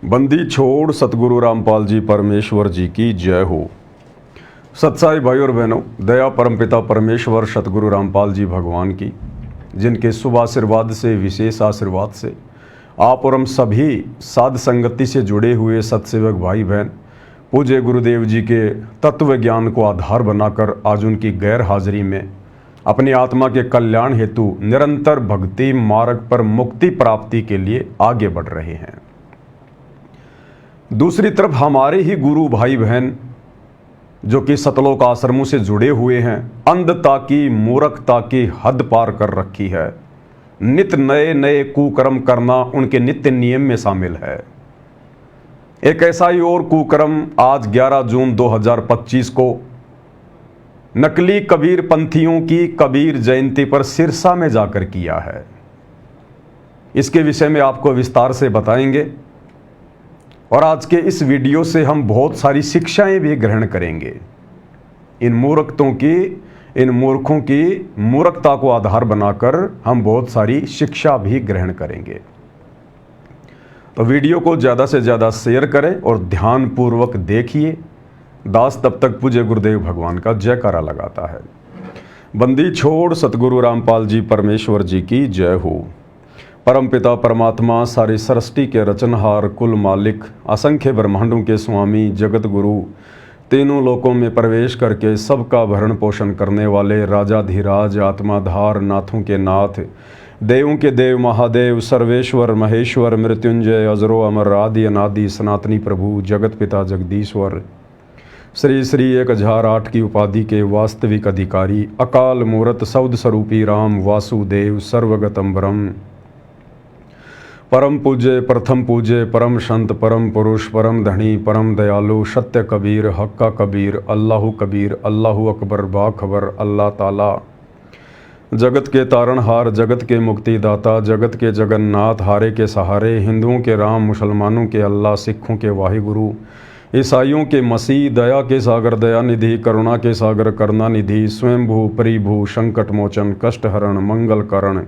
बंदी छोड़ सतगुरु रामपाल जी परमेश्वर जी की जय हो। सत्साई भाई और बहनों, दया परमपिता परमेश्वर सतगुरु रामपाल जी भगवान की, जिनके शुभ आशीर्वाद से, विशेष आशीर्वाद से आप और हम सभी साध संगति से जुड़े हुए सत्सेवक भाई बहन पूज्य गुरुदेव जी के तत्व ज्ञान को आधार बनाकर आज उनकी गैर हाजिरी में अपनी आत्मा के कल्याण हेतु निरंतर भक्ति मार्ग पर मुक्ति प्राप्ति के लिए आगे बढ़ रहे हैं। दूसरी तरफ हमारे ही गुरु भाई बहन जो कि सतलोक आश्रमों से जुड़े हुए हैं, अंधता की मूर्खता की हद पार कर रखी है। नित नए नए कुकर्म करना उनके नित्य नियम में शामिल है। एक ऐसा ही और कुकर्म आज 11 जून 2025 को नकली कबीर पंथियों की कबीर जयंती पर सिरसा में जाकर किया है। इसके विषय में आपको विस्तार से बताएंगे और आज के इस वीडियो से हम बहुत सारी शिक्षाएं भी ग्रहण करेंगे। इन मूर्खों की मूर्खता को आधार बनाकर हम बहुत सारी शिक्षा भी ग्रहण करेंगे। तो वीडियो को ज़्यादा से ज़्यादा शेयर करें और ध्यानपूर्वक देखिए। दास तब तक पूज्य गुरुदेव भगवान का जयकारा लगाता है। बंदी छोड़ सतगुरु रामपाल जी परमेश्वर जी की जय हो। परमपिता परमात्मा सारी सृष्टि के रचनहार, कुल मालिक, असंख्य ब्रह्मांडों के स्वामी, जगत गुरु, तीनों लोकों में प्रवेश करके सबका भरण पोषण करने वाले राजाधिराज, आत्माधार, नाथों के नाथ, देवों के देव, महादेव, सर्वेश्वर, महेश्वर, मृत्युंजय, अजरो अमर, आदि अनादि, सनातनी प्रभु, जगत पिता जगदीश्वर, श्री श्री 1008 की उपाधि के वास्तविक अधिकारी, अकाल मूर्त सौद स्वरूपी राम वासुदेव, सर्वगतम ब्रह्म, परम पूज्य, प्रथम पूज्य, परम संत, परम पुरुष, परम धनी, परम दयालु, सत्य कबीर, हक्का कबीर, अल्लाहु कबीर, अल्लाहु अकबर, बाखबर, अल्लाह ताला, जगत के तारणहार, जगत के मुक्तिदाता, जगत के जगन्नाथ, हारे के सहारे, हिंदुओं के राम, मुसलमानों के अल्लाह, सिखों के वाहिगुरु, ईसाइयों के मसीह, दया के सागर दया निधि, करुणा के सागर करुणा निधि, स्वयंभू परिभू, संकट मोचन, कष्ट हरण, मंगल करण,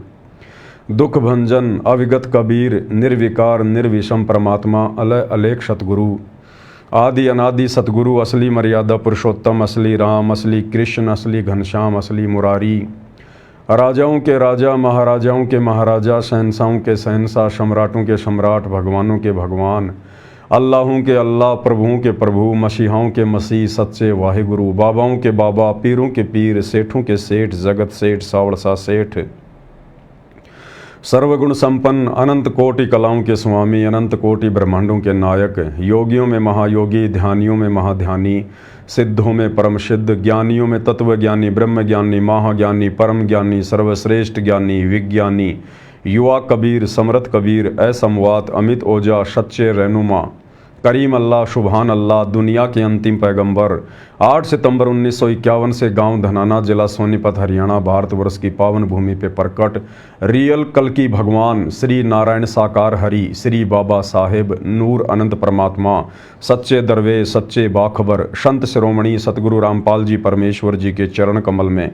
दुख भंजन, अविगत कबीर, निर्विकार निर्विषम परमात्मा, अलय अलेख सतगुरु, आदि अनादि सतगुरु, असली मर्यादा पुरुषोत्तम, असली राम, असली कृष्ण, असली घनश्याम, असली मुरारी, राजाओं के राजा, महाराजाओं के महाराजा, शहंशाहों के शहंशाह, सम्राटों के सम्राट, भगवानों के भगवान, अल्लाहों के अल्लाह, प्रभुओं के प्रभु, मसीहाओं के मसीह, सच्चे वाहिगुरु, बाबाओं के बाबा, पीरों के पीर, सेठों के सेठ, जगत सेठ, सावड़सा सेठ, सर्वगुण संपन्न, अनंत कोटि कलाओं के स्वामी, अनंत कोटि ब्रह्मांडों के नायक, योगियों में महायोगी, ध्यानियों में महाध्यानी, सिद्धों में परम सिद्ध, ज्ञानियों में तत्व ज्ञानी, ब्रह्म ज्ञानी, महाज्ञानी, परम ज्ञानी, सर्वश्रेष्ठ ज्ञानी, विज्ञानी, युवा कबीर, समर्थ कबीर, असमवात, अमित ओजा, सच्चे रहनुमा, करीम अल्लाह, सुबहान अल्लाह, दुनिया के अंतिम पैगंबर, 8 सितंबर 1951 से गांव धनाना, जिला सोनीपत, हरियाणा, भारतवर्ष की पावन भूमि पे प्रकट रियल कल की भगवान श्री नारायण साकार हरि, श्री बाबा साहेब नूर अनंत परमात्मा, सच्चे दरवेश, सच्चे बाखबर, संत शिरोमणि सतगुरु रामपाल जी परमेश्वर जी के चरण कमल में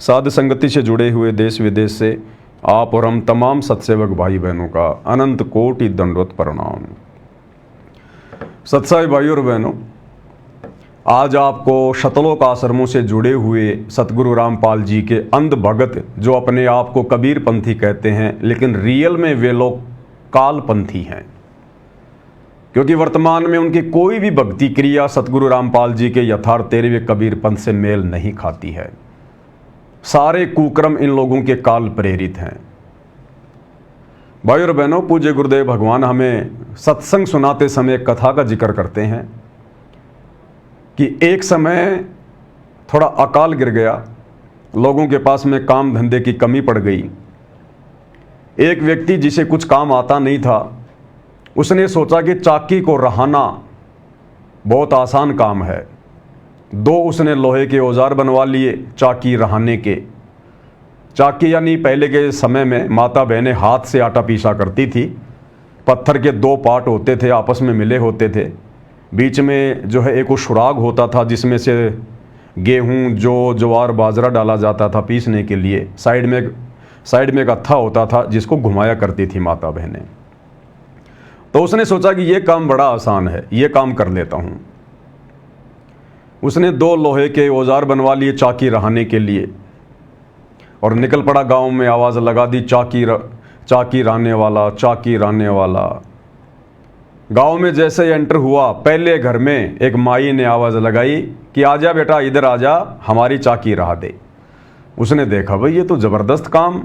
साध संगति से जुड़े हुए देश विदेश से आप और हम तमाम सत्सेवक भाई बहनों का अनंत कोटि दंडवत प्रणाम। सत्साई भाई और बहनों, आज आपको सतलोक आश्रमों से जुड़े हुए सतगुरु रामपाल जी के अंध भगत जो अपने आप को कबीर पंथी कहते हैं, लेकिन रियल में वे लोग काल पंथी हैं, क्योंकि वर्तमान में उनकी कोई भी भक्ति क्रिया सतगुरु रामपाल जी के यथार्थ 13वें कबीर पंथ से मेल नहीं खाती है। सारे कुकर्म इन लोगों के काल प्रेरित हैं। भाई और बहनों, पूज्य गुरुदेव भगवान हमें सत्संग सुनाते समय कथा का जिक्र करते हैं कि एक समय थोड़ा अकाल गिर गया, लोगों के पास में काम धंधे की कमी पड़ गई। एक व्यक्ति जिसे कुछ काम आता नहीं था, उसने सोचा कि चाकी को रहाना बहुत आसान काम है। 2 उसने लोहे के औजार बनवा लिए चाकी रहाने के। चाकी यानी पहले के समय में माता बहनें हाथ से आटा पीसा करती थी। पत्थर के 2 पार्ट होते थे, आपस में मिले होते थे। बीच में जो है एक सुराग होता था जिसमें से गेहूं, जौ, ज्वार, बाजरा डाला जाता था पीसने के लिए। साइड में एक अत्था होता था जिसको घुमाया करती थी माता बहनें। तो उसने सोचा कि ये काम बड़ा आसान है, ये काम कर लेता हूं। उसने 2 लोहे के औजार बनवा लिए चाकी रहाने के लिए और निकल पड़ा गांव में। आवाज़ लगा दी, चाकी राने वाला, चाकी राने वाला। गांव में जैसे ही एंटर हुआ, पहले घर में एक माई ने आवाज़ लगाई कि आजा बेटा, इधर आजा, हमारी चाकी रहा दे। उसने देखा भाई ये तो ज़बरदस्त काम।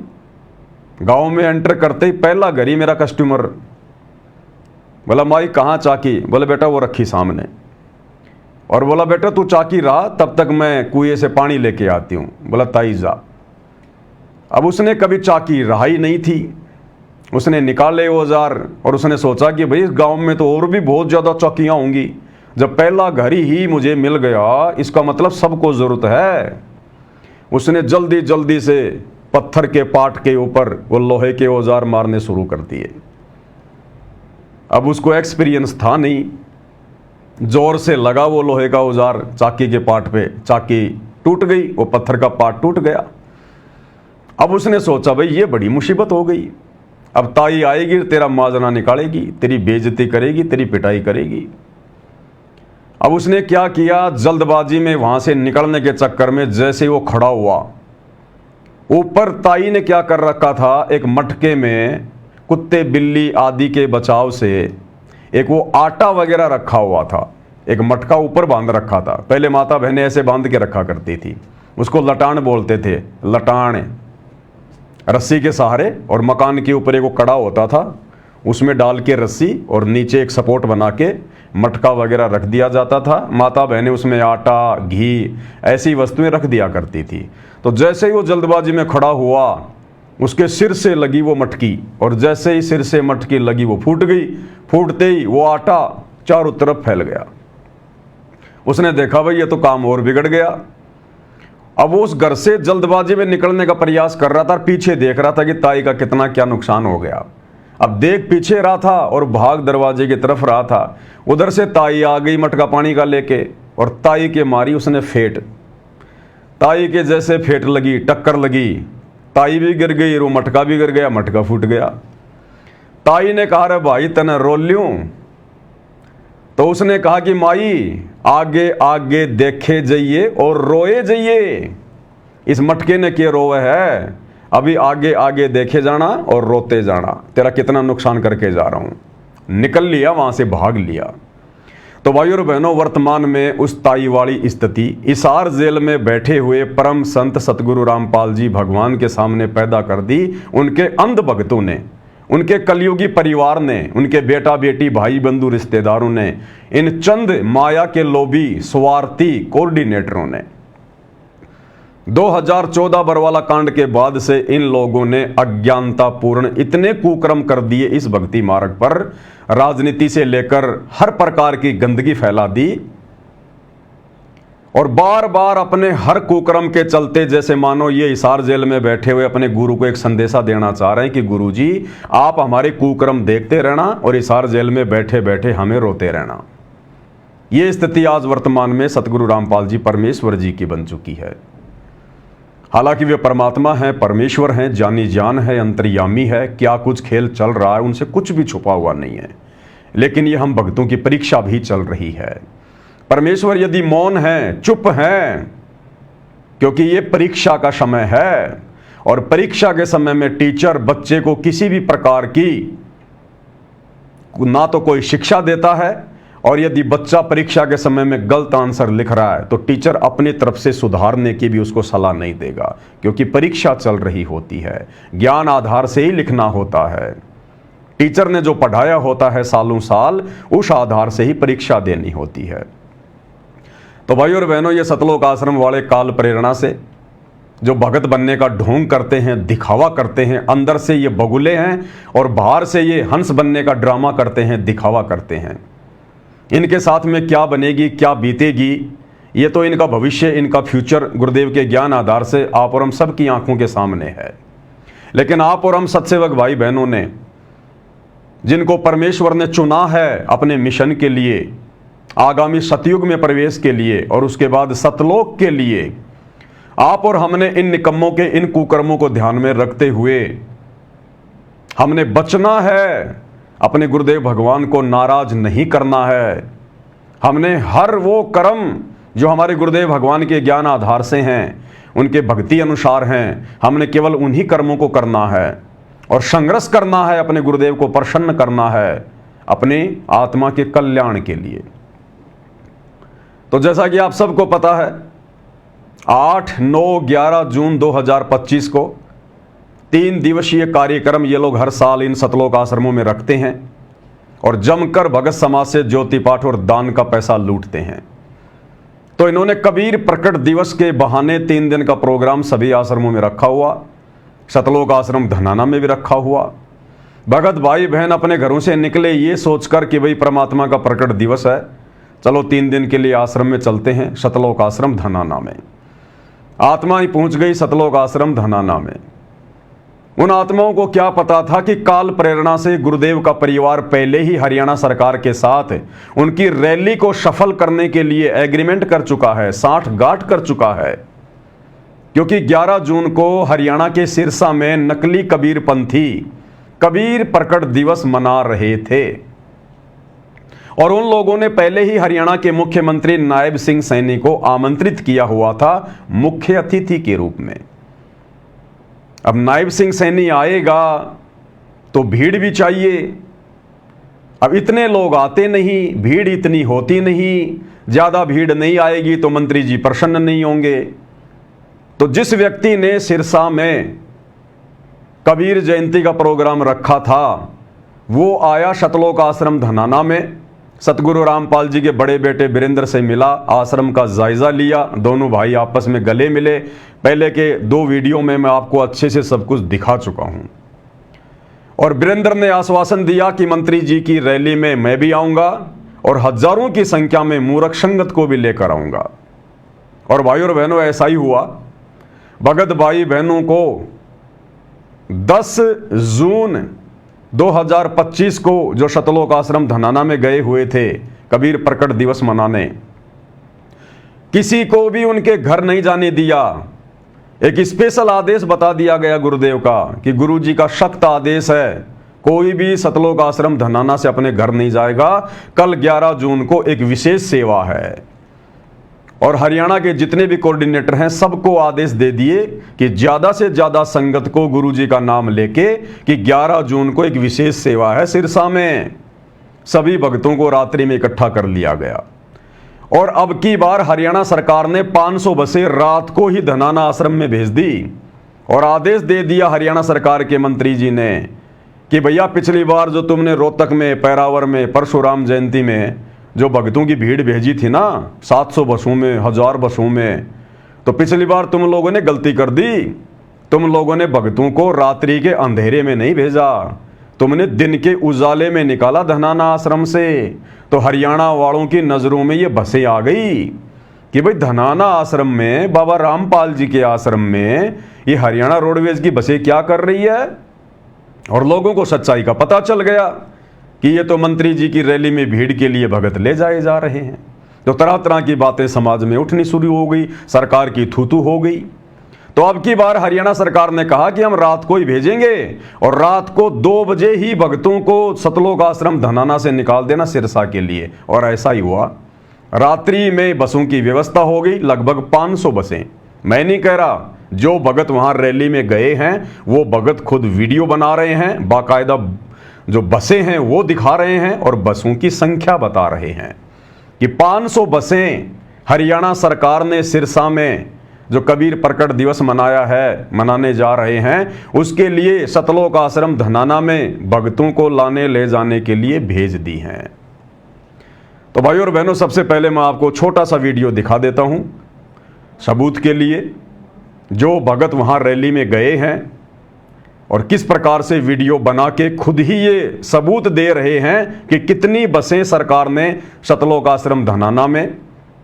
गांव में एंटर करते ही पहला घर ही मेरा कस्टमर। बोला माई कहाँ चाकी? बोले बेटा वो रखी सामने। और बोला बेटा तू चाकी रहा, तब तक मैं कुएं से पानी लेके आती हूँ। बोला ताई जा। अब उसने कभी चाकी रहाई नहीं थी। उसने निकाले औजार और उसने सोचा कि भाई इस गांव में तो और भी बहुत ज़्यादा चौकियाँ होंगी। जब पहला घर ही मुझे मिल गया, इसका मतलब सबको ज़रूरत है। उसने जल्दी जल्दी से पत्थर के पाट के ऊपर वो लोहे के औजार मारने शुरू कर दिए। अब उसको एक्सपीरियंस था नहीं, जोर से लगा वो लोहे का औजार चाकी के पाट पे, चाकी टूट गई, वो पत्थर का पाट टूट गया। अब उसने सोचा भाई ये बड़ी मुसीबत हो गई। अब ताई आएगी, तेरा माजना निकालेगी, तेरी बेइज्जती करेगी, तेरी पिटाई करेगी। अब उसने क्या किया, जल्दबाजी में वहां से निकलने के चक्कर में जैसे वो खड़ा हुआ, ऊपर ताई ने क्या कर रखा था, एक मटके में कुत्ते बिल्ली आदि के बचाव से एक वो आटा वगैरह रखा हुआ था। एक मटका ऊपर बांध रखा था। पहले माता बहनें ऐसे बांध के रखा करती थी, उसको लटान बोलते थे। लटान रस्सी के सहारे, और मकान के ऊपर एक वो कड़ा होता था, उसमें डाल के रस्सी और नीचे एक सपोर्ट बना के मटका वगैरह रख दिया जाता था। माता बहनें उसमें आटा, घी, ऐसी वस्तुएं रख दिया करती थी। तो जैसे ही वो जल्दबाजी में खड़ा हुआ, उसके सिर से लगी वो मटकी, और जैसे ही सिर से मटकी लगी वो फूट गई। फूटते ही वो आटा चारों तरफ फैल गया। उसने देखा भाई ये तो काम और बिगड़ गया। अब वो उस घर से जल्दबाजी में निकलने का प्रयास कर रहा था, पीछे देख रहा था कि ताई का कितना क्या नुकसान हो गया। अब देख पीछे रहा था और भाग दरवाजे की तरफ रहा था। उधर से ताई आ गई मटका पानी का लेके, और ताई के मारी उसने फेंट। ताई के जैसे फेंट लगी, टक्कर लगी, ताई भी गिर गई, वो मटका भी गिर गया, मटका फूट गया। ताई ने कहा रे भाई तने रो ल्यूं? तो उसने कहा कि माई आगे आगे देखे जाइए और रोए जाइए। इस मटके ने क्या रोवे है, अभी आगे आगे देखे जाना और रोते जाना, तेरा कितना नुकसान करके जा रहा हूं। निकल लिया वहां से, भाग लिया। तो भाइयों और बहनों, वर्तमान में उस ताई वाली स्थिति हिसार जेल में बैठे हुए परम संत सतगुरु रामपाल जी भगवान के सामने पैदा कर दी उनके अंध भक्तों ने, उनके कलयुगी परिवार ने, उनके बेटा बेटी भाई बंधु रिश्तेदारों ने, इन चंद माया के लोभी स्वार्थी कोऑर्डिनेटरों ने। 2014 बरवाला कांड के बाद से इन लोगों ने अज्ञानतापूर्ण इतने कुकर्म कर दिए इस भक्ति मार्ग पर, राजनीति से लेकर हर प्रकार की गंदगी फैला दी, और बार बार अपने हर कुकर्म के चलते जैसे मानो ये हिसार जेल में बैठे हुए अपने गुरु को एक संदेशा देना चाह रहे हैं कि गुरु जी आप हमारे कुकर्म देखते रहना और हिसार जेल में बैठे बैठे हमें रोते रहना। ये स्थिति आज वर्तमान में सतगुरु रामपाल जी परमेश्वर जी की बन चुकी है। हालांकि वे परमात्मा हैं, परमेश्वर हैं, जानी जान है, अंतर्यामी है, क्या कुछ खेल चल रहा है उनसे कुछ भी छुपा हुआ नहीं है। लेकिन ये हम भक्तों की परीक्षा भी चल रही है। परमेश्वर यदि मौन है, चुप है, क्योंकि ये परीक्षा का समय है, और परीक्षा के समय में टीचर बच्चे को किसी भी प्रकार की ना तो कोई शिक्षा देता है, और यदि बच्चा परीक्षा के समय में गलत आंसर लिख रहा है तो टीचर अपनी तरफ से सुधारने की भी उसको सलाह नहीं देगा, क्योंकि परीक्षा चल रही होती है। ज्ञान आधार से ही लिखना होता है। टीचर ने जो पढ़ाया होता है सालों साल, उस आधार से ही परीक्षा देनी होती है। तो भाइयों और बहनों, ये सतलोक आश्रम वाले काल प्रेरणा से जो भगत बनने का ढोंग करते हैं, दिखावा करते हैं, अंदर से ये बगुले हैं और बाहर से ये हंस बनने का ड्रामा करते हैं, दिखावा करते हैं। इनके साथ में क्या बनेगी, क्या बीतेगी, ये तो इनका भविष्य, इनका फ्यूचर गुरुदेव के ज्ञान आधार से आप और हम सबकी आंखों के सामने है। लेकिन आप और हम सत्सेवक भाई बहनों ने, जिनको परमेश्वर ने चुना है अपने मिशन के लिए, आगामी सतयुग में प्रवेश के लिए और उसके बाद सतलोक के लिए, आप और हमने इन निकम्मों के, इन कुकर्मों को ध्यान में रखते हुए हमने बचना है, अपने गुरुदेव भगवान को नाराज नहीं करना है। हमने हर वो कर्म जो हमारे गुरुदेव भगवान के ज्ञान आधार से हैं, उनके भक्ति अनुसार हैं, हमने केवल उन्हीं कर्मों को करना है और संघर्ष करना है, अपने गुरुदेव को प्रसन्न करना है अपनी आत्मा के कल्याण के लिए। तो जैसा कि आप सबको पता है, 8, 9, 11 जून 2025 को 3 दिवसीय कार्यक्रम ये लोग हर साल इन सतलोक आश्रमों में रखते हैं और जमकर भगत समाज से ज्योति पाठ और दान का पैसा लूटते हैं। तो इन्होंने कबीर प्रकट दिवस के बहाने 3 दिन का प्रोग्राम सभी आश्रमों में रखा हुआ, सतलोक आश्रम धनाना में भी रखा हुआ। भगत भाई बहन अपने घरों से निकले ये सोचकर कि भाई परमात्मा का प्रकट दिवस है, चलो 3 दिन के लिए आश्रम में चलते हैं, सतलोक आश्रम धनाना में। आत्मा ही पहुंच गई सतलोक आश्रम धनाना में। उन आत्माओं को क्या पता था कि काल प्रेरणा से गुरुदेव का परिवार पहले ही हरियाणा सरकार के साथ उनकी रैली को सफल करने के लिए एग्रीमेंट कर चुका है, साठगांठ कर चुका है। क्योंकि 11 जून को हरियाणा के सिरसा में नकली कबीरपंथी कबीर प्रकट दिवस मना रहे थे और उन लोगों ने पहले ही हरियाणा के मुख्यमंत्री नायब सिंह सैनी को आमंत्रित किया हुआ था मुख्य अतिथि के रूप में। अब नायब सिंह सैनी आएगा तो भीड़ भी चाहिए। अब इतने लोग आते नहीं, भीड़ इतनी होती नहीं, ज्यादा भीड़ नहीं आएगी तो मंत्री जी प्रसन्न नहीं होंगे। तो जिस व्यक्ति ने सिरसा में कबीर जयंती का प्रोग्राम रखा था वो आया सतलोक आश्रम धनाना में, सतगुरु रामपाल जी के बड़े बेटे वीरेंद्र से मिला, आश्रम का जायजा लिया, दोनों भाई आपस में गले मिले। पहले के 2 वीडियो में मैं आपको अच्छे से सब कुछ दिखा चुका हूं। और वीरेंद्र ने आश्वासन दिया कि मंत्री जी की रैली में मैं भी आऊंगा और हजारों की संख्या में मूर्ख संगत को भी लेकर आऊंगा। और भाइयों और बहनों ऐसा ही हुआ। भगत भाई बहनों को 10 जून 2025 को जो सतलोक आश्रम धनाना में गए हुए थे कबीर प्रकट दिवस मनाने, किसी को भी उनके घर नहीं जाने दिया। एक स्पेशल आदेश बता दिया गया गुरुदेव का कि गुरुजी का सख्त आदेश है, कोई भी सतलोक आश्रम धनाना से अपने घर नहीं जाएगा। कल 11 जून को एक विशेष सेवा है और हरियाणा के जितने भी कोऑर्डिनेटर हैं सबको आदेश दे दिए कि ज्यादा से ज्यादा संगत को गुरुजी का नाम लेके कि 11 जून को एक विशेष सेवा है सिरसा में। सभी भक्तों को रात्रि में इकट्ठा कर लिया गया और अब की बार हरियाणा सरकार ने 500 बसें रात को ही धनाना आश्रम में भेज दी और आदेश दे दिया हरियाणा सरकार के मंत्री जी ने कि भैया पिछली बार जो तुमने रोहतक में, पैरावर में, परशुराम जयंती में जो भक्तों की भीड़ भेजी थी ना 700 बसों में, 1000 बसों में, तो पिछली बार तुम लोगों ने गलती कर दी। तुम लोगों ने भक्तों को रात्रि के अंधेरे में नहीं भेजा, तुमने दिन के उजाले में निकाला धनाना आश्रम से। तो हरियाणा वालों की नजरों में ये बसें आ गई कि भाई धनाना आश्रम में, बाबा रामपाल जी के आश्रम में ये हरियाणा रोडवेज की बसें क्या कर रही है। और लोगों को सच्चाई का पता चल गया कि ये तो मंत्री जी की रैली में भीड़ के लिए भगत ले जाए जा रहे हैं। तो तरह तरह की बातें समाज में उठनी शुरू हो गई, सरकार की थूथू हो गई। तो अब की बार हरियाणा सरकार ने कहा कि हम रात को ही भेजेंगे और रात को 2 बजे ही भक्तों को सतलोक आश्रम धनाना से निकाल देना सिरसा के लिए। और ऐसा ही हुआ, रात्रि में बसों की व्यवस्था हो गई, लगभग 500 बसें। मैं नहीं कह रहा, जो भगत वहां रैली में गए हैं वो भगत खुद वीडियो बना रहे हैं, बाकायदा जो बसें हैं वो दिखा रहे हैं और बसों की संख्या बता रहे हैं कि 500 बसें हरियाणा सरकार ने सिरसा में जो कबीर प्रकट दिवस मनाने जा रहे हैं उसके लिए सतलोक आश्रम धनाना में भक्तों को लाने ले जाने के लिए भेज दी हैं। तो भाइयों और बहनों, सबसे पहले मैं आपको छोटा सा वीडियो दिखा देता हूं सबूत के लिए, जो भगत वहां रैली में गए हैं और किस प्रकार से वीडियो बना के खुद ही ये सबूत दे रहे हैं कि कितनी बसें सरकार ने सतलोक आश्रम धनाना में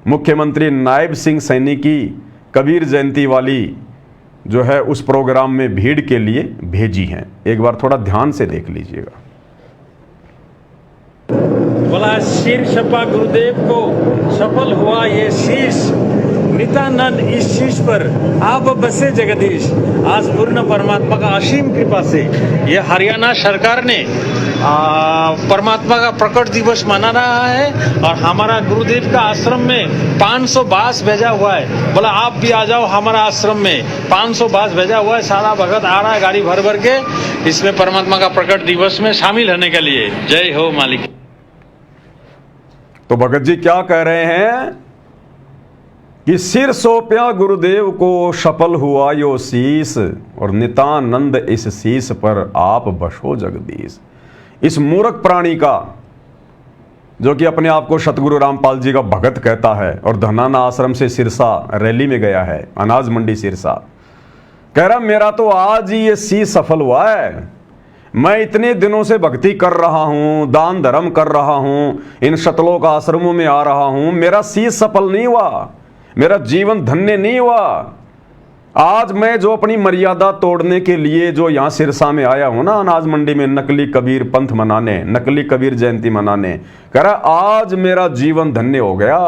मुख्यमंत्री नायब सिंह सैनी की कबीर जयंती वाली जो है उस प्रोग्राम में भीड़ के लिए भेजी हैं। एक बार थोड़ा ध्यान से देख लीजिएगा। बोला शीर शपा गुरुदेव को सफल हुआ ये शीश, नित्यानंद इस चीज पर आप बसे जगदीश। आज पूर्ण परमात्मा का असीम कृपा से ये हरियाणा सरकार ने परमात्मा का प्रकट दिवस मना रहा है और हमारा गुरुदेव का आश्रम में 500 बास भेजा हुआ है। बोला आप भी आ जाओ हमारा आश्रम में, 500 बास भेजा हुआ है। सारा भगत आ रहा है गाड़ी भर भर के इसमें परमात्मा का प्रकट दिवस में शामिल होने के लिए। जय हो मालिक। तो भगत जी क्या कह रहे हैं कि सिर सौंप्या गुरुदेव को सफल हुआ यो शीस, और नित्यानंद इस शीस पर आप बसो जगदीश। इस मूर्ख प्राणी का, जो कि अपने आप को सतगुरु रामपाल जी का भगत कहता है और धनाना आश्रम से सिरसा रैली में गया है, अनाज मंडी सिरसा, कह रहा मेरा तो आज ही ये शीस सफल हुआ है। मैं इतने दिनों से भक्ति कर रहा हूं, दान धर्म कर रहा हूं, इन शतलोक आश्रमों में आ रहा हूं, मेरा शीस सफल नहीं हुआ, मेरा जीवन धन्य नहीं हुआ। आज मैं जो अपनी मर्यादा तोड़ने के लिए जो यहां सिरसा में आया हूं ना, अनाज मंडी में नकली कबीर पंथ मनाने, नकली कबीर जयंती मनाने, कह रहा आज मेरा जीवन धन्य हो गया।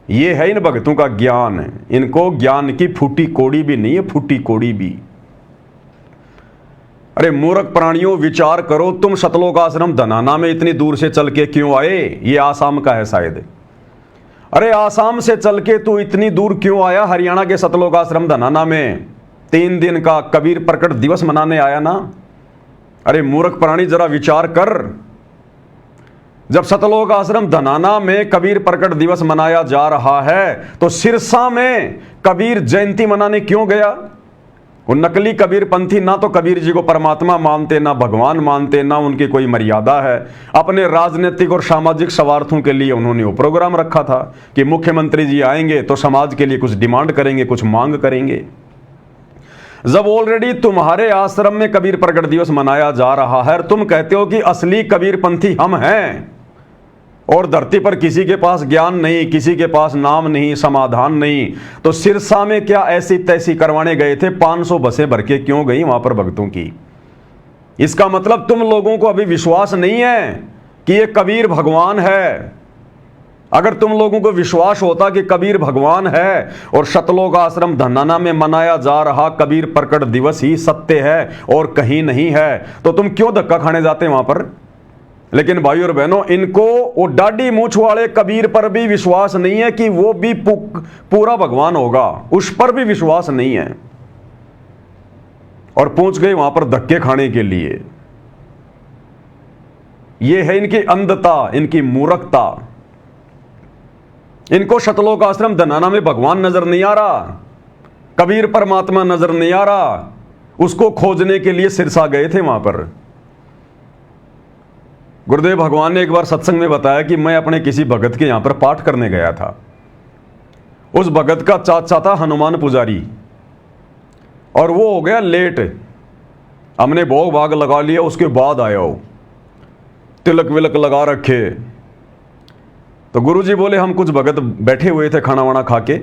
ये है इन भक्तों का ज्ञान। इनको ज्ञान की फूटी कोड़ी भी नहीं है, फूटी कोड़ी भी। अरे मूर्ख प्राणियों, विचार करो, तुम शतलोक आश्रम धनाना में इतनी दूर से चल के क्यों आए? ये आसाम का है शायद। अरे आसाम से चल के तू इतनी दूर क्यों आया? हरियाणा के शतलोक आश्रम धनाना में 3 दिन का कबीर प्रकट दिवस मनाने आया ना? अरे मूर्ख प्राणी, जरा विचार कर। जब शतलोक आश्रम धनाना में कबीर प्रकट दिवस मनाया जा रहा है तो सिरसा में कबीर जयंती मनाने क्यों गया? वो नकली कबीर पंथी ना तो कबीर जी को परमात्मा मानते, ना भगवान मानते, ना उनकी कोई मर्यादा है। अपने राजनीतिक और सामाजिक स्वार्थों के लिए उन्होंने वो प्रोग्राम रखा था कि मुख्यमंत्री जी आएंगे तो समाज के लिए कुछ डिमांड करेंगे, कुछ मांग करेंगे। जब ऑलरेडी तुम्हारे आश्रम में कबीर प्रकट दिवस मनाया जा रहा है, तुम कहते हो कि असली कबीर पंथी हम हैं और धरती पर किसी के पास ज्ञान नहीं, किसी के पास नाम नहीं, समाधान नहीं, तो सिरसा में क्या ऐसी तैसी करवाने गए थे? 500 बसें भर के क्यों गई वहां पर भक्तों की? इसका मतलब तुम लोगों को अभी विश्वास नहीं है कि ये कबीर भगवान है। अगर तुम लोगों को विश्वास होता कि कबीर भगवान है और शतलोक आश्रम धनाना में मनाया जा रहा कबीर प्रकट दिवस ही सत्य है और कहीं नहीं है, तो तुम क्यों धक्का खाने जाते वहां पर? लेकिन भाई और बहनों, इनको वो डाडी मूछ वाले कबीर पर भी विश्वास नहीं है कि वो भी पूरा भगवान होगा, उस पर भी विश्वास नहीं है और पहुंच गए वहां पर धक्के खाने के लिए। ये है इनकी अंधता, इनकी मूर्खता। इनको शतलोक आश्रम धनाना में भगवान नजर नहीं आ रहा, कबीर परमात्मा नजर नहीं आ रहा। उसको खोजने के लिए सिरसा गए थे वहां पर। गुरुदेव भगवान ने एक बार सत्संग में बताया कि मैं अपने किसी भगत के यहां पर पाठ करने गया था। उस भगत का चाचा था हनुमान पुजारी और वो हो गया लेट। हमने भोग भाग लगा लिया, उसके बाद आया हो, तिलक विलक लगा रखे। तो गुरुजी बोले हम कुछ भगत बैठे हुए थे खाना वाना खा के,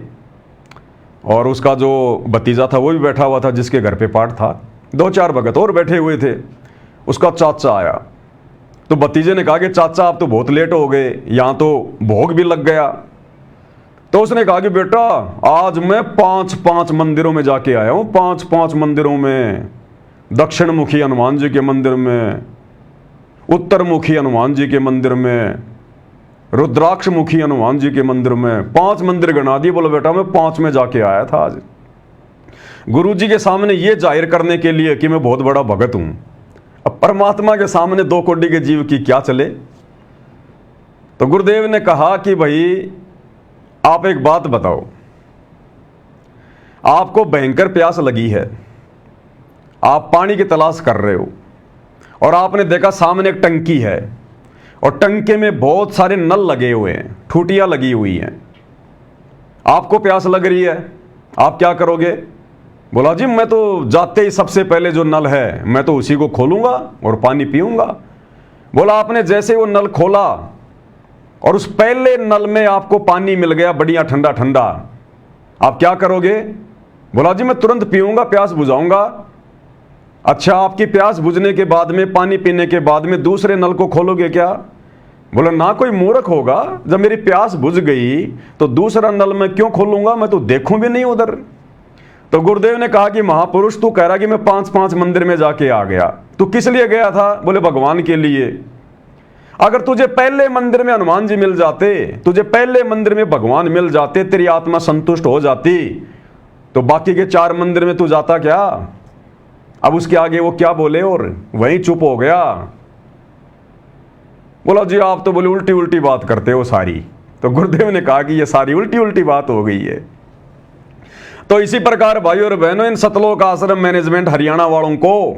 और उसका जो भतीजा था वो भी बैठा हुआ था जिसके घर पे पाठ था। 2-4 भगत और बैठे हुए थे। उसका चाचा आया तो भतीजे ने कहा कि चाचा आप तो बहुत लेट हो गए, यहां तो भोग भी लग गया। तो उसने कहा कि बेटा आज मैं 5-5 मंदिरों में जाके आया हूं, 5-5 मंदिरों में, दक्षिण मुखी हनुमान जी के मंदिर में, उत्तर मुखी हनुमान जी के मंदिर में, रुद्राक्ष मुखी हनुमान जी के मंदिर में, 5 मंदिर गिना दिए। बोलो बेटा मैं 5 में जाके आया था आज, गुरु जी के सामने ये जाहिर करने के लिए कि मैं बहुत बड़ा भगत हूं। अब परमात्मा के सामने 2 कोटि के जीव की क्या चले? तो गुरुदेव ने कहा कि भाई आप एक बात बताओ, आपको भयंकर प्यास लगी है, आप पानी की तलाश कर रहे हो और आपने देखा सामने एक टंकी है और टंके में बहुत सारे नल लगे हुए हैं, ठूटियां लगी हुई हैं। आपको प्यास लग रही है, आप क्या करोगे? बोला जी मैं तो जाते ही सबसे पहले जो नल है मैं तो उसी को खोलूंगा और पानी पीऊंगा। बोला आपने जैसे वो नल खोला और उस पहले नल में आपको पानी मिल गया बढ़िया ठंडा ठंडा, आप क्या करोगे? बोला जी मैं तुरंत पीऊंगा, प्यास बुझाऊंगा। अच्छा, आपकी प्यास बुझने के बाद में, पानी पीने के बाद में दूसरे नल को खोलोगे क्या? बोला ना कोई मूर्ख होगा, जब मेरी प्यास बुझ गई तो दूसरा नल मैं क्यों खोलूंगा, मैं तो देखूं भी नहीं उधर। तो गुरुदेव ने कहा कि महापुरुष तू कह रहा कि मैं 5-5 मंदिर में जाके आ गया, तू किस लिए गया था? बोले भगवान के लिए। अगर तुझे पहले मंदिर में हनुमान जी मिल जाते, तुझे पहले मंदिर में भगवान मिल जाते, तेरी आत्मा संतुष्ट हो जाती, तो बाकी के 4 मंदिर में तू जाता क्या? अब उसके आगे वो क्या बोले और वहीं चुप हो गया। बोला जी आप तो बोले उल्टी उल्टी बात करते हो सारी। तो गुरुदेव ने कहा कि ये सारी उल्टी उल्टी बात हो गई है। तो इसी प्रकार भाइयों और बहनों, इन सतलोक आश्रम मैनेजमेंट हरियाणा वालों को,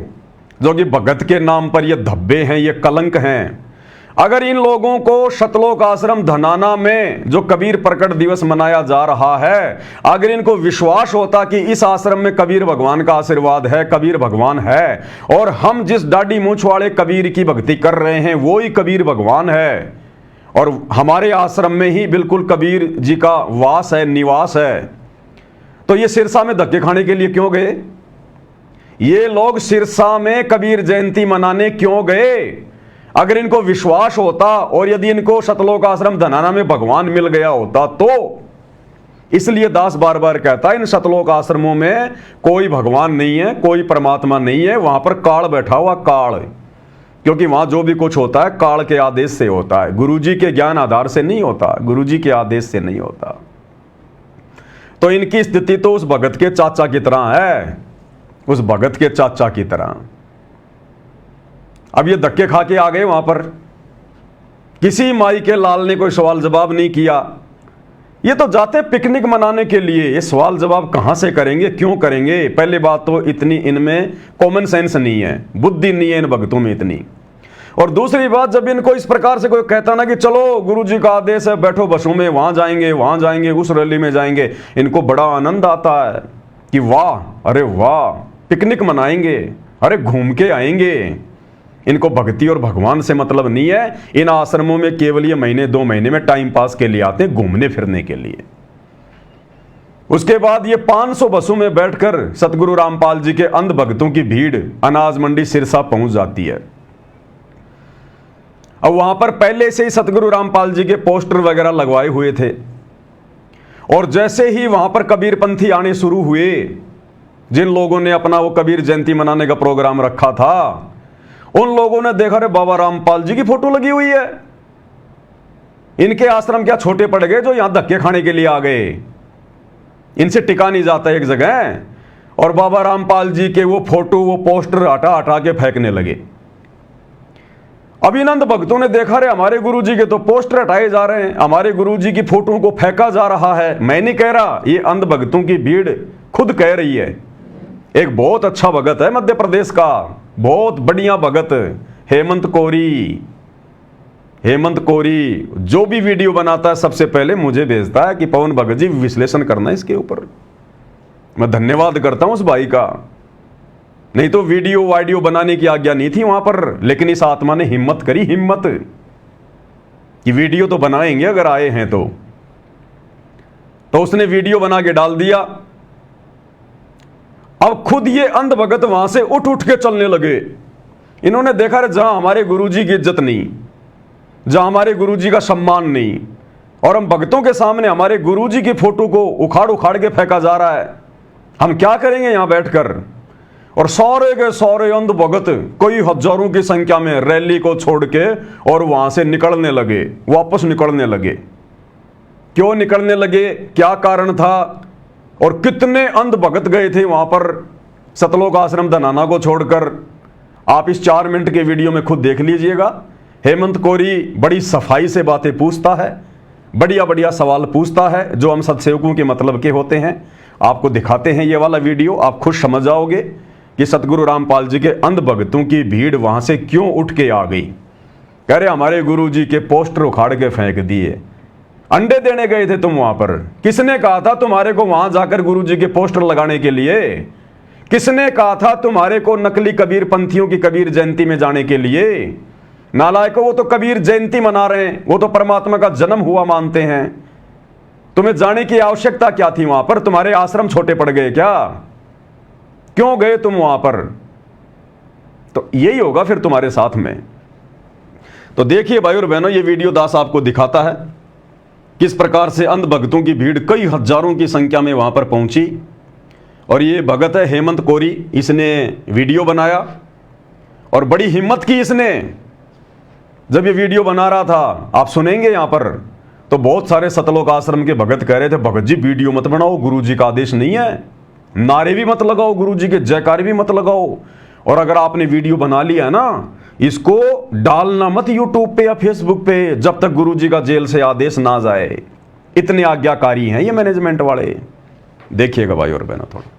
जो कि भगत के नाम पर ये धब्बे हैं, ये कलंक हैं, अगर इन लोगों को सतलोक आश्रम धनाना में जो कबीर प्रकट दिवस मनाया जा रहा है, अगर इनको विश्वास होता कि इस आश्रम में कबीर भगवान का आशीर्वाद है, कबीर भगवान है, और हम जिस दाढ़ी मूंछ वाले कबीर की भक्ति कर रहे हैं वो ही कबीर भगवान है, और हमारे आश्रम में ही बिल्कुल कबीर जी का वास है, निवास है, तो ये सिरसा में धक्के खाने के लिए क्यों गए? ये लोग सिरसा में कबीर जयंती मनाने क्यों गए? अगर इनको विश्वास होता और यदि इनको सतलोक आश्रम धनाना में भगवान मिल गया होता तो। इसलिए दास बार बार कहता है इन सतलोक आश्रमों में कोई भगवान नहीं है, कोई परमात्मा नहीं है, वहां पर काल बैठा हुआ, काल। क्योंकि वहां जो भी कुछ होता है काल के आदेश से होता है, गुरुजी के ज्ञान आधार से नहीं होता, गुरुजी के आदेश से नहीं होता। तो इनकी स्थिति तो उस भगत के चाचा की तरह है, उस भगत के चाचा की तरह। अब ये धक्के खा के आ गए वहां पर, किसी माई के लाल ने कोई सवाल जवाब नहीं किया। ये तो जाते पिकनिक मनाने के लिए, ये सवाल जवाब कहां से करेंगे, क्यों करेंगे? पहली बात तो इतनी इनमें कॉमन सेंस नहीं है, बुद्धि नहीं है इन भक्तों में इतनी। और दूसरी बात, जब इनको इस प्रकार से कोई कहता ना कि चलो गुरुजी का आदेश है, बैठो बसों में, वहां जाएंगे, उस रैली में जाएंगे, इनको बड़ा आनंद आता है कि वाह, अरे वाह, पिकनिक मनाएंगे, अरे घूम के आएंगे। इनको भक्ति और भगवान से मतलब नहीं है। इन आश्रमों में केवल ये महीने 2 महीने में टाइम पास के लिए आते हैं, घूमने फिरने के लिए। उसके बाद ये 500 बसों में बैठकर सतगुरु रामपाल जी के अंध भक्तों की भीड़ अनाज मंडी सिरसा पहुंच जाती है। अब वहां पर पहले से ही सतगुरु रामपाल जी के पोस्टर वगैरह लगवाए हुए थे, और जैसे ही वहां पर कबीर पंथी आने शुरू हुए, जिन लोगों ने अपना वो कबीर जयंती मनाने का प्रोग्राम रखा था, उन लोगों ने देखा रे बाबा रामपाल जी की फोटो लगी हुई है, इनके आश्रम क्या छोटे पड़ गए जो यहां धक्के खाने के लिए आ गए, इनसे टिका नहीं जाता एक जगह। और बाबा रामपाल जी के वो फोटो, वो पोस्टर हटा हटा के फेंकने लगे। अभिनंद भक्तों ने देखा रे हमारे गुरुजी के तो पोस्टर हटाए जा रहे हैं, हमारे गुरुजी की फोटो को फेंका जा रहा है। मैं नहीं कह रहा, ये अंध भक्तों की भीड़ खुद कह रही है। एक बहुत अच्छा भगत है मध्य प्रदेश का, बहुत बढ़िया भगत, हेमंत कोरी। हेमंत कोरी जो भी वीडियो बनाता है सबसे पहले मुझे भेजता है कि पवन भगत जी विश्लेषण करना इसके ऊपर। मैं धन्यवाद करता हूं उस भाई का, नहीं तो वीडियो बनाने की आज्ञा नहीं थी वहां पर, लेकिन इस आत्मा ने हिम्मत करी, हिम्मत कि वीडियो तो बनाएंगे अगर आए हैं तो उसने वीडियो बना के डाल दिया। अब खुद ये अंध भगत वहां से उठ उठ के चलने लगे। इन्होंने देखा रे जहां हमारे गुरुजी की इज्जत नहीं, जहां हमारे गुरुजी का सम्मान नहीं, और हम भक्तों के सामने हमारे गुरुजी की फोटो को उखाड़ उखाड़ के फेंका जा रहा है, हम क्या करेंगे यहां बैठकर। और सारे के सारे अंध भगत कई हजारों की संख्या में रैली को छोड़ के और वहां से निकलने लगे, वापस निकलने लगे। क्यों निकलने लगे, क्या कारण था, और कितने अंध भगत गए थे वहां पर सतलोक आश्रम धनाना को छोड़कर, आप इस 4 मिनट के वीडियो में खुद देख लीजिएगा। हेमंत कोरी बड़ी सफाई से बातें पूछता है, बढ़िया बढ़िया सवाल पूछता है जो हम सत्सेवकों के मतलब के होते हैं। आपको दिखाते हैं ये वाला वीडियो, आप खुद समझ जाओगे कि सतगुरु रामपाल जी के अंध भक्तों की भीड़ वहां से क्यों उठ के आ गई। कह रहे हमारे गुरु जी के पोस्टर उखाड़ के फेंक दिए, अंडे देने गए थे तुम वहां पर। किसने कहा था तुम्हारे को वहां जाकर गुरु जी के पोस्टर लगाने के लिए? किसने कहा था तुम्हारे को नकली कबीर पंथियों की कबीर जयंती में जाने के लिए? नालायकों, वो तो कबीर जयंती मना रहे हैं, वो तो परमात्मा का जन्म हुआ मानते हैं। तुम्हें जाने की आवश्यकता क्या थी वहां पर? तुम्हारे आश्रम छोटे पड़ गए क्या? क्यों गए तुम वहां पर? तो यही होगा फिर तुम्हारे साथ में। तो देखिए भाई और बहनों, ये वीडियो दास आपको दिखाता है किस प्रकार से अंध भक्तों की भीड़ कई हजारों की संख्या में वहां पर पहुंची। और ये भगत है हेमंत कोरी, इसने वीडियो बनाया और बड़ी हिम्मत की इसने। जब ये वीडियो बना रहा था, आप सुनेंगे यहां पर, तो बहुत सारे सतलोक आश्रम के भगत कह रहे थे, भगत जी वीडियो मत बनाओ, गुरुजी का आदेश नहीं है, नारे भी मत लगाओ, गुरुजी के जयकार भी मत लगाओ, और अगर आपने वीडियो बना लिया है ना, इसको डालना मत यूट्यूब पे या फेसबुक पे जब तक गुरुजी का जेल से आदेश ना जाए। इतने आज्ञाकारी हैं ये मैनेजमेंट वाले। देखिएगा भाई और बहनों थोड़ा।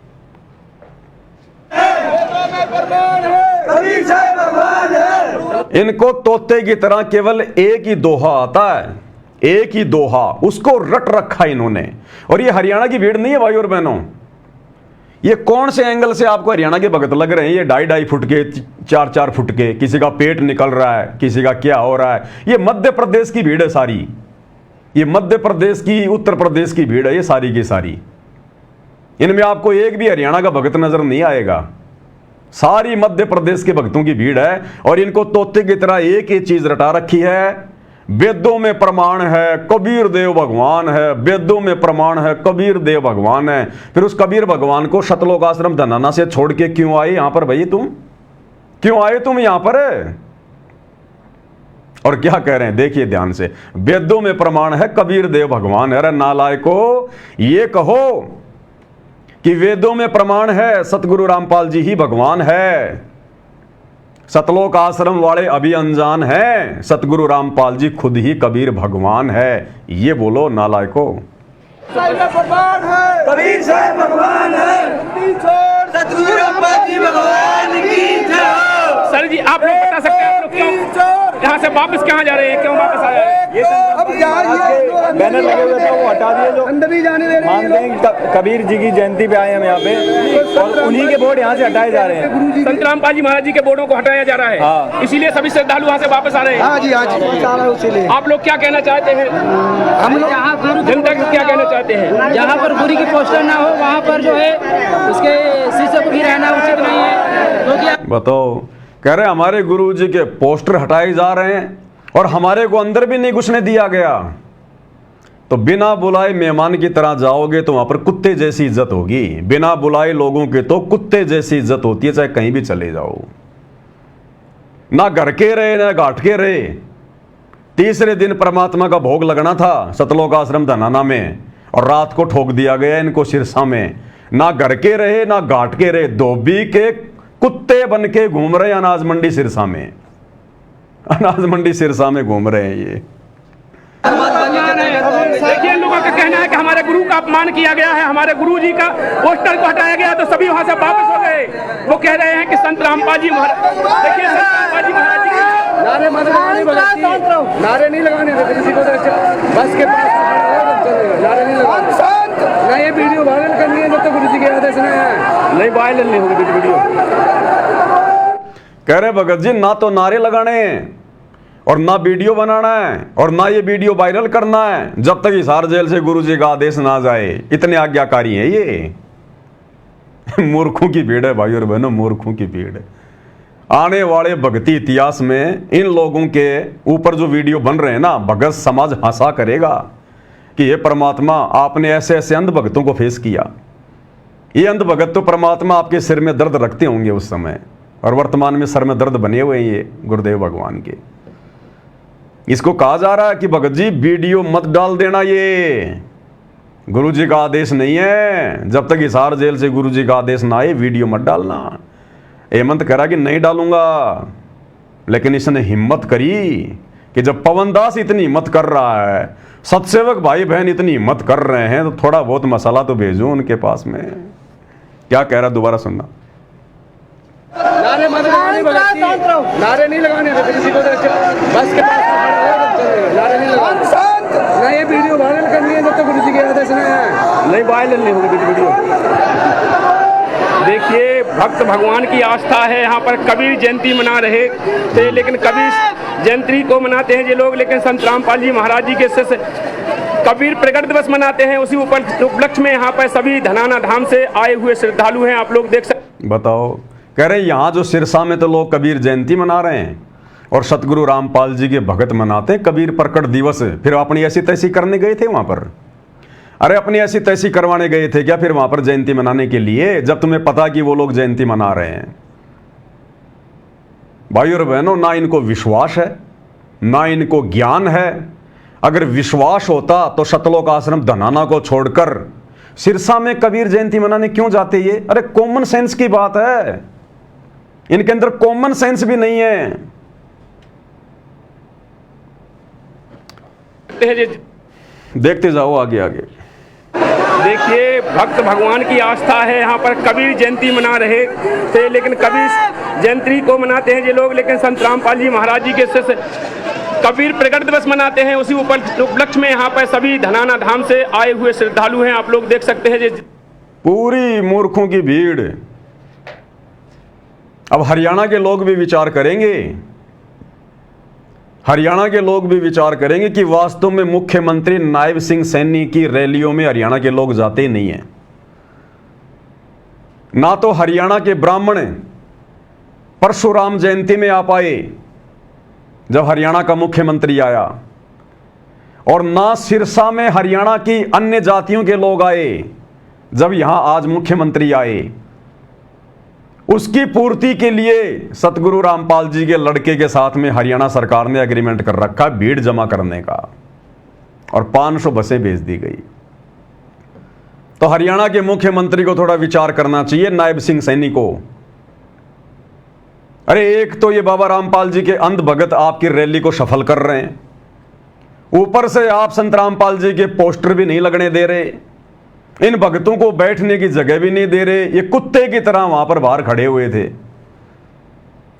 इनको तोते की तरह केवल एक ही दोहा आता है, एक ही दोहा, उसको रट रखा इन्होंने। और ये हरियाणा की भीड़ नहीं है भाई और बहनों, ये कौन से एंगल से आपको हरियाणा के भगत लग रहे हैं? ये 2.5 फुट के, 4-4 फुट के, किसी का पेट निकल रहा है, किसी का क्या हो रहा है। ये मध्य प्रदेश की भीड़ है सारी, ये मध्य प्रदेश की, उत्तर प्रदेश की भीड़ है ये सारी की सारी। इनमें आपको एक भी हरियाणा का भगत नजर नहीं आएगा, सारी मध्य प्रदेश के भक्तों की भीड़ है। और इनको तोते की तरह एक ही चीज रटा रखी है, वेदों में प्रमाण है कबीर देव भगवान है, वेदों में प्रमाण है कबीर देव भगवान है। फिर उस कबीर भगवान को सतलोक आश्रम धनाना से छोड़ के क्यों आए यहां पर भाई? तुम क्यों आए तुम यहां पर? और क्या कह रहे हैं देखिए ध्यान से, वेदों में प्रमाण है कबीर देव भगवान है। अरे नालायको, ये कहो कि वेदों में प्रमाण है सतगुरु रामपाल जी ही भगवान है। सतलोक आश्रम वाले अभी अनजान हैं, सतगुरु रामपाल जी खुद ही कबीर भगवान है। ये बोलो नालायको। कबीर साहब भगवान है, सतगुरु रामपाल जी भगवान की जय। सर जी आप लोग बता सकते हैं आप लोग क्यों यहाँ से वापस कहाँ जा रहे हैं, क्यों वापस आए हैं? ये बैनर लगे हुए थे वो हटा दिए, जो अंदर नहीं जाने दे रहे मानते हैं कबीर जी की जयंती पे आए हम यहाँ पे, और उन्हीं के बोर्ड यहाँ से हटाए जा रहे हैं। संत रामपाल जी महाराज जी के बोर्डों को हटाया जा रहा है, हाँ। इसीलिए सभी श्रद्धालु वहाँ से वापस आ रहे हैं। हाँ जी इसीलिए आप लोग क्या कहना चाहते हैं, हम लोग जनता को क्या कहना चाहते हैं? जहाँ पर गुरु की पोस्टर ना हो वहाँ पर जो है उसके शीशे पर ही रहना उचित नहीं है, क्योंकि बताओ, कह रहे हमारे गुरु जी के पोस्टर हटाए जा रहे हैं और हमारे को अंदर भी नहीं घुसने दिया गया। तो बिना बुलाए मेहमान की तरह जाओगे तो वहां पर कुत्ते जैसी इज्जत होगी, बिना बुलाए लोगों के तो कुत्ते जैसी इज्जत होती है, चाहे कहीं भी चले जाओ। ना घर के रहे ना घाट के रहे। तीसरे दिन परमात्मा का भोग लगना था सतलोक आश्रम धनाना में, और रात को ठोक दिया गया इनको सिरसा में। ना घर के रहे ना घाट के रहे, धोबी के कुत्ते बन के घूम रहे अनाज मंडी सिरसा में, अनाज मंडी सिरसा में घूम रहे हैं ये। देखिए इन लोगों का कहना है कि हमारे गुरु का अपमान किया गया है, हमारे गुरु जी का पोस्टर को हटाया गया, तो सभी वहां से वापस हो गए। वो कह रहे हैं कि संत रामपाल जी महाराज, देखिए संत रामपाल जी महाराज जी नारे नारे नहीं लगाने देते किसी को, बस के पास नारे नहीं लगाने ना। ये वीडियो वायरल करनी है जब तक गुरु जी के आदेश नहीं वायरल नहीं होगी वीडियो। कह रहे भगत जी ना तो नारे लगाने हैं और ना वीडियो बनाना है और ना ये वीडियो वायरल करना है जब तक हिसार जेल से गुरुजी का आदेश ना जाए। इतने आज्ञाकारी हैं ये। मूर्खों की भीड़ है भाई और बहनों, मूर्खों की भीड़ है। आने वाले भक्ति इतिहास में इन लोगों के ऊपर जो वीडियो बन रहे हैं ना, भगत समाज हंसा करेगा कि ये परमात्मा आपने ऐसे ऐसे अंध भक्तों को फेस किया। ये अंध भगत तो परमात्मा आपके सिर में दर्द रखते होंगे उस समय, और वर्तमान में सर में दर्द बने हुए हैं ये गुरुदेव भगवान के। इसको कहा जा रहा है कि भगत जी वीडियो मत डाल देना, ये गुरुजी का आदेश नहीं है। जब तक हिसार जेल से गुरुजी का आदेश ना आए वीडियो मत डालना। हेमंत कह रहा कि नहीं डालूंगा, लेकिन इसने हिम्मत करी कि जब पवन दास इतनी हिम्मत कर रहा है, सतसेवक भाई बहन इतनी हिम्मत कर रहे हैं, तो थोड़ा बहुत मसाला तो भेजूं उनके पास में। क्या कह रहा दोबारा सुनना। नारे नारे नहीं लगाने देते किसी को, बस के पास नारे नहीं लगाने ना। ये वीडियो वायरल करनी है जब तक गुरु जी के आदेश नहीं वायरल नहीं होगी वीडियो। देखिए भक्त भगवान की आस्था है, यहाँ पर कबीर जयंती मना रहे थे, लेकिन कबीर जयंती को मनाते हैं ये लोग, लेकिन संत रामपाल जी महाराज जी के शिष्य कबीर प्रकट दिवस मनाते हैं। उसी उपलक्ष्य में यहाँ पर सभी धनाना धाम से आए हुए श्रद्धालु हैं, आप लोग देख सकते। बताओ, कह रहे यहाँ जो सिरसा में तो लोग कबीर जयंती मना रहे हैं और सतगुरु रामपाल जी के भगत मनाते कबीर प्रकट दिवस। फिर अपनी ऐसी तैसी करने गए थे वहां पर? अरे अपनी ऐसी तैसी करवाने गए थे क्या फिर वहां पर जयंती मनाने के लिए, जब तुम्हें पता कि वो लोग जयंती मना रहे हैं? भाइयों और बहनों, ना इनको विश्वास है ना इनको ज्ञान है। अगर विश्वास होता तो सतलोक आश्रम धनाना को छोड़कर सिरसा में कबीर जयंती मनाने क्यों जाते ये? अरे कॉमन सेंस की बात है, इनके अंदर कॉमन सेंस भी नहीं है। देखते जाओ आगे आगे। देखिए, भक्त भगवान की आस्था है, यहाँ पर कबीर जयंती मना रहे थे, लेकिन कबीर जयंती को मनाते हैं ये लोग, लेकिन संत रामपाल जी महाराज जी के शिष्य कबीर प्रकट दिवस मनाते हैं। उसी उपलक्ष्य में यहाँ पर सभी धनाना धाम से आए हुए श्रद्धालु हैं, आप लोग देख सकते हैं। पूरी मूर्खों की भीड़। अब हरियाणा के लोग भी विचार करेंगे, हरियाणा के लोग भी विचार करेंगे कि वास्तव में मुख्यमंत्री नायब सिंह सैनी की रैलियों में हरियाणा के लोग जाते ही नहीं हैं। ना तो हरियाणा के ब्राह्मण परशुराम जयंती में आ पाए जब हरियाणा का मुख्यमंत्री आया, और ना सिरसा में हरियाणा की अन्य जातियों के लोग आए जब यहां आज मुख्यमंत्री आए। उसकी पूर्ति के लिए सतगुरु रामपाल जी के लड़के के साथ में हरियाणा सरकार ने एग्रीमेंट कर रखा भीड़ जमा करने का, और 500 बसें भेज दी गई। तो हरियाणा के मुख्यमंत्री को थोड़ा विचार करना चाहिए, नायब सिंह सैनी को। अरे एक तो ये बाबा रामपाल जी के अंध भगत आपकी रैली को सफल कर रहे हैं, ऊपर से आप संत रामपाल जी के पोस्टर भी नहीं लगने दे रहे, इन भक्तों को बैठने की जगह भी नहीं दे रहे। ये कुत्ते की तरह वहां पर बाहर खड़े हुए थे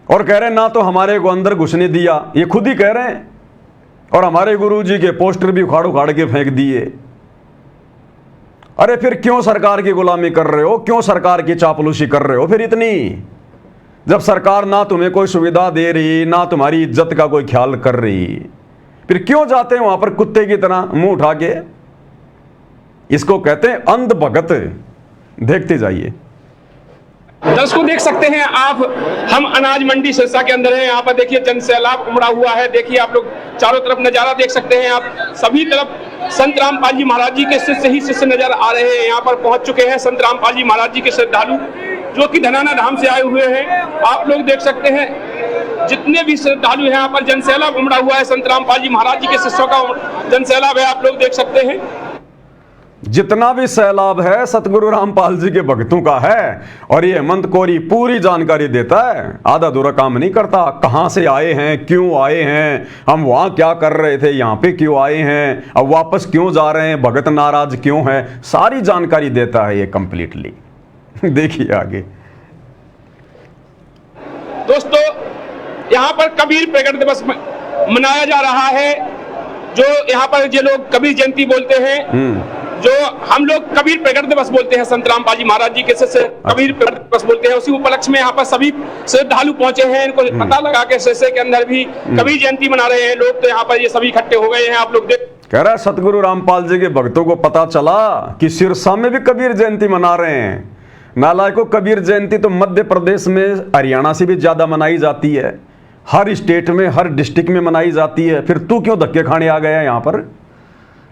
और कह रहे ना तो हमारे को अंदर घुसने दिया, ये खुद ही कह रहे हैं, और हमारे गुरुजी के पोस्टर भी उखाड़ उखाड़ के फेंक दिए। अरे फिर क्यों सरकार की गुलामी कर रहे हो, क्यों सरकार की चापलूसी कर रहे हो फिर इतनी, जब सरकार ना तुम्हें कोई सुविधा दे रही ना तुम्हारी इज्जत का कोई ख्याल कर रही, फिर क्यों जाते हैं वहां पर कुत्ते की तरह मुंह उठा के? इसको कहते हैं अंध भगत। देखते जाइए। दर्शकों देख सकते हैं आप, हम अनाज मंडी सिरसा के अंदर हैं। यहाँ पर देखिए जन सैलाब उमड़ा हुआ है। देखिए आप लोग चारों तरफ नजारा देख सकते हैं आप, सभी तरफ संत रामपाल जी महाराज जी के शिष्य ही शिष्य नजर आ रहे हैं। यहाँ पर पहुंच चुके हैं संत रामपाल जी महाराज जी के श्रद्धालु जो कि धनाना धाम से आए हुए हैं। आप लोग देख सकते हैं जितने भी श्रद्धालु हैं यहाँ पर जन सैलाब उमड़ा हुआ है। संत रामपाल जी महाराज जी के शिष्यों का जन सैलाब है, आप लोग देख सकते हैं। जितना भी सैलाब है सतगुरु रामपाल जी के भक्तों का है, और ये हेमंत कोरी पूरी जानकारी देता है, आधा अधूरा काम नहीं करता। कहां से आए हैं, क्यों आए हैं, हम वहां क्या कर रहे थे, यहां पे क्यों आए हैं, अब वापस क्यों जा रहे हैं, भगत नाराज क्यों है, सारी जानकारी देता है ये कंप्लीटली। देखिए आगे। दोस्तों यहाँ पर कबीर प्रकट दिवस मनाया जा रहा है, जो यहाँ पर ये लोग कबीर जयंती बोलते हैं, जो हम लोग कबीर प्रकट दिवस बोलते हैं। संत रामपाल जी महाराज जी के शिष्य कबीर प्रकट दिवस बोलते हैं। उसी उपलक्ष्य में यहाँ पर सभी श्रद्धालु पहुंचे हैं। इनको पता लगा के शिष्य के अंदर भी कबीर जयंती मना रहे हैं लोग, तो यहाँ पर ये सभी इकट्ठे हो गए हैं। आप लोग देख कह रहा है सतगुरु रामपाल जी के भक्तों को पता चला कि सिरसा में भी कबीर जयंती मना रहे हैं। नालायकों, कबीर जयंती तो मध्य प्रदेश में हरियाणा से भी ज्यादा मनाई जाती है, हर स्टेट में हर डिस्ट्रिक्ट में मनाई जाती है। फिर तू क्यों धक्के खाने आ गया यहाँ पर?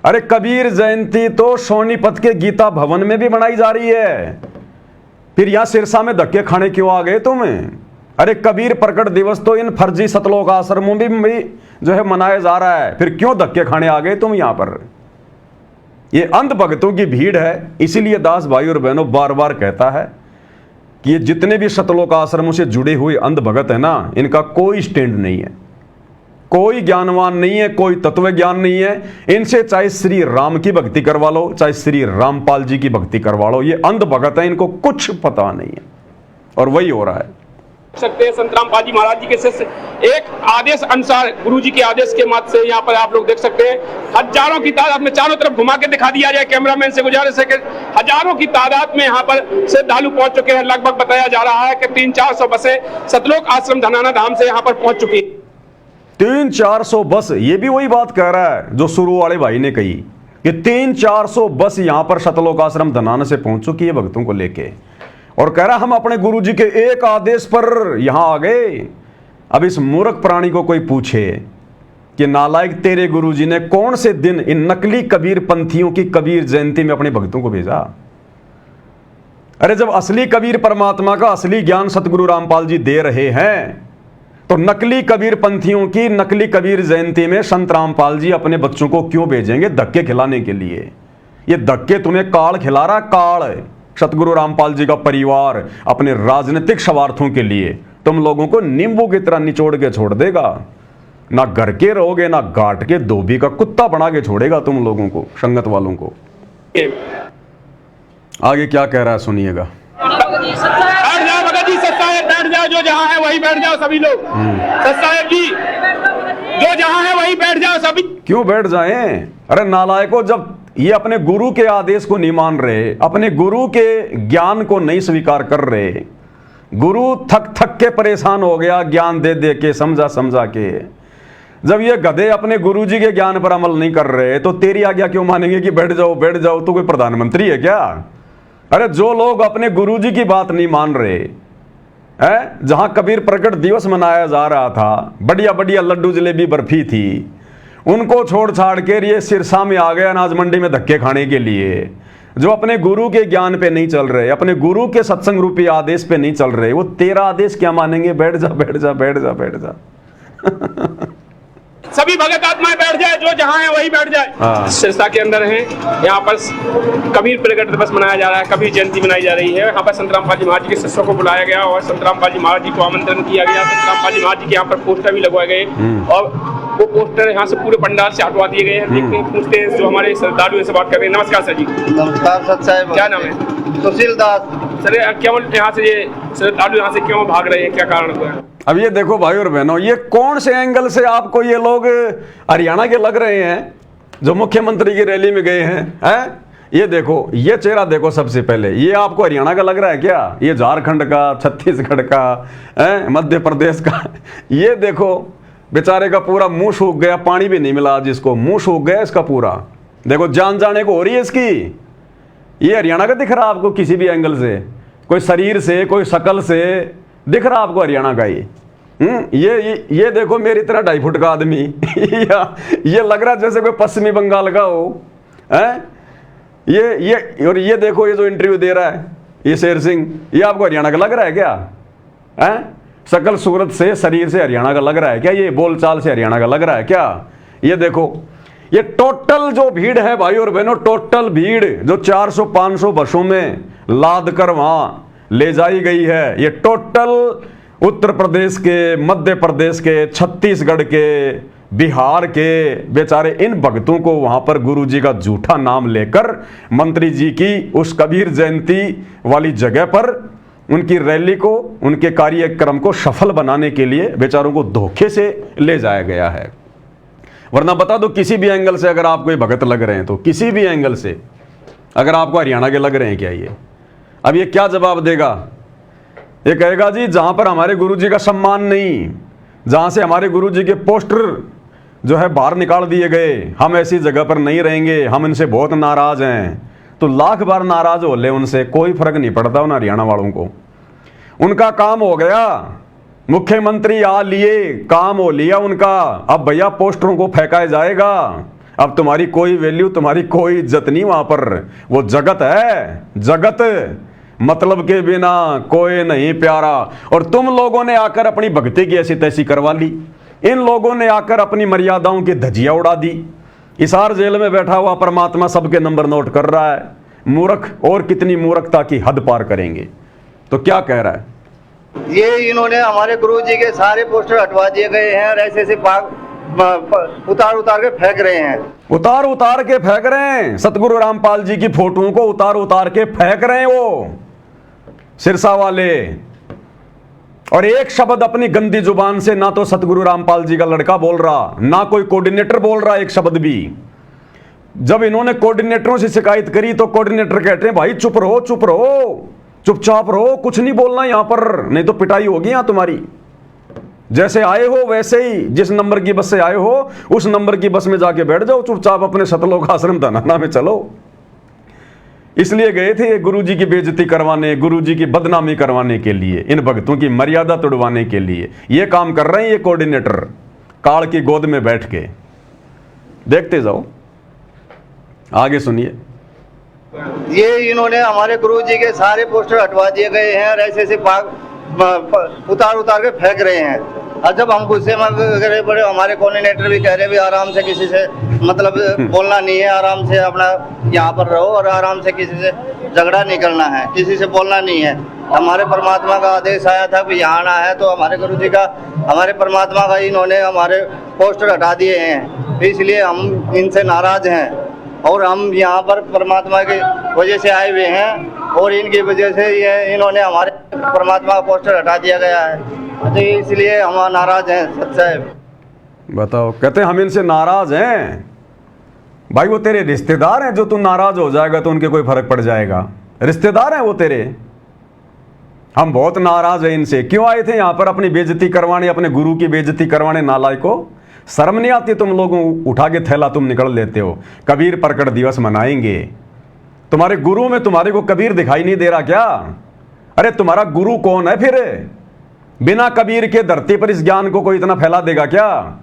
अरे कबीर जयंती तो सोनीपत के गीता भवन में भी मनाई जा रही है, फिर यहां सिरसा में धक्के खाने क्यों आ गए तुम? अरे कबीर प्रकट दिवस तो इन फर्जी सतलोक आश्रमों में भी जो है मनाया जा रहा है, फिर क्यों धक्के खाने आ गए तुम यहां पर? ये अंध भक्तों की भीड़ है। इसीलिए दास भाई और बहनों बार बार कहता है कि ये जितने भी सतलोक आश्रमों से जुड़े हुए अंध भगत है ना, इनका कोई स्टैंड नहीं है, कोई ज्ञानवान नहीं है, कोई तत्व ज्ञान नहीं है। इनसे चाहे श्री राम की भक्ति करवा लो, चाहे श्री रामपाल जी की भक्ति करवा लो, ये अंध भगत है, इनको कुछ पता नहीं है, और वही हो रहा है। सकते हैं संत रामपाल जी महाराज जी के शिष्य एक आदेश अनुसार, गुरु जी के आदेश के मत से यहाँ पर आप लोग देख सकते हैं हजारों की तादाद में, चारों तरफ घुमा के दिखा दिया जाए, कैमरामैन से गुजारिश है कि हजारों की तादाद में यहाँ पर श्रद्धालु पहुंच चुके हैं। लगभग बताया जा रहा है कि 300-400 बसें सतलोक आश्रम धनाना धाम से यहाँ पर पहुंच चुकी है। 300-400 बस, ये भी वही बात कह रहा है जो शुरू वाले भाई ने कही कि 300-400 बस यहां पर सतलोक आश्रम धनाना से पहुंच चुकी है भक्तों को लेके, और कह रहा हम अपने गुरु जी के एक आदेश पर यहां आ गए। अब इस मूर्ख प्राणी को कोई पूछे कि नालायक तेरे गुरुजी ने कौन से दिन इन नकली कबीर पंथियों की कबीर जयंती में अपने भक्तों को भेजा? अरे जब असली कबीर परमात्मा का असली ज्ञान सतगुरु रामपाल जी दे रहे हैं तो नकली कबीर पंथियों की नकली कबीर जयंती में संत रामपाल जी अपने बच्चों को क्यों भेजेंगे? धक्के खिलाने के लिए। ये धक्के तुम्हें काल खिला रहा, काल। सतगुरु रामपाल जी का परिवार अपने राजनीतिक स्वार्थों के लिए तुम लोगों को नींबू की तरह निचोड़ के छोड़ देगा। ना घर के रहोगे, ना घाट के धोबी का कुत्ता बना के छोड़ेगा तुम लोगों को, संगत वालों को। आगे क्या कह रहा है सुनिएगा। बैठ जाओ भगत जी, सत साहेब बैठ जाओ, जो जहाँ है वही बैठ जाओ सभी लोग। सत साहेब जी, जो जहाँ है वही बैठ जाओ सभी। क्यों बैठ जाएं? अरे नालायकों, जब ये अपने गुरु के आदेश को नहीं मान रहे, अपने गुरु के ज्ञान को नहीं स्वीकार कर रहे, गुरु थक थक के परेशान हो गया ज्ञान दे दे के, समझा समझा के। जब ये गधे अपने गुरुजी के ज्ञान पर अमल नहीं कर रहे तो तेरी आज्ञा क्यों मानेंगे कि बैठ जाओ बैठ जाओ? तो कोई प्रधानमंत्री है क्या? अरे जो लोग अपने गुरुजी की बात नहीं मान रहे हैं, जहां कबीर प्रकट दिवस मनाया जा रहा था, बढ़िया बढ़िया लड्डू जलेबी बर्फी थी, उनको छोड़ छाड़ के ये सिरसा में आ गए अनाज मंडी में धक्के खाने के लिए। जो अपने गुरु के ज्ञान पे नहीं चल रहे, अपने गुरु के सत्संग रूपी आदेश पे नहीं चल रहे, वो तेरा आदेश क्या मानेंगे? बैठ जा बैठ जा बैठ जा बैठ जा। सभी भगत आत्माएं बैठ जाए, जो जहाँ है वही बैठ जाए। सिरसा के अंदर है, यहाँ पर कबीर प्रकट दिवस मनाया जा रहा है, कबीर जयंती मनाई जा रही है। यहाँ पर संत रामपाल जी महाराज जी के शिष्यों को बुलाया गया और संत रामपाल जी महाराज जी को आमंत्रण किया गया। संत रामपाल जी महाराज जी के यहाँ पर पोस्टर भी लगवाए गए और वो पोस्टर यहाँ से पूरे पंडाल से हटवा दिए गए हैं। देखते हैं, पूछते हैं जो हमारे श्रद्धालु से बात कर रहे हैं। नमस्कार सर जी। नमस्कार सत साहब। क्या नाम है? सुशील दास। सर क्यों यहाँ से ये श्रद्धालु यहाँ से क्यों भाग रहे हैं, क्या कारण हुआ है? अब ये देखो भाई और बहनों, ये कौन से एंगल से आपको ये लोग हरियाणा के लग रहे हैं जो मुख्यमंत्री की रैली में गए हैं? ये देखो, ये चेहरा देखो सबसे पहले, ये आपको हरियाणा का लग रहा है क्या? ये झारखंड का, छत्तीसगढ़ का, मध्य प्रदेश का। ये देखो बेचारे का पूरा मुंह सूख गया, पानी भी नहीं मिला जिसको, मुंह सूख गया इसका पूरा। देखो जान जाने को हो रही है इसकी। ये हरियाणा का दिख रहा आपको किसी भी एंगल से? कोई शरीर से, कोई शकल से दिख रहा आपको हरियाणा का? ये देखो मेरी तरह 2.5 फुट का आदमी ये लग रहा जैसे कोई पश्चिमी बंगाल का हो। और ये देखो ये जो इंटरव्यू दे रहा है ये शेर सिंह, ये आपको हरियाणा का लग रहा है क्या? शकल सूरत से, शरीर से हरियाणा का लग रहा है क्या? ये बोलचाल से हरियाणा का लग रहा है क्या? ये देखो, ये टोटल जो भीड़ है भाई और बहनों, टोटल भीड़ जो 400-500 बसों में लाद कर वहां ले जाई गई है, ये टोटल उत्तर प्रदेश के, मध्य प्रदेश के, छत्तीसगढ़ के, बिहार के बेचारे इन भक्तों को वहां पर गुरुजी का झूठा नाम लेकर मंत्री जी की उस कबीर जयंती वाली जगह पर उनकी रैली को, उनके कार्यक्रम को सफल बनाने के लिए बेचारों को धोखे से ले जाया गया है। वरना बता दो, किसी भी एंगल से अगर आपको ये भगत लग रहे हैं तो किसी भी एंगल से अगर आपको हरियाणा के लग रहे हैं क्या, ये अब ये क्या जवाब देगा? ये कहेगा जी जहां पर हमारे गुरुजी का सम्मान नहीं, जहां से हमारे गुरुजी के पोस्टर जो है बाहर निकाल दिए गए, हम ऐसी जगह पर नहीं रहेंगे, हम इनसे बहुत नाराज हैं। तो लाख बार नाराज हो ले उनसे, कोई फर्क नहीं पड़ता उन हरियाणा वालों को। उनका काम हो गया, मुख्यमंत्री आ लिए, काम हो लिया उनका। अब भैया पोस्टरों को फेंका जाएगा, अब तुम्हारी कोई वैल्यू, तुम्हारी कोई इज्जत नहीं वहां पर। वो जगत है, जगत मतलब के बिना कोई नहीं प्यारा। और तुम लोगों ने आकर अपनी भक्ति की ऐसी तैसी करवा ली, इन लोगों ने आकर अपनी मर्यादाओं की धज्जियां उड़ा दी। हिसार जेल में बैठा हुआ परमात्मा सबके नंबर नोट कर रहा है। मूर्ख और कितनी मूर्खता की हद पार करेंगे। तो क्या कह रहा है? ये इन्होंने हमारे गुरुजी के सारे पोस्टर हटवा दिए गए हैं और ऐसे उतार उतार के फेंक रहे हैं। उतार उतार के फेंक रहे हैं सतगुरु रामपाल जी की फोटोओं को, उतार उतार के फेंक रहे हैं वो सिरसा वाले। और एक शब्द अपनी गंदी जुबान से ना तो सतगुरु रामपाल जी का लड़का बोल रहा, ना कोई कोऑर्डिनेटर बोल रहा एक शब्द भी। जब इन्होंने कोऑर्डिनेटरों से शिकायत करी तो कोऑर्डिनेटर कहते हैं भाई चुप रहो, चुप रहो, चुपचाप रहो, कुछ नहीं बोलना यहां पर, नहीं तो पिटाई होगी यहां तुम्हारी। जैसे आए हो वैसे ही, जिस नंबर की बस से आए हो उस नंबर की बस में जाके बैठ जाओ, चुपचाप अपने सतलोक आश्रम धनाना में चलो। इसलिए गए थे ये गुरुजी की बेइज्जती करवाने, गुरुजी की बदनामी करवाने के लिए, इन भक्तों की मर्यादा तोड़वाने के लिए ये काम कर रहे हैं ये कोऑर्डिनेटर काल की गोद में बैठ के। देखते जाओ, आगे सुनिए। ये इन्होंने हमारे गुरुजी के सारे पोस्टर हटवा दिए गए हैं और ऐसे उतार उतार के फेंक रहे हैं। और जब हम गुस्से में वगैरह पड़े, हमारे कोऑर्डिनेटर भी कह रहे भी आराम से, किसी से मतलब बोलना नहीं है, आराम से अपना यहाँ पर रहो और आराम से, किसी से झगड़ा नहीं करना है, किसी से बोलना नहीं है। हमारे परमात्मा का आदेश आया था कि यहाँ आना है, तो हमारे गुरुजी का, हमारे परमात्मा का इन्होंने हमारे पोस्टर हटा दिए हैं, इसलिए हम इनसे नाराज हैं और हम यहाँ पर परमात्मा की वजह से आए हुए हैं और इनकी वजह से ये इन्होंने हमारे परमात्मा का पोस्टर हटा दिया गया है, तो इसलिए हम नाराज हैं। सच्चाई बताओ, कहते हैं हम इनसे नाराज हैं। भाई वो तेरे रिश्तेदार हैं, जो तू नाराज हो जाएगा तो उनके कोई फर्क पड़ जाएगा? रिश्तेदार हैं वो तेरे। हम बहुत नाराज हैं इनसे। क्यों आए थे यहाँ पर? अपनी बेइज्जती करवाने, अपने गुरु की बेइज्जती करवाने। नालायकों, शर्म नहीं आती तुम लोगों? उठा के थैला तुम निकल लेते हो। कबीर प्रकट दिवस मनाएंगे, तुम्हारे गुरु में तुम्हारे को कबीर दिखाई नहीं दे रहा क्या? अरे तुम्हारा गुरु कौन है फिर? बिना कबीर के धरती पर इस ज्ञान को कोई इतना फैला देगा क्या?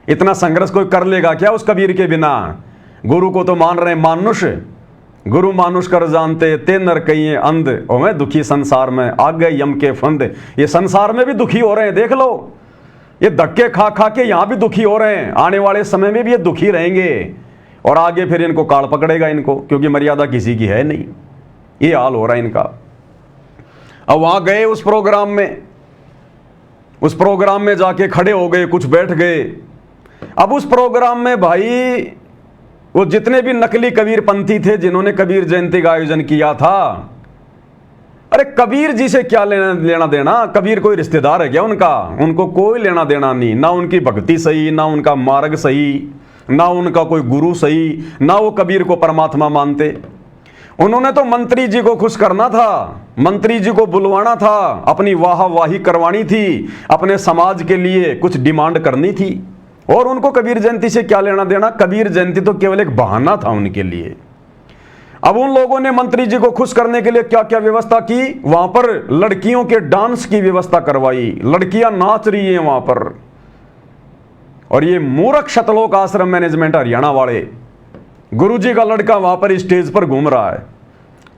इतना संघर्ष कोई कर लेगा क्या उस कबीर के बिना? गुरु को तो मान रहे मानुष, गुरु मानुष कर जानते, ते नर कहिए अंध, और मैं दुखी संसार में आ गए यम के फंद। ये संसार में भी दुखी हो रहे हैं, देख लो। ये धक्के खा खा के यहां भी दुखी हो रहे हैं, आने वाले समय में भी ये दुखी रहेंगे और आगे फिर इनको काल पकड़ेगा इनको, क्योंकि मर्यादा किसी की है नहीं। ये हाल हो रहा है इनका। अब वहां गए उस प्रोग्राम में जाके खड़े हो गए, कुछ बैठ गए। अब उस प्रोग्राम में भाई वो जितने भी नकली कबीर पंथी थे जिन्होंने कबीर जयंती का आयोजन किया था, अरे कबीर जी से क्या लेना देना? कबीर कोई रिश्तेदार है क्या उनका? उनको कोई लेना देना नहीं। ना उनकी भक्ति सही, ना उनका मार्ग सही, ना उनका कोई गुरु सही, ना वो कबीर को परमात्मा मानते। उन्होंने तो मंत्री जी को खुश करना था, मंत्री जी को बुलवाना था, अपनी वाहवाही करवानी थी, अपने समाज के लिए कुछ डिमांड करनी थी। और उनको कबीर जयंती से क्या लेना देना? कबीर जयंती तो केवल एक बहाना था उनके लिए। अब उन लोगों ने मंत्री जी को खुश करने के लिए क्या क्या व्यवस्था की? वहां पर लड़कियों के डांस की व्यवस्था करवाई, लड़कियां नाच रही हैं वहां पर। और ये मूर्ख शतलोक आश्रम मैनेजमेंट हरियाणा वाले, गुरुजी का लड़का वहां पर स्टेज पर घूम रहा है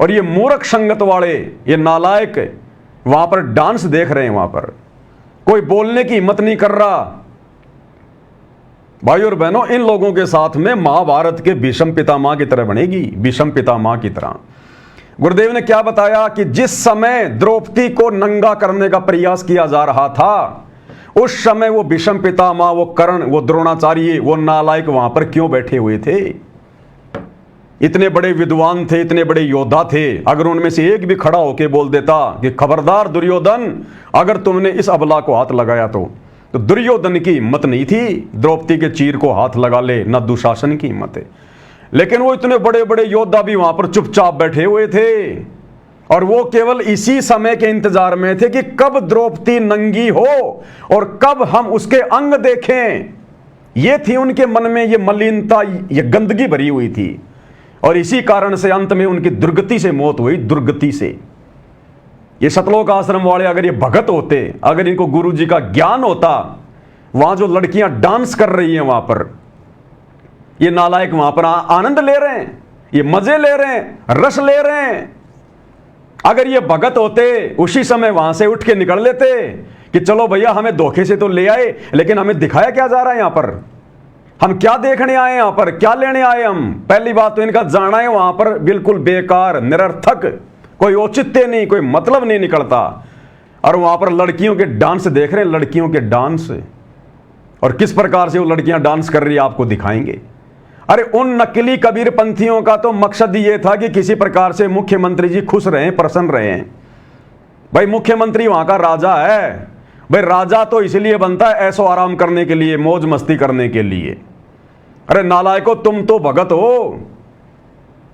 और ये मूर्ख संगत वाले, ये नालायक वहां पर डांस देख रहे हैं। वहां पर कोई बोलने की हिम्मत नहीं कर रहा। भाई और बहनों, इन लोगों के साथ में महाभारत के भीष्म पितामह की तरह बनेगी, भीष्म पितामह की तरह। गुरुदेव ने क्या बताया कि जिस समय द्रौपदी को नंगा करने का प्रयास किया जा रहा था, उस समय वो भीष्म पितामह, वो कर्ण, वो द्रोणाचार्य, वो नालायक वहां पर क्यों बैठे हुए थे? इतने बड़े विद्वान थे, इतने बड़े योद्धा थे। अगर उनमें से एक भी खड़ा होकर बोल देता कि खबरदार दुर्योधन, अगर तुमने इस अबला को हाथ लगाया तो दुर्योधन की हिम्मत नहीं थी द्रौपदी के चीर को हाथ लगा ले, न दुशासन की हिम्मत है। लेकिन वो इतने बड़े बड़े योद्धा भी वहां पर चुपचाप बैठे हुए थे और वो केवल इसी समय के इंतजार में थे कि कब द्रौपदी नंगी हो और कब हम उसके अंग देखें। ये थी उनके मन में, ये मलिनता, ये गंदगी भरी हुई थी। और इसी कारण से अंत में उनकी दुर्गति से मौत हुई, दुर्गति से। ये सतलोक आश्रम वाले अगर ये भगत होते, अगर इनको गुरु जी का ज्ञान होता, वहां जो लड़कियां डांस कर रही हैं वहां पर, ये नालायक वहां पर आनंद ले रहे हैं, ये मजे ले रहे हैं, रस ले रहे हैं। अगर ये भगत होते, उसी समय वहां से उठ के निकल लेते कि चलो भैया, हमें धोखे से तो ले आए, लेकिन हमें दिखाया क्या जा रहा है यहां पर? हम क्या देखने आए यहां पर? क्या लेने आए हम? पहली बात तो इनका जाना है वहां पर बिल्कुल बेकार, निरर्थक, कोई औचित्य नहीं, कोई मतलब नहीं निकलता। और वहां पर लड़कियों के डांस देख रहे हैं, लड़कियों के डांस, और किस प्रकार से वो लड़कियां डांस कर रही है आपको दिखाएंगे। अरे उन नकली कबीर पंथियों का तो मकसद ये था कि किसी प्रकार से मुख्यमंत्री जी खुश रहें, प्रसन्न रहें। भाई मुख्यमंत्री वहां का राजा है, भाई राजा तो इसलिए बनता है ऐसो आराम करने के लिए, मौज मस्ती करने के लिए। अरे नालायकों, तुम तो भगत हो।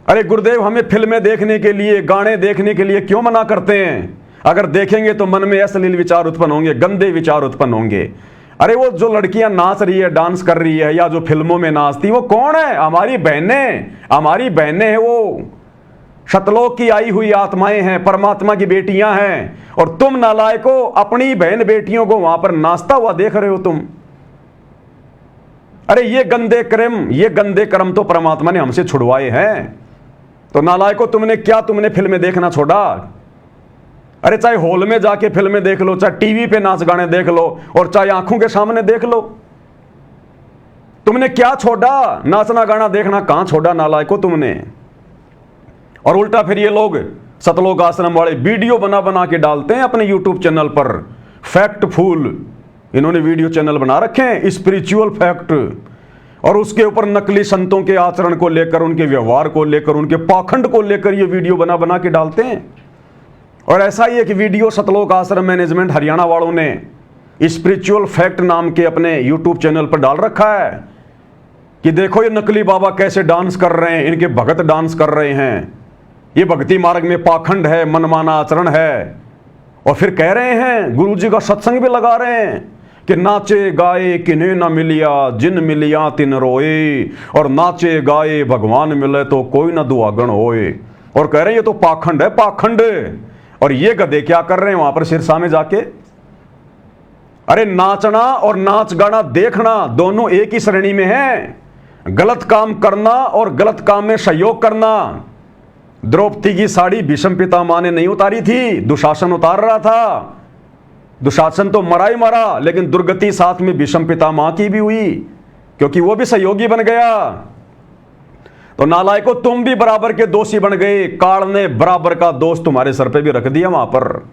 अरे गुरुदेव, हमें फिल्में देखने के लिए, गाने देखने के लिए क्यों मना करते हैं? अगर देखेंगे तो मन में अश्लील विचार उत्पन्न होंगे, गंदे विचार उत्पन्न होंगे। अरे वो जो लड़कियां नाच रही है, डांस कर रही है, या जो फिल्मों में नाचती, वो कौन है? हमारी बहनें, हमारी बहनें हैं वो। शतलोक की आई हुई आत्माएं हैं, परमात्मा की बेटियां हैं, और तुम नालायकों अपनी बहन बेटियों को वहां पर नाचता हुआ देख रहे हो तुम। अरे ये गंदे कर्म तो परमात्मा ने हमसे छुड़वाए हैं। तो नालायकों तुमने फिल्में देखना छोड़ा? अरे चाहे हॉल में जाके फिल्में देख लो, चाहे टीवी पे नाच गाने देख लो, और चाहे आंखों के सामने देख लो। तुमने क्या छोड़ा? नाचना गाना देखना कहां छोड़ा नालायकों तुमने? और उल्टा फिर ये लोग सतलोक आश्रम वाले वीडियो बना बना के डालते हैं अपने यूट्यूब चैनल पर। फैक्टफुल इन्होंने वीडियो चैनल बना रखे हैं, स्पिरिचुअल फैक्ट, और उसके ऊपर नकली संतों के आचरण को लेकर, उनके व्यवहार को लेकर, उनके पाखंड को लेकर ये वीडियो बना बना के डालते हैं। और ऐसा ही एक वीडियो सतलोक आश्रम मैनेजमेंट हरियाणा वालों ने स्पिरिचुअल फैक्ट नाम के अपने यूट्यूब चैनल पर डाल रखा है कि देखो ये नकली बाबा कैसे डांस कर रहे हैं, इनके भगत डांस कर रहे हैं, ये भक्ति मार्ग में पाखंड है, मनमाना आचरण है। और फिर कह रहे हैं, गुरुजी का सत्संग भी लगा रहे हैं कि नाचे गाए किन्हें न मिलिया, जिन मिलिया तिन रोए, और नाचे गाए भगवान मिले तो कोई न दुआगण होए। और कह रहे हैं ये तो पाखंड है, पाखंड। और ये गधे क्या कर रहे हैं वहां पर सिरसा में जाके? अरे नाचना और नाच गाना देखना दोनों एक ही श्रेणी में है। गलत काम करना और गलत काम में सहयोग करना। द्रौपदी की साड़ी भीष्म पितामह ने नहीं उतारी थी, दुशासन उतार रहा था। दुशासन तो मरा ही मरा, लेकिन दुर्गति साथ में भीष्म पितामह की भी हुई, क्योंकि वो भी सहयोगी बन गया। तो नालायकों तुम भी बराबर के दोषी बन गए। काल ने बराबर का दोष तुम्हारे सर पे भी रख दिया वहां पर।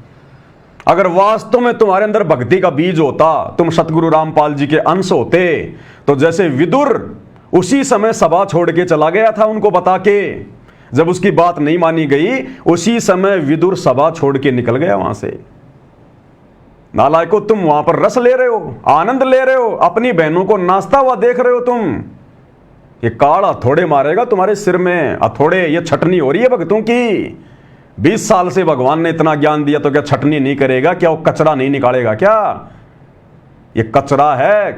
अगर वास्तव में तुम्हारे अंदर भक्ति का बीज होता, तुम सतगुरु रामपाल जी के अंश होते, तो जैसे विदुर उसी समय सभा छोड़ के चला गया था उनको बता के, जब उसकी बात नहीं मानी गई उसी समय विदुर सभा छोड़ के निकल गया वहां से। नालायकों तुम वहां पर रस ले रहे हो, आनंद ले रहे हो, अपनी बहनों को नाचता हुआ देख रहे हो तुम। ये काल हथौड़े मारेगा तुम्हारे सिर में। हथौड़े, ये छटनी हो रही है भक्तों की। 20 साल से भगवान ने इतना ज्ञान दिया तो क्या छटनी नहीं करेगा? क्या वो कचरा नहीं निकालेगा क्या? ये कचरा है,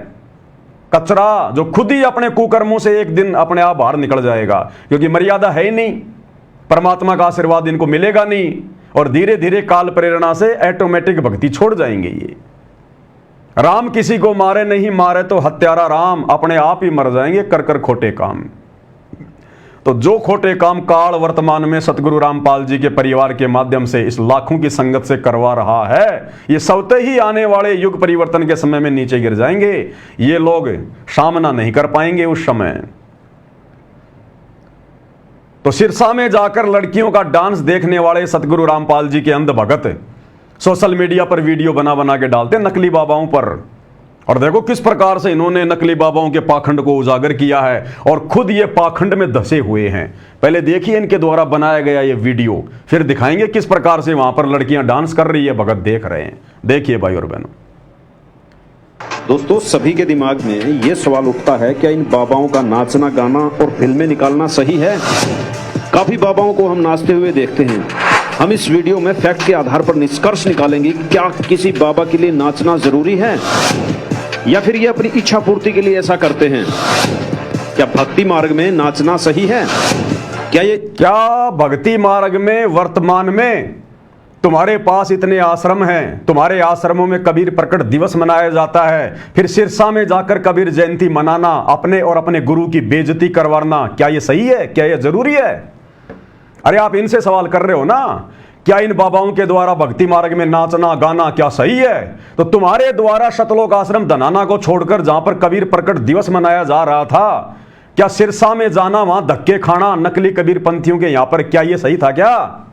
कचरा जो खुद ही अपने कुकर्मों से एक दिन अपने आप बाहर निकल जाएगा, क्योंकि मर्यादा है ही नहीं, परमात्मा का आशीर्वाद इनको मिलेगा नहीं, और धीरे धीरे काल प्रेरणा से ऑटोमेटिक भक्ति छोड़ जाएंगे ये। राम किसी को मारे नहीं, मारे तो हत्यारा राम, अपने आप ही मर जाएंगे कर कर खोटे काम। तो जो खोटे काम काल वर्तमान में सतगुरु रामपाल जी के परिवार के माध्यम से इस लाखों की संगत से करवा रहा है, ये स्वतः ही आने वाले युग परिवर्तन के समय में नीचे गिर जाएंगे। ये लोग सामना नहीं कर पाएंगे उस समय। तो सिरसा में जाकर लड़कियों का डांस देखने वाले सतगुरु रामपाल जी के अंध भगत सोशल मीडिया पर वीडियो बना बना के डालते नकली बाबाओं पर। और देखो किस प्रकार से इन्होंने नकली बाबाओं के पाखंड को उजागर किया है, और खुद ये पाखंड में धसे हुए हैं। पहले देखिए इनके द्वारा बनाया गया ये वीडियो, फिर दिखाएंगे किस प्रकार से वहां पर लड़कियां डांस कर रही है, भगत देख रहे हैं। देखिए भाई और बहनों। दोस्तों, सभी के दिमाग में ये सवाल उठता है, क्या इन बाबाओं का नाचना गाना और फिल्में निकालना सही है? काफी बाबाओं को हम नाचते हुए देखते हैं। हम इस वीडियो में फैक्ट के आधार पर निष्कर्ष निकालेंगे, क्या किसी बाबा के लिए नाचना जरूरी है, या फिर ये अपनी इच्छा पूर्ति के लिए ऐसा करते हैं? क्या भक्ति मार्ग में नाचना सही है? क्या भक्ति मार्ग में वर्तमान में तुम्हारे पास इतने आश्रम हैं, तुम्हारे आश्रमों में कबीर प्रकट दिवस मनाया जाता है, फिर सिरसा में जाकर कबीर जयंती मनाना, अपने और अपने गुरु की बेइज्जती करवाना, क्या ये सही है? क्या ये जरूरी है? अरे आप इनसे सवाल कर रहे हो ना, क्या इन बाबाओं के द्वारा भक्ति मार्ग में नाचना गाना क्या सही है? तो तुम्हारे द्वारा सतलोक आश्रम धनाना को छोड़कर जहां पर कबीर प्रकट दिवस मनाया जा रहा था, क्या सिरसा में जाना, वहां धक्के खाना नकली कबीर पंथियों के यहां पर, क्या ये सही था क्या?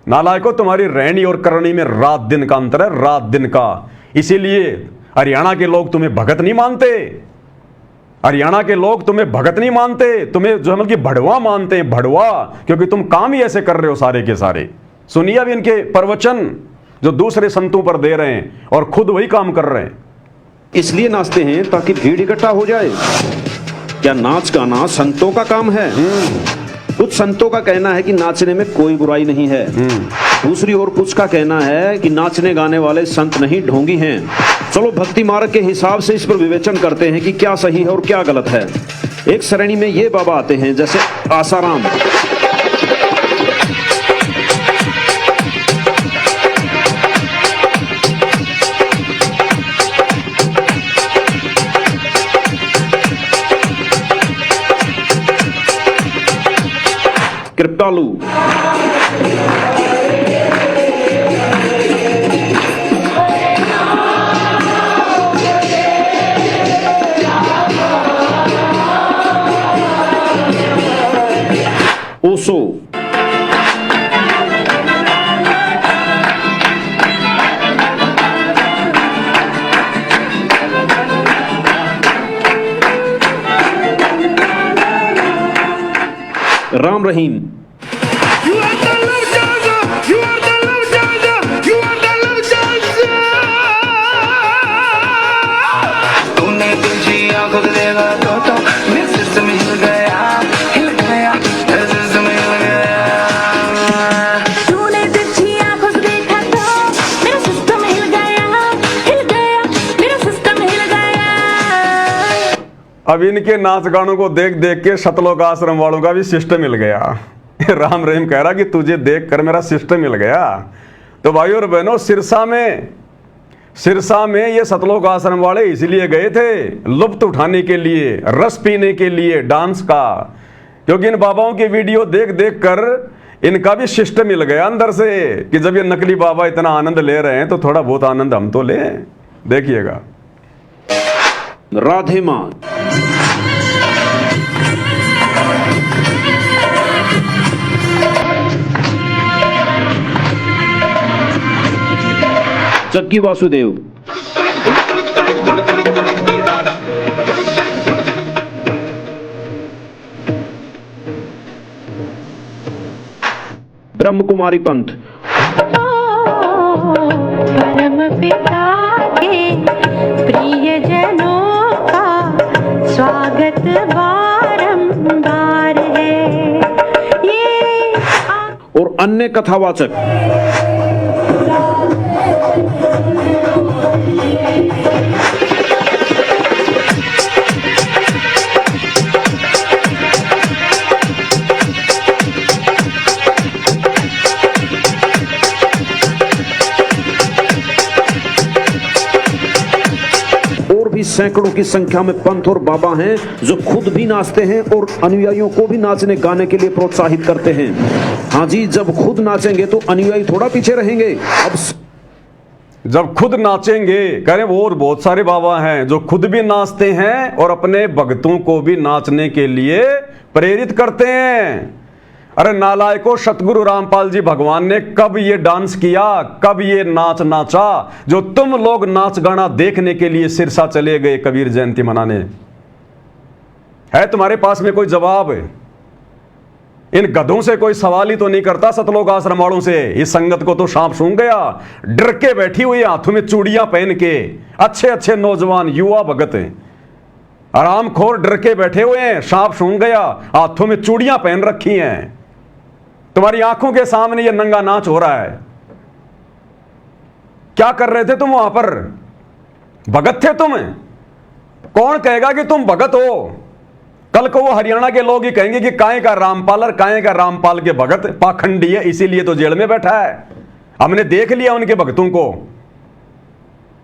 नालायकों, तुम्हारी रहनी और करनी में रात दिन का अंतर है, रात दिन का। इसीलिए हरियाणा के लोग तुम्हें भगत नहीं मानते, हरियाणा के लोग तुम्हें भगत नहीं मानते, तुम्हें जो है कि भड़वा मानते हैं, भड़वा, क्योंकि तुम काम ही ऐसे कर रहे हो सारे के सारे। सुनिए अब इनके प्रवचन जो दूसरे संतों पर दे रहे हैं और खुद वही काम कर रहे हैं। इसलिए नाचते हैं ताकि भीड़ इकट्ठा हो जाए। क्या नाच गाना संतों का काम है? कुछ संतों का कहना है कि नाचने में कोई बुराई नहीं है। दूसरी ओर कुछ का कहना है कि नाचने गाने वाले संत नहीं, ढोंगी हैं। चलो भक्ति मार्ग के हिसाब से इस पर विवेचन करते हैं कि क्या सही है और क्या गलत है। एक श्रेणी में ये बाबा आते हैं जैसे आसाराम, कृपालु, ओशो, राम रहीम, तूने तुझी आंखों से देखा तो मेरे सिस्टम हिल गया, हिल गया, मेरे सिस्टम हिल गया। तूने तिरछी आंखों से देखा तो मेरा सिस्टम हिल गया, हिल गया, मेरा सिस्टम हिल गया। अब इनके नाच गानों को देख देख के सतलोक आश्रम वालों का भी सिस्टम हिल गया। राम रहीम कह रहा कि तुझे देख कर मेरा सिस्टम हिल गया। तो भाइयों और बहनों, सिरसा में ये सतलोक आश्रम वाले इसलिए गए थे, लुत्फ उठाने के लिए, रस पीने के लिए डांस का, क्योंकि इन बाबाओं की वीडियो देख देख कर इनका भी सिस्टम मिल गया अंदर से कि जब ये नकली बाबा इतना आनंद ले रहे हैं तो थोड़ा बहुत आनंद हम तो लें। देखिएगा। राधे मां, चक्की वासुदेव, ब्रह्म कुमारी पंथ, परम पिता के प्रियजनों का स्वागत बारंबार है ये। और अन्य कथावाचक। और भी सैकड़ों की संख्या में पंथ और बाबा हैं जो खुद भी नाचते हैं और अनुयायियों को भी नाचने गाने के लिए प्रोत्साहित करते हैं। हाँ जी, जब खुद नाचेंगे तो अनुयायी थोड़ा पीछे रहेंगे। अब जब खुद नाचेंगे, करें वो, और बहुत सारे बाबा हैं जो खुद भी नाचते हैं और अपने भक्तों को भी नाचने के लिए प्रेरित करते हैं। अरे नालायकों, सतगुरु रामपाल जी भगवान ने कब ये डांस किया, कब ये नाच नाचा जो तुम लोग नाच गाना देखने के लिए सिरसा चले गए कबीर जयंती मनाने? है तुम्हारे पास में कोई जवाब? इन गधों से कोई सवाल ही तो नहीं करता सतलोक आश्रम वालों से। इस संगत को तो सांप सूंघ गया। डर के बैठी हुई, हाथों में चूड़ियां पहन के, अच्छे अच्छे नौजवान युवा भगत हैं, आरामखोर डर के बैठे हुए हैं। सांप सूंघ गया, हाथों में चूड़ियां पहन रखी हैं। तुम्हारी आंखों के सामने ये नंगा नाच हो रहा है। क्या कर रहे थे तुम वहां पर? भगत थे तुम? कौन कहेगा कि तुम भगत हो? कल को वो हरियाणा के लोग ही कहेंगे कि काहे का रामपाल और काहे का रामपाल के भगत पाखंडी है, इसीलिए तो जेल में बैठा है। हमने देख लिया उनके भक्तों को।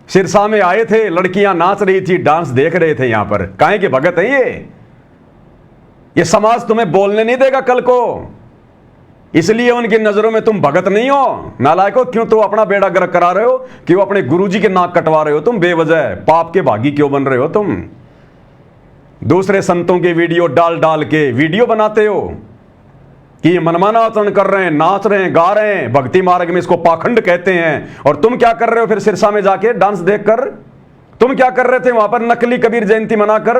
सिरसा में आए थे, लड़कियां नाच रही थी, डांस देख रहे थे। यहां पर काहे के भगत हैं ये समाज तुम्हें बोलने नहीं देगा कल को, इसलिए उनकी नजरों में तुम भगत नहीं हो। नालायकों, क्यों तो अपना बेड़ा गर्क करा रहे हो? क्यों अपने गुरुजी के नाक कटवा रहे हो? तुम बेवजह पाप के भागी क्यों बन रहे हो? तुम दूसरे संतों के वीडियो डाल डाल के वीडियो बनाते हो कि मनमाना आचरण कर रहे हैं, नाच रहे हैं, गा रहे हैं, भक्ति मार्ग में इसको पाखंड कहते हैं। और तुम क्या कर रहे हो फिर सिरसा में जाके डांस देखकर? तुम क्या कर रहे थे वहां पर नकली कबीर जयंती मनाकर?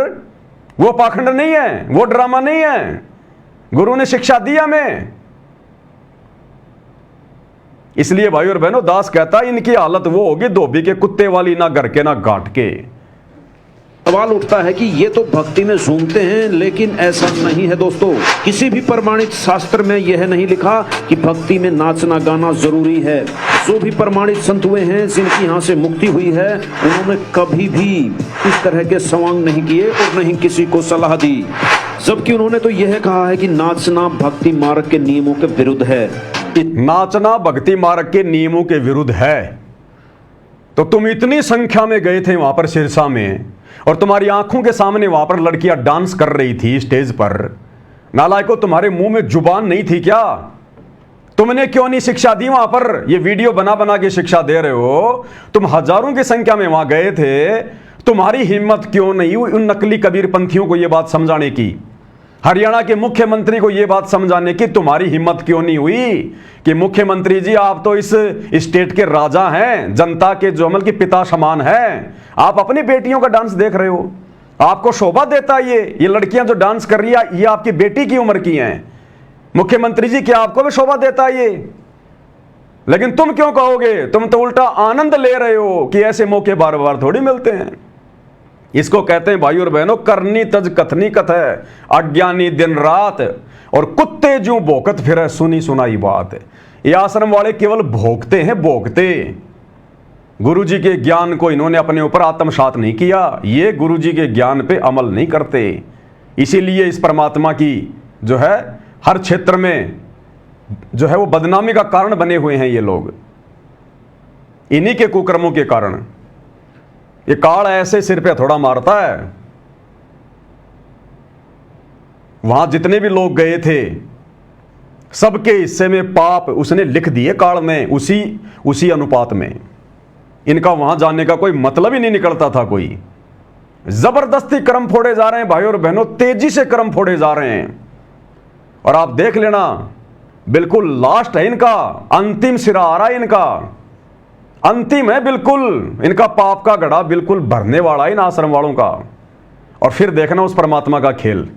वो पाखंड नहीं है, वो ड्रामा नहीं है। गुरु ने शिक्षा दी हमें। इसलिए भाई और बहनों, दास कहता इनकी हालत वो होगी धोबी के कुत्ते वाली, ना घर के ना घाट के। सवाल उठता है कि ये तो भक्ति में झूमते हैं, लेकिन ऐसा नहीं है दोस्तों। किसी भी प्रमाणित शास्त्र में यह नहीं लिखा कि भक्ति में नाचना गाना जरूरी है। जो भी प्रमाणित संत हुए हैं, जिनकी यहाँ से मुक्ति हुई है, उन्होंने कभी भी इस तरह के सवांग नहीं किए और नहीं किसी को सलाह दी। जबकि उन्होंने तो यह कहा है कि नाचना भक्ति मार्ग के नियमों के विरुद्ध है। नाचना भक्ति मार्ग के नियमों के विरुद्ध है। तो तुम इतनी संख्या में गए थे वहां पर सिरसा में, और तुम्हारी आंखों के सामने वहां पर लड़कियां डांस कर रही थी स्टेज पर, नालायकों, तुम्हारे मुंह में जुबान नहीं थी क्या? तुमने क्यों नहीं शिक्षा दी वहां पर? ये वीडियो बना बना के शिक्षा दे रहे हो। तुम हजारों की संख्या में वहां गए थे, तुम्हारी हिम्मत क्यों नहीं हुई उन नकली कबीरपंथियों को यह बात समझाने की? हरियाणा के मुख्यमंत्री को यह बात समझाने की तुम्हारी हिम्मत क्यों नहीं हुई कि मुख्यमंत्री जी, आप तो इस स्टेट के राजा हैं, जनता के जो अमल के पिता समान हैं, आप अपनी बेटियों का डांस देख रहे हो, आपको शोभा देता है ये लड़कियां जो डांस कर रही है, ये आपकी बेटी की उम्र की हैं। मुख्यमंत्री जी, क्या आपको भी शोभा देता है ये? लेकिन तुम क्यों कहोगे? तुम तो उल्टा आनंद ले रहे हो कि ऐसे मौके बार बार थोड़ी मिलते हैं। इसको कहते हैं भाई और बहनों, करनी तज कथनी कथ है, अज्ञानी दिन रात और कुत्ते जो भोकत फिर सुनी सुनाई बात। ये आश्रम वाले केवल भोगते हैं, भोगते। गुरु जी के ज्ञान को इन्होंने अपने ऊपर आत्मसात नहीं किया, ये गुरु जी के ज्ञान पे अमल नहीं करते। इसीलिए इस परमात्मा की जो है हर क्षेत्र में जो है वो बदनामी का कारण बने हुए हैं ये लोग, इन्हीं के कुकर्मों के कारण। ये काल ऐसे सिर पे थोड़ा मारता है। वहां जितने भी लोग गए थे सबके हिस्से में पाप उसने लिख दिए काल में, उसी अनुपात में। इनका वहां जाने का कोई मतलब ही नहीं निकलता था। कोई जबरदस्ती कर्म फोड़े जा रहे हैं भाई और बहनों, तेजी से कर्म फोड़े जा रहे हैं। और आप देख लेना, बिल्कुल लास्ट है इनका, अंतिम सिरा आ रहा है इनका, अंतिम है बिल्कुल। इनका पाप का घड़ा बिल्कुल भरने वाला है इन आश्रम वालों का। और फिर देखना उस परमात्मा का खेल,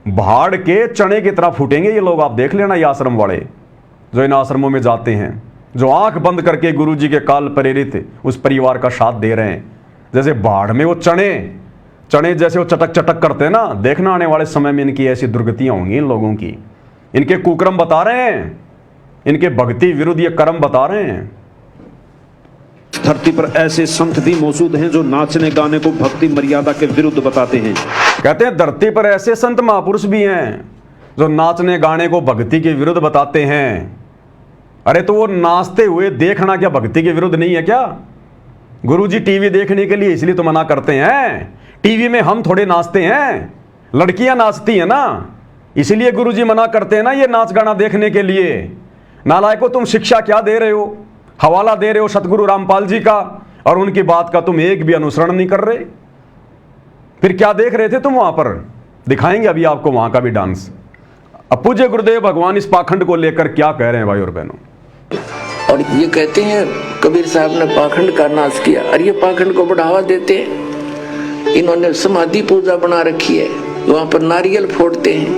भाड़ के चने की तरह फूटेंगे ये लोग। आप देख लेना, ये आश्रम वाले जो इन आश्रमों में जाते हैं, जो आंख बंद करके गुरु जी के काल प्रेरित उस परिवार का साथ दे रहे हैं, जैसे भाड़ में वो चने जैसे वो चटक चटक करते हैं ना, देखना आने वाले समय में इनकी ऐसी दुर्गतियां होंगी इन लोगों की। इनके कुकर्म बता रहे हैं, इनके भक्ति विरुद्ध ये कर्म बता रहे हैं। धरती पर ऐसे संत भी मौजूद हैं जो नाचने गाने को भक्ति मर्यादा के विरुद्ध बताते हैं। कहते हैं धरती पर ऐसे संत महापुरुष भी हैं जो नाचने गाने को भक्ति के विरुद्ध बताते हैं। अरे तो वो नाचते हुए देखना क्या भक्ति के विरुद्ध नहीं है क्या? गुरुजी टीवी देखने के लिए इसलिए तो मना करते हैं। टीवी में हम थोड़े नाचते हैं, लड़कियां नाचती हैं ना, इसलिए गुरुजी मना करते हैं ना ये नाच गाना देखने के लिए। नालायकों, तुम शिक्षा क्या दे रहे हो? हवाला दे रहे हो सतगुरु रामपाल जी का, और उनकी बात का तुम एक भी अनुसरण नहीं कर रहे। फिर क्या देख रहे थे तुम वहां पर? दिखाएंगे अभी आपको वहां का भी डांस। अब पूज्य गुरुदेव भगवान इस पाखंड को लेकर क्या कह रहे हैं भाई और बहनों। और ये कहते हैं कबीर साहब ने पाखंड का नाश किया, और ये पाखंड को बढ़ावा देते हैं। इन्होंने समाधि पूजा बना रखी है, वहां पर नारियल फोड़ते हैं,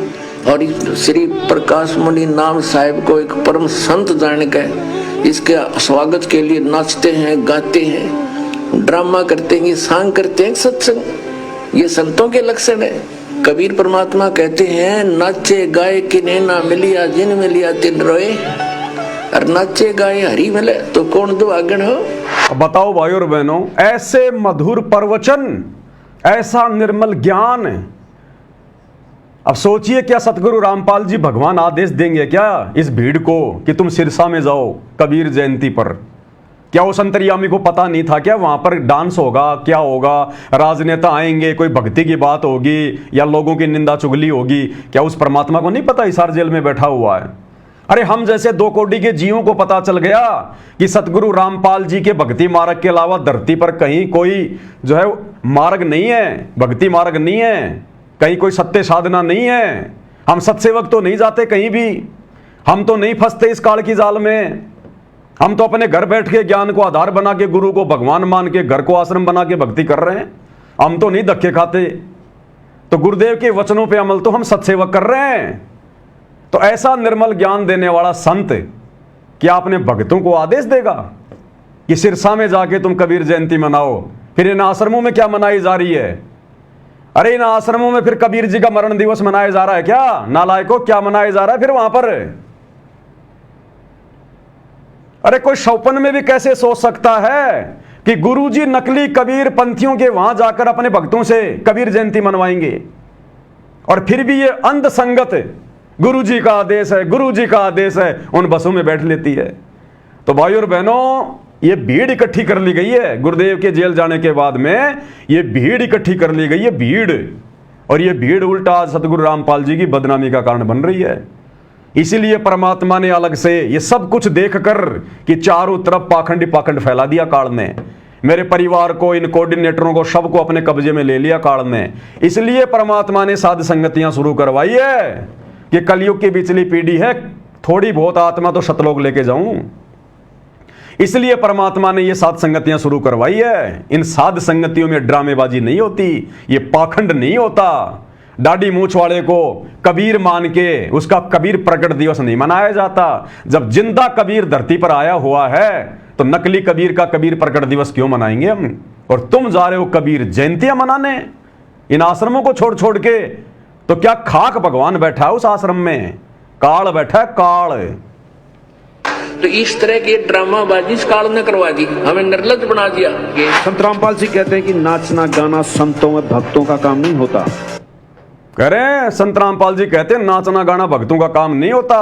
और श्री प्रकाश मुनि नाम साहिब को एक परम संत जान कर इसके स्वागत के लिए नाचते हैं, गाते हैं, ड्रामा करते हैं, सांग करते हैं, सत्संग। ये संतों के लक्षण है। कबीर परमात्मा कहते हैं, नाचे गाए किन्हें ना मिलिया, जिन मिलिया तिन रोए। और नाचे गाए हरी मिले तो कौन दो आगन हो। बताओ भाई और बहनों, ऐसे मधुर प्रवचन, ऐसा निर्मल ज्ञान। अब सोचिए, क्या सतगुरु रामपाल जी भगवान आदेश देंगे क्या इस भीड़ को कि तुम सिरसा में जाओ कबीर जयंती पर? क्या उस अंतर्यामी को पता नहीं था क्या वहां पर डांस होगा, क्या होगा, राजनेता आएंगे, कोई भक्ति की बात होगी या लोगों की निंदा चुगली होगी? क्या उस परमात्मा को नहीं पता हिसार जेल में बैठा हुआ है? अरे हम जैसे 2 कोटि के जीवों को पता चल गया कि सतगुरु रामपाल जी के भक्ति मार्ग के अलावा धरती पर कहीं कोई जो है मार्ग नहीं है, भक्ति मार्ग नहीं है, कहीं कोई सत्य साधना नहीं है। हम सत्सेवक तो नहीं जाते कहीं भी, हम तो नहीं फंसते इस काल की जाल में। हम तो अपने घर बैठ के ज्ञान को आधार बना के, गुरु को भगवान मान के, घर को आश्रम बना के भक्ति कर रहे हैं। हम तो नहीं धक्के खाते। तो गुरुदेव के वचनों पे अमल तो हम सत्सेवक कर रहे हैं। तो ऐसा निर्मल ज्ञान देने वाला संत क्या अपने भक्तों को आदेश देगा कि सिरसा में जाके तुम कबीर जयंती मनाओ? फिर इन आश्रमों में क्या मनाई जा रही है? अरे इन आश्रमों में फिर कबीर जी का मरण दिवस मनाया जा रहा है क्या? नालायकों, क्या मनाया जा रहा है फिर वहां पर? अरे कोई शौपन में भी कैसे सोच सकता है कि गुरुजी नकली कबीर पंथियों के वहां जाकर अपने भक्तों से कबीर जयंती मनवाएंगे? और फिर भी ये अंध संगत गुरुजी का आदेश है, गुरुजी का आदेश है, उन बसों में बैठ लेती है। तो भाई और बहनों, ये भीड़ इकट्ठी कर ली गई है गुरुदेव के जेल जाने के बाद में। ये भीड़ इकट्ठी कर ली गई है, भीड़ और ये भीड़ उल्टा आज सतगुरु रामपाल जी की बदनामी का कारण बन रही है। इसीलिए परमात्मा ने अलग से ये सब कुछ देखकर कि चारों तरफ पाखंड फैला दिया काल ने, मेरे परिवार को, इन कोऑर्डिनेटरों को, सबको अपने कब्जे में ले लिया काल ने। इसलिए परमात्मा ने साध संगतियां शुरू करवाई है कि कलयुग की बिचली पीढ़ी है, थोड़ी बहुत आत्मा तो सतलोक लेके जाऊं। इसलिए परमात्मा ने ये साध संगतियां शुरू करवाई है। इन साध संगतियों में ड्रामेबाजी नहीं होती, ये पाखंड नहीं होता। दाढ़ी मूछ वाले को कबीर मान के उसका कबीर प्रकट दिवस नहीं मनाया जाता। जब जिंदा कबीर धरती पर आया हुआ है तो नकली कबीर का कबीर प्रकट दिवस क्यों मनाएंगे हम? और तुम जा रहे हो कबीर जयंतियां मनाने इन आश्रमों को छोड़ छोड़ के। तो क्या खाक भगवान बैठा है उस आश्रम में? काल बैठा है, काल। तो इस तरह की ड्रामाबाजी इस काल ने करवा दी, हमें निर्लज बना दिया। संत रामपाल जी कहते हैं कि नाचना गाना संतों व भक्तों का काम नहीं होता। कह रहे हैं संत रामपाल जी कहते हैं नाचना गाना भक्तों का काम नहीं होता।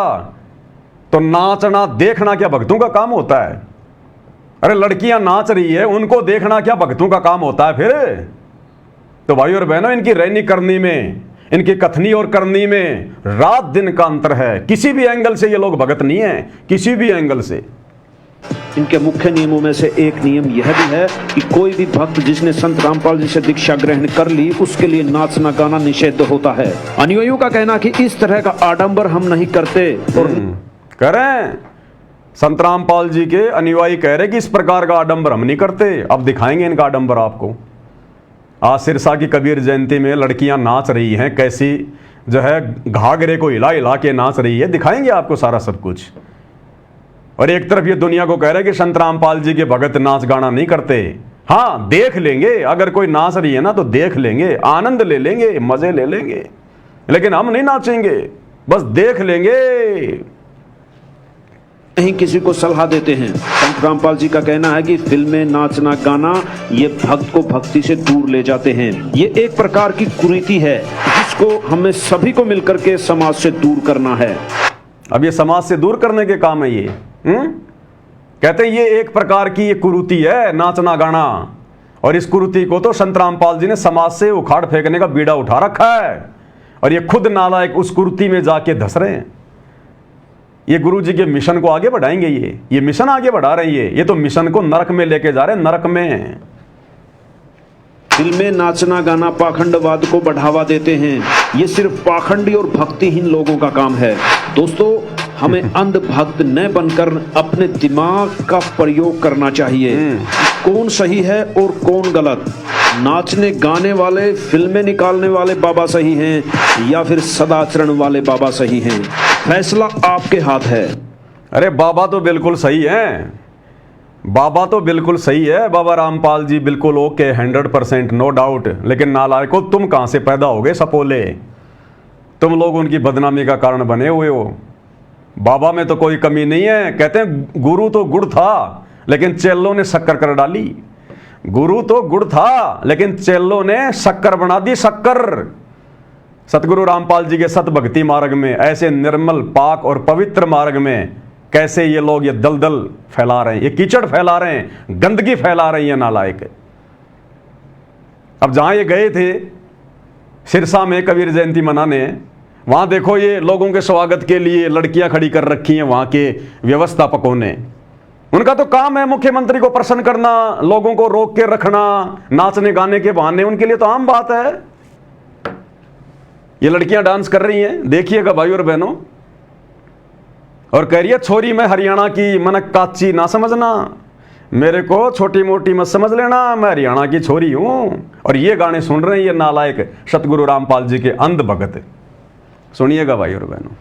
तो नाचना देखना क्या भक्तों का काम होता है? अरे लड़कियां नाच रही है, उनको देखना क्या भक्तों का काम होता है? फिर तो भाई और बहनों, इनकी रहनी करनी में, इनकी कथनी और करनी में रात दिन का अंतर है। किसी भी एंगल से ये लोग भगत नहीं है, किसी भी एंगल से। इनके मुख्य नियमों में से एक नियम यह भी है कि कोई भी भक्त जिसने संत रामपाल जी से दीक्षा ग्रहण कर ली उसके लिए नाचना गाना निषिद्ध होता है। अनुयायियों का कहना कि इस तरह का आडंबर हम नहीं करते। और करें संत रामपाल जी के अनुयायी कह रहे कि इस प्रकार का आडंबर हम नहीं करते। अब दिखाएंगे इनका आडंबर आपको। आज सिरसा की कबीर जयंती में लड़कियां नाच रही हैं, कैसी जो है घाघरे को हिला हिला के नाच रही है, दिखाएंगे आपको सारा सब कुछ। और एक तरफ ये दुनिया को कह रहा है कि संत रामपाल जी के भगत नाच गाना नहीं करते। हाँ, देख लेंगे, अगर कोई नाच रही है ना तो देख लेंगे, आनंद ले लेंगे, मजे ले लेंगे, लेकिन हम नहीं नाचेंगे, बस देख लेंगे। नहीं किसी को सलाह देते हैं। संत रामपाल जी का कहना है कि फिल्में, नाचना गाना ये भक्त को भक्ति से दूर ले जाते हैं। ये एक प्रकार की कुरीति है जिसको हमें सभी को मिलकर के समाज से दूर करना है। अब ये समाज से दूर करने के काम है ये। कहते हैं ये एक प्रकार की ये कुरीति है नाचना गाना, और इस कुरीति को तो संत रामपाल जी ने समाज से उखाड़ फेंकने का बीड़ा उठा रखा है। और ये खुद नालायक उस कुरीति में जाके धस रहे हैं। ये गुरु जी के मिशन को आगे बढ़ाएंगे, ये मिशन आगे बढ़ा रहे हैं। ये तो मिशन को नरक में लेके जा रहे हैं, नरक में। फिल्में, नाचना गाना पाखंडवाद को बढ़ावा देते हैं। ये सिर्फ पाखंडी और भक्तिहीन लोगों का काम है। दोस्तों, हमें अंधभक्त न बनकर अपने दिमाग का प्रयोग करना चाहिए। कौन सही है और कौन गलत? नाचने गाने वाले, फिल्में निकालने वाले बाबा सही हैं या फिर सदाचरण वाले बाबा सही हैं? फैसला आपके हाथ है। अरे बाबा तो बिल्कुल सही है, बाबा तो बिल्कुल सही है। बाबा रामपाल जी बिल्कुल ओके, 100% नो डाउट। लेकिन नालायकों, तुम कहां से पैदा हो गए सपोले? तुम लोग उनकी बदनामी का कारण बने हुए हो। बाबा में तो कोई कमी नहीं है। कहते हैं गुरु तो गुड़ था लेकिन चेलों ने शक्कर कर डाली। गुरु तो गुड़ था लेकिन चेलों ने शक्कर बना दी, शक्कर। सतगुरु रामपाल जी के सत भक्ति मार्ग में, ऐसे निर्मल, पाक और पवित्र मार्ग में कैसे ये लोग ये दलदल फैला रहे हैं, ये कीचड़ फैला रहे हैं, गंदगी फैला रही है नालायक। अब जहां ये गए थे सिरसा में कबीर जयंती मनाने, वहां देखो ये लोगों के स्वागत के लिए लड़कियां खड़ी कर रखी हैं वहां के व्यवस्थापकों ने। उनका तो काम है मुख्यमंत्री को प्रसन्न करना, लोगों को रोक के रखना नाचने गाने के बहाने। उनके लिए तो आम बात है। ये लड़कियां डांस कर रही हैं, देखिएगा भाई और बहनों। और कह रही है छोरी मैं हरियाणा की, मन काची ना समझना, मेरे को छोटी मोटी मत समझ लेना, मैं हरियाणा की छोरी हूं। और ये गाने सुन रहे हैं ये नालायक सतगुरु रामपाल जी के अंध भगत। सुनिएगा भाई और बहनों।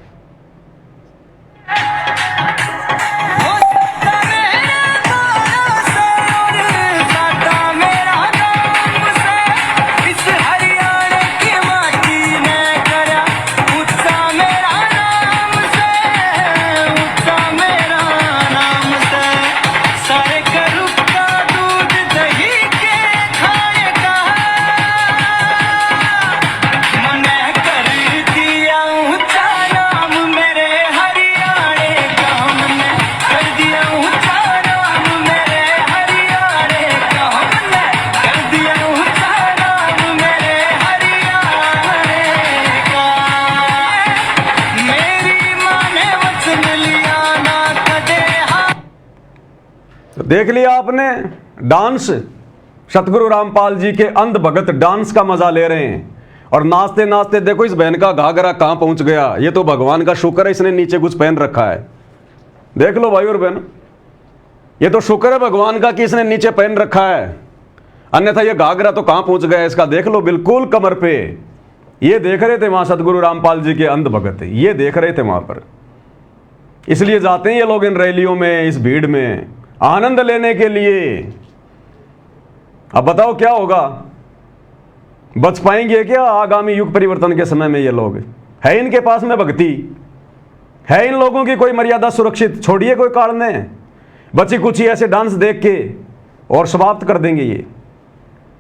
मन कर दिया ऊंचा नाम देख लिया आपने डांस, सतगुरु रामपाल जी के अंध भगत डांस का मजा ले रहे हैं। और नाचते नाचते देखो इस बहन का घाघरा कहां पहुंच गया। ये तो भगवान का शुक्र है इसने नीचे कुछ पहन रखा है। देख लो भाई और बहन, ये तो शुक्र है भगवान का कि इसने नीचे पहन रखा है, अन्यथा ये घाघरा तो कहां पहुंच गया इसका। देख लो बिल्कुल कमर पे। ये देख रहे थे वहां सतगुरु रामपाल जी के अंध भगत, ये देख रहे थे वहां पर। इसलिए जाते हैं ये लोग इन रैलियों में, इस भीड़ में आनंद लेने के लिए। अब बताओ क्या होगा, बच पाएंगे क्या आगामी युग परिवर्तन के समय में? ये लोग है इनके पास में भक्ति है, इन लोगों की कोई मर्यादा सुरक्षित छोड़िए कोई काल ने, बची कुछ ही ऐसे डांस देख के और समाप्त कर देंगे ये।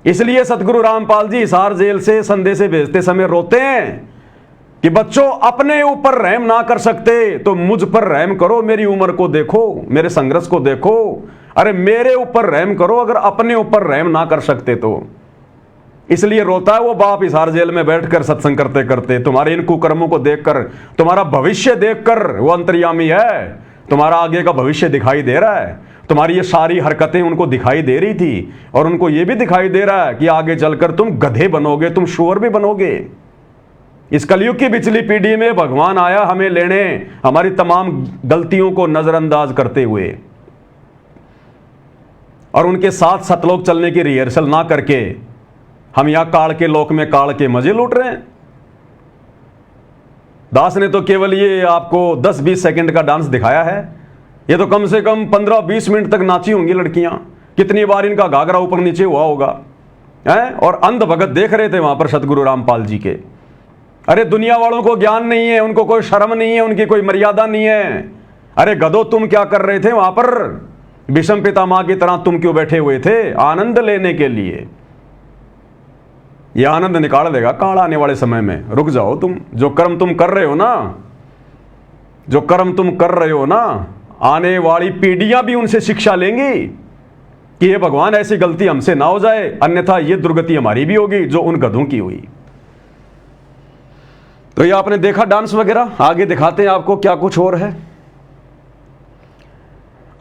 इसलिए सतगुरु रामपाल जी हिसार जेल से संदेशे भेजते समय रोते हैं कि बच्चों अपने ऊपर रहम ना कर सकते तो मुझ पर रहम करो, मेरी उम्र को देखो, मेरे संघर्ष को देखो, अरे मेरे ऊपर रहम करो अगर अपने ऊपर रहम ना कर सकते तो। इसलिए रोता है वो बाप हिसार जेल में बैठकर सत्संग करते करते। तुम्हारे इन कुकर्मों को देखकर, तुम्हारा भविष्य देखकर वो अंतर्यामी है, तुम्हारा आगे का भविष्य दिखाई दे रहा है। तुम्हारी ये सारी हरकतें उनको दिखाई दे रही थी और उनको ये भी दिखाई दे रहा है कि आगे चलकर तुम गधे बनोगे, तुम शुअर भी बनोगे। इस कलयुग की पिछली पीढ़ी में भगवान आया हमें लेने, हमारी तमाम गलतियों को नजरअंदाज करते हुए, और उनके साथ सतलोक चलने की रिहर्सल ना करके हम यहां काल के लोक में काल के मजे लूट रहे हैं। दास ने तो केवल ये आपको 10-20 सेकंड का डांस दिखाया है, ये तो कम से कम 15-20 मिनट तक नाची होंगी लड़कियां। कितनी बार इनका घाघरा ऊपर नीचे हुआ होगा है। और अंध भगत देख रहे थे वहां पर सतगुरु रामपाल जी के। अरे दुनिया वालों को ज्ञान नहीं है, उनको कोई शर्म नहीं है, उनकी कोई मर्यादा नहीं है। अरे गधो तुम क्या कर रहे थे वहां पर, विषम पितामह की तरह तुम क्यों बैठे हुए थे? आनंद लेने के लिए। यह आनंद निकाल देगा काल आने वाले समय में। रुक जाओ तुम, जो कर्म तुम कर रहे हो ना, जो कर्म तुम कर रहे हो ना, आने वाली पीढ़ियां भी उनसे शिक्षा लेंगी कि ये भगवान ऐसी गलती हमसे ना हो जाए, अन्यथा ये दुर्गति हमारी भी होगी जो उन गधों की हुई। तो ये आपने देखा डांस वगैरह, आगे दिखाते हैं आपको क्या कुछ और है।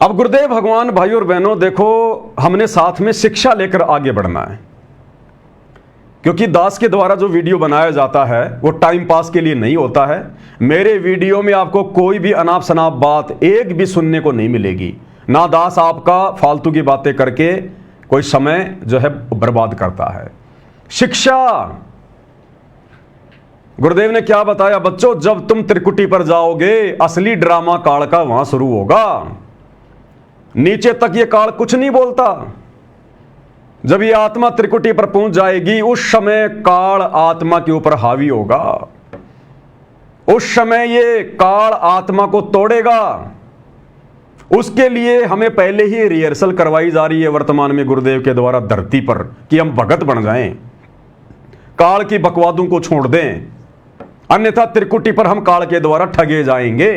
अब गुरुदेव भगवान भाई और बहनों देखो, हमने साथ में शिक्षा लेकर आगे बढ़ना है, क्योंकि दास के द्वारा जो वीडियो बनाया जाता है वो टाइम पास के लिए नहीं होता है। मेरे वीडियो में आपको कोई भी अनाप शनाप बात एक भी सुनने को नहीं मिलेगी। ना दास आपका फालतू की बातें करके कोई समय जो है बर्बाद करता है। शिक्षा, गुरुदेव ने क्या बताया बच्चों, जब तुम त्रिकुटी पर जाओगे असली ड्रामा काल का वहां शुरू होगा। नीचे तक ये काल कुछ नहीं बोलता। जब ये आत्मा त्रिकुटी पर पहुंच जाएगी उस समय काल आत्मा के ऊपर हावी होगा। उस समय ये काल आत्मा को तोड़ेगा। उसके लिए हमें पहले ही रिहर्सल करवाई जा रही है वर्तमान में गुरुदेव के द्वारा धरती पर, कि हम भगत बन जाएं, काल की बकवादों को छोड़ दें, अन्यथा त्रिकुटी पर हम काल के द्वारा ठगे जाएंगे।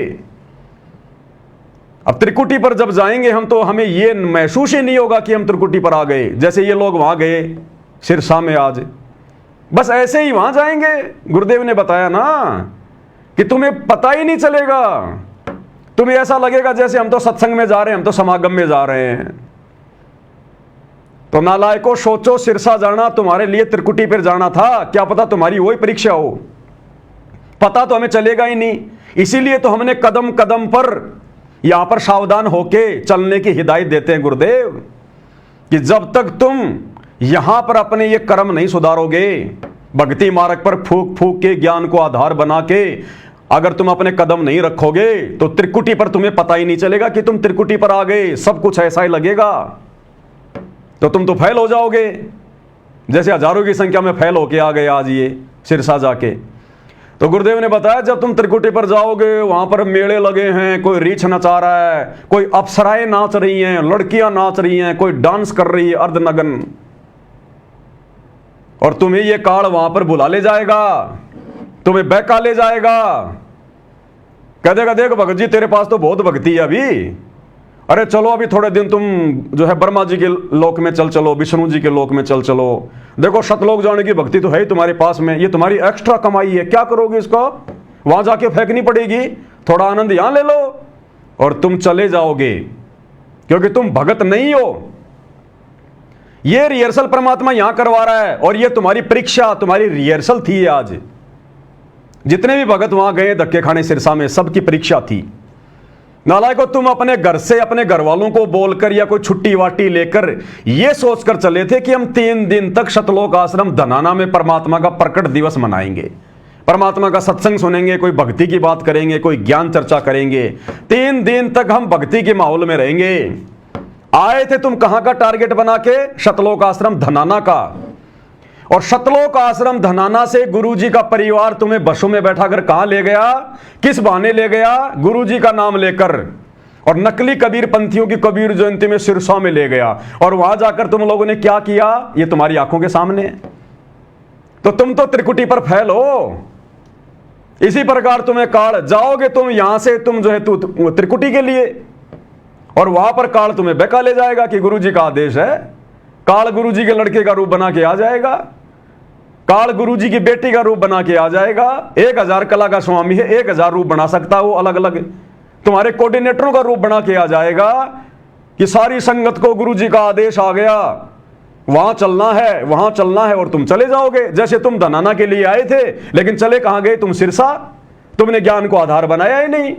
अब त्रिकुटी पर जब जाएंगे हम तो हमें यह महसूस ही नहीं होगा कि हम त्रिकुटी पर आ गए, जैसे ये लोग वहां गए सिरसा में आज, बस ऐसे ही वहां जाएंगे। गुरुदेव ने बताया ना कि तुम्हें पता ही नहीं चलेगा, तुम्हें ऐसा लगेगा जैसे हम तो सत्संग में जा रहे हैं, हम तो समागम में जा रहे हैं। तो नालायकों सोचो, सिरसा जाना तुम्हारे लिए त्रिकुटी पर जाना था, क्या पता तुम्हारी वही परीक्षा हो, पता तो हमें चलेगा ही नहीं। इसीलिए तो हमने कदम कदम पर यहां पर सावधान होके चलने की हिदायत देते हैं गुरुदेव, कि जब तक तुम यहां पर अपने ये कर्म नहीं सुधारोगे, भक्ति मार्ग पर फूक फूक के ज्ञान को आधार बना के अगर तुम अपने कदम नहीं रखोगे तो त्रिकुटी पर तुम्हें पता ही नहीं चलेगा कि तुम त्रिकुटी पर आ गए। सब कुछ ऐसा ही लगेगा, तो तुम तो फेल हो जाओगे, जैसे हजारों की संख्या में फेल होके आ गए आज ये सिरसा जाके। तो गुरुदेव ने बताया जब तुम त्रिकुटी पर जाओगे वहां पर मेले लगे हैं, कोई रीछ नचा रहा है, कोई अप्सराएं नाच रही हैं, लड़कियां नाच रही हैं, कोई डांस कर रही है अर्धनग्न, और तुम्हें ये काल वहां पर बुला ले जाएगा, तुम्हें बहका ले जाएगा, कह देगा देख भगत जी तेरे पास तो बहुत भक्ति है अभी, अरे चलो अभी थोड़े दिन तुम जो है ब्रह्मा जी के लोक में चल चलो, विष्णु जी के लोक में चल चलो, देखो शतलोक जाने की भक्ति तो है ही तुम्हारे पास में, ये तुम्हारी एक्स्ट्रा कमाई है, क्या करोगे इसको, वहां जाके फेंकनी पड़ेगी, थोड़ा आनंद यहां ले लो और तुम चले जाओगे। क्योंकि तुम भगत नहीं हो। ये रिहर्सल परमात्मा यहां करवा रहा है, और ये तुम्हारी परीक्षा, तुम्हारी रिहर्सल थी आज। जितने भी भगत वहां गए धक्के खाने सिरसा में, सबकी परीक्षा थी। नालायको, तुम अपने घर से अपने घर वालों को बोलकर या कोई छुट्टी वाटी लेकर यह सोचकर चले थे कि हम 3 दिन तक शतलोक आश्रम धनाना में परमात्मा का प्रकट दिवस मनाएंगे, परमात्मा का सत्संग सुनेंगे, कोई भक्ति की बात करेंगे, कोई ज्ञान चर्चा करेंगे, 3 दिन तक हम भक्ति के माहौल में रहेंगे। आए थे तुम कहां का टारगेट बना के? शतलोक आश्रम धनाना का। और शतलोक आश्रम धनाना से गुरुजी का परिवार तुम्हें बसों में बैठाकर कहां ले गया? किस बहाने ले गया? गुरुजी का नाम लेकर, और नकली कबीर पंथियों की कबीर जयंती में सिरसा में ले गया। और वहां जाकर तुम लोगों ने क्या किया, ये तुम्हारी आंखों के सामने। तो तुम तो त्रिकुटी पर फैल हो। इसी प्रकार तुम्हें काल, जाओगे तुम यहां से, तुम जो है त्रिकुटी के लिए, और वहां पर काल तुम्हें बहका ले जाएगा कि गुरुजी का आदेश है। काल गुरुजी के लड़के का रूप बना के आ जाएगा, काल गुरुजी की बेटी का रूप बना के आ जाएगा। 1000 कला का स्वामी है, 1000 रूप बना सकता है वो अलग अलग। तुम्हारे कोऑर्डिनेटरों का रूप बना के आ जाएगा कि सारी संगत को गुरुजी का आदेश आ गया, वहां चलना है, वहां चलना है, और तुम चले जाओगे। जैसे तुम धनाना के लिए आए थे, लेकिन चले कहां गए तुम? सिरसा। तुमने ज्ञान को आधार बनाया ही नहीं,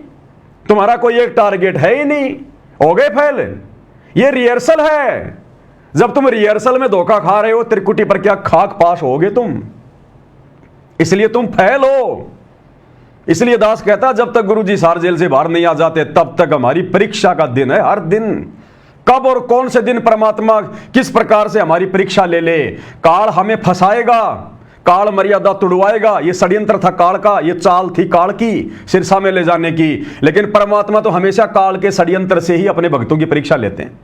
तुम्हारा कोई एक टारगेट है ही नहीं, हो गए फैल। ये रिहर्सल है। जब तुम रिहर्सल में धोखा खा रहे हो, त्रिकुटी पर क्या खाक पास होगे तुम? इसलिए तुम फैल हो। इसलिए दास कहता, जब तक गुरुजी सार जेल से बाहर नहीं आ जाते तब तक हमारी परीक्षा का दिन है। हर दिन, कब और कौन से दिन परमात्मा किस प्रकार से हमारी परीक्षा ले ले। काल हमें फंसाएगा, काल मर्यादा तुड़वाएगा। ये षड्यंत्र था काल का, ये चाल थी काल की सिरसा में ले जाने की। लेकिन परमात्मा तो हमेशा काल के षड्यंत्र से ही अपने भक्तों की परीक्षा लेते हैं।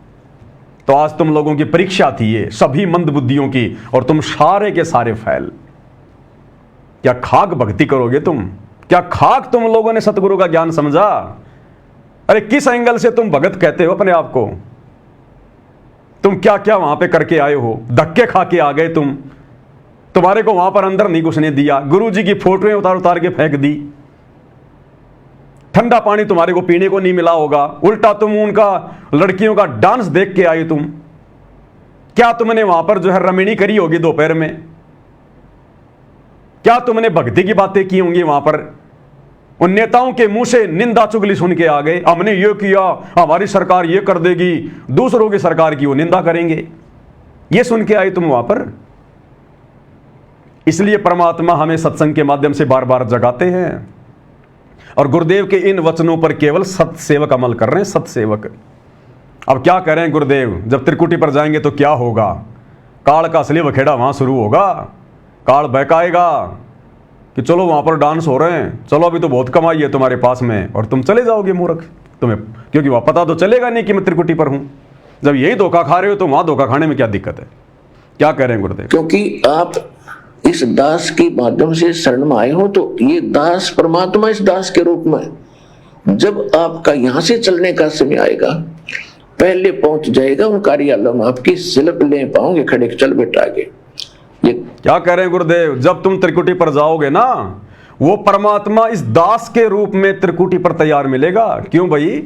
तो आज तुम लोगों की परीक्षा थी ये, सभी मंद बुद्धियों की, और तुम सारे के सारे फैल। क्या खाक भक्ति करोगे तुम? क्या खाक तुम लोगों ने सतगुरु का ज्ञान समझा? अरे किस एंगल से तुम भगत कहते हो अपने आप को? तुम क्या क्या वहां पे करके आए हो? धक्के खा के आ गए तुम। तुम्हारे को वहां पर अंदर नहीं घुसने दिया, गुरुजी की फोटोएं उतार उतार के फेंक दी। ठंडा पानी तुम्हारे को पीने को नहीं मिला होगा, उल्टा तुम उनका लड़कियों का डांस देख के आई तुम। क्या तुमने वहां पर जो है रमणी करी होगी दोपहर में? क्या तुमने भक्ति की बातें की होंगी वहां पर? उन नेताओं के मुंह से निंदा चुगली सुन के आ गए, हमने ये किया, हमारी सरकार ये कर देगी, दूसरों की सरकार की वो निंदा करेंगे, ये सुन के आई तुम वहां पर। इसलिए परमात्मा हमें सत्संग के माध्यम से बार बार जगाते हैं, और गुरुदेव के इन वचनों पर केवल सत्सेवक अमल कर रहे हैं। सत्सेवक अब क्या करें गुरुदेव? जब त्रिकुटी पर जाएंगे तो क्या होगा? काल का असली बखेड़ा वहां शुरू होगा। काल बहकाएगा कि चलो वहां पर डांस हो रहे हैं, चलो अभी तो बहुत कमाई है तुम्हारे पास में, और तुम चले जाओगे मूर्ख। तुम्हें क्योंकि वहां पता तो चलेगा नहीं कि मैं त्रिकुटी पर हूं। जब यही धोखा खा रहे हो तो वहां धोखा खाने में क्या दिक्कत है? क्या करें गुरुदेव? क्योंकि आप इस दास के माध्यम से शरण में आए हो, तो ये दास परमात्मा इस दास के रूप में जब आपका यहां से चलने का समय आएगा, पहले पहुंच जाएगा उन कार्यालयों में, आपकी सिलप ले पाओगे खड़े, चल बेटा आगे। ये क्या कह रहे हैं गुरुदेव? जब तुम त्रिकुटी पर जाओगे ना, वो परमात्मा इस दास के रूप में त्रिकुटी पर तैयार मिलेगा। क्यों भाई?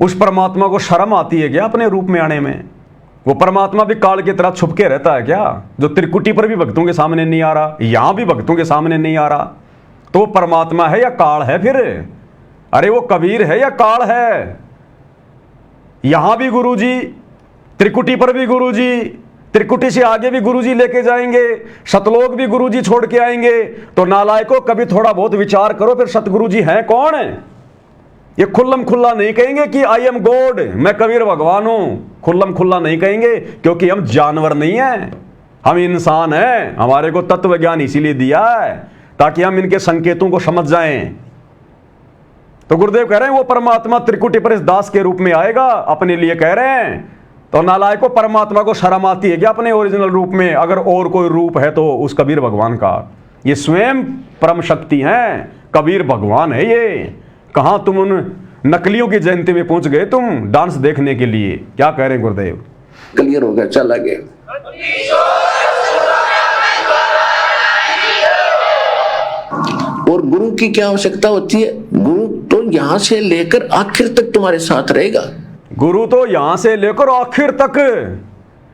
उस परमात्मा को शर्म आती है क्या अपने रूप में आने में? वो परमात्मा भी काल की तरह छुप के रहता है क्या? जो त्रिकुटी पर भी भक्तों के सामने नहीं आ रहा, यहां भी भक्तों के सामने नहीं आ रहा, तो वो परमात्मा है या काल है फिर? अरे वो कबीर है या काल है? यहां भी गुरुजी, त्रिकुटी पर भी गुरुजी, त्रिकुटी से आगे भी गुरुजी लेके जाएंगे, सतलोक भी गुरुजी छोड़ के आएंगे। तो नालायकों, कभी थोड़ा बहुत विचार करो, फिर सतगुरुजी हैं कौन है? ये खुल्लम खुल्ला नहीं कहेंगे कि आई एम गॉड, मैं कबीर भगवान हूं। खुल्लम खुल्ला नहीं कहेंगे, क्योंकि हम जानवर नहीं हैं, हम इंसान हैं। हमारे को तत्व ज्ञान इसीलिए दिया है ताकि हम इनके संकेतों को समझ जाएं। तो गुरुदेव कह रहे हैं वो परमात्मा त्रिकुटी पर इस दास के रूप में आएगा, अपने लिए कह रहे हैं। तो नालायकों, परमात्मा को शर्म आती है क्या अपने ओरिजिनल रूप में? अगर और कोई रूप है तो उस कबीर भगवान का। ये स्वयं परम शक्ति हैं, कबीर भगवान है ये। कहां तुम उन नकलियों की जयंती में पहुंच गए तुम डांस देखने के लिए? क्या कह रहे हैं गुरुदेव? क्लियर हो गया, चल आगे। और गुरु की क्या आवश्यकता होती है? गुरु तो यहां से लेकर आखिर तक तुम्हारे साथ रहेगा। गुरु तो यहां से लेकर आखिर तक,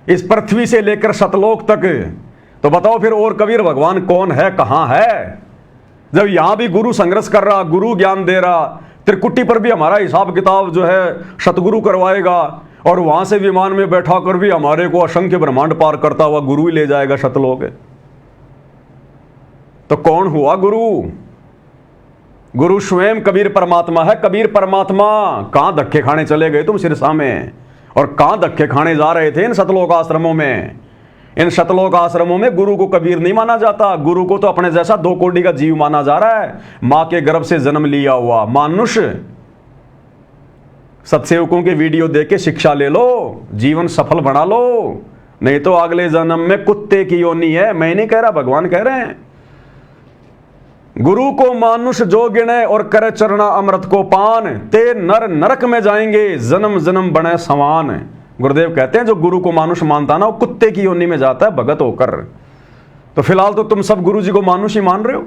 इस पृथ्वी से लेकर सतलोक तक। तो बताओ फिर और कबीर भगवान कौन है, कहां है? जब यहां भी गुरु संघर्ष कर रहा, गुरु ज्ञान दे रहा, त्रिकुटी पर भी हमारा हिसाब किताब जो है सतगुरु करवाएगा, और वहां से विमान में बैठा कर भी हमारे को असंख्य ब्रह्मांड पार करता हुआ गुरु ही ले जाएगा सतलोक। तो कौन हुआ गुरु? गुरु स्वयं कबीर परमात्मा है। कबीर परमात्मा कहां धक्के खाने चले गए तुम सिरसा में, और कहां धक्के खाने जा रहे थे इन सतलोक आश्रमों में? इन सतलोक आश्रमों में गुरु को कबीर नहीं माना जाता। गुरु को तो अपने जैसा 2 कोड़ी का जीव माना जा रहा है, मां के गर्भ से जन्म लिया हुआ मानुष। सत्सेवकों के वीडियो देख के शिक्षा ले लो, जीवन सफल बना लो, नहीं तो अगले जन्म में कुत्ते की योनि है। मैं नहीं कह रहा, भगवान कह रहे हैं। गुरु को मानुष जो गिने और करे चरना अमृत को पान, ते नर नरक में जाएंगे जन्म जन्म बने समान। गुरुदेव कहते हैं जो गुरु को मानुष मानता ना, वो कुत्ते की योनि में जाता है भगत होकर। तो फिलहाल तो तुम सब गुरु जी को मानुष ही मान रहे हो।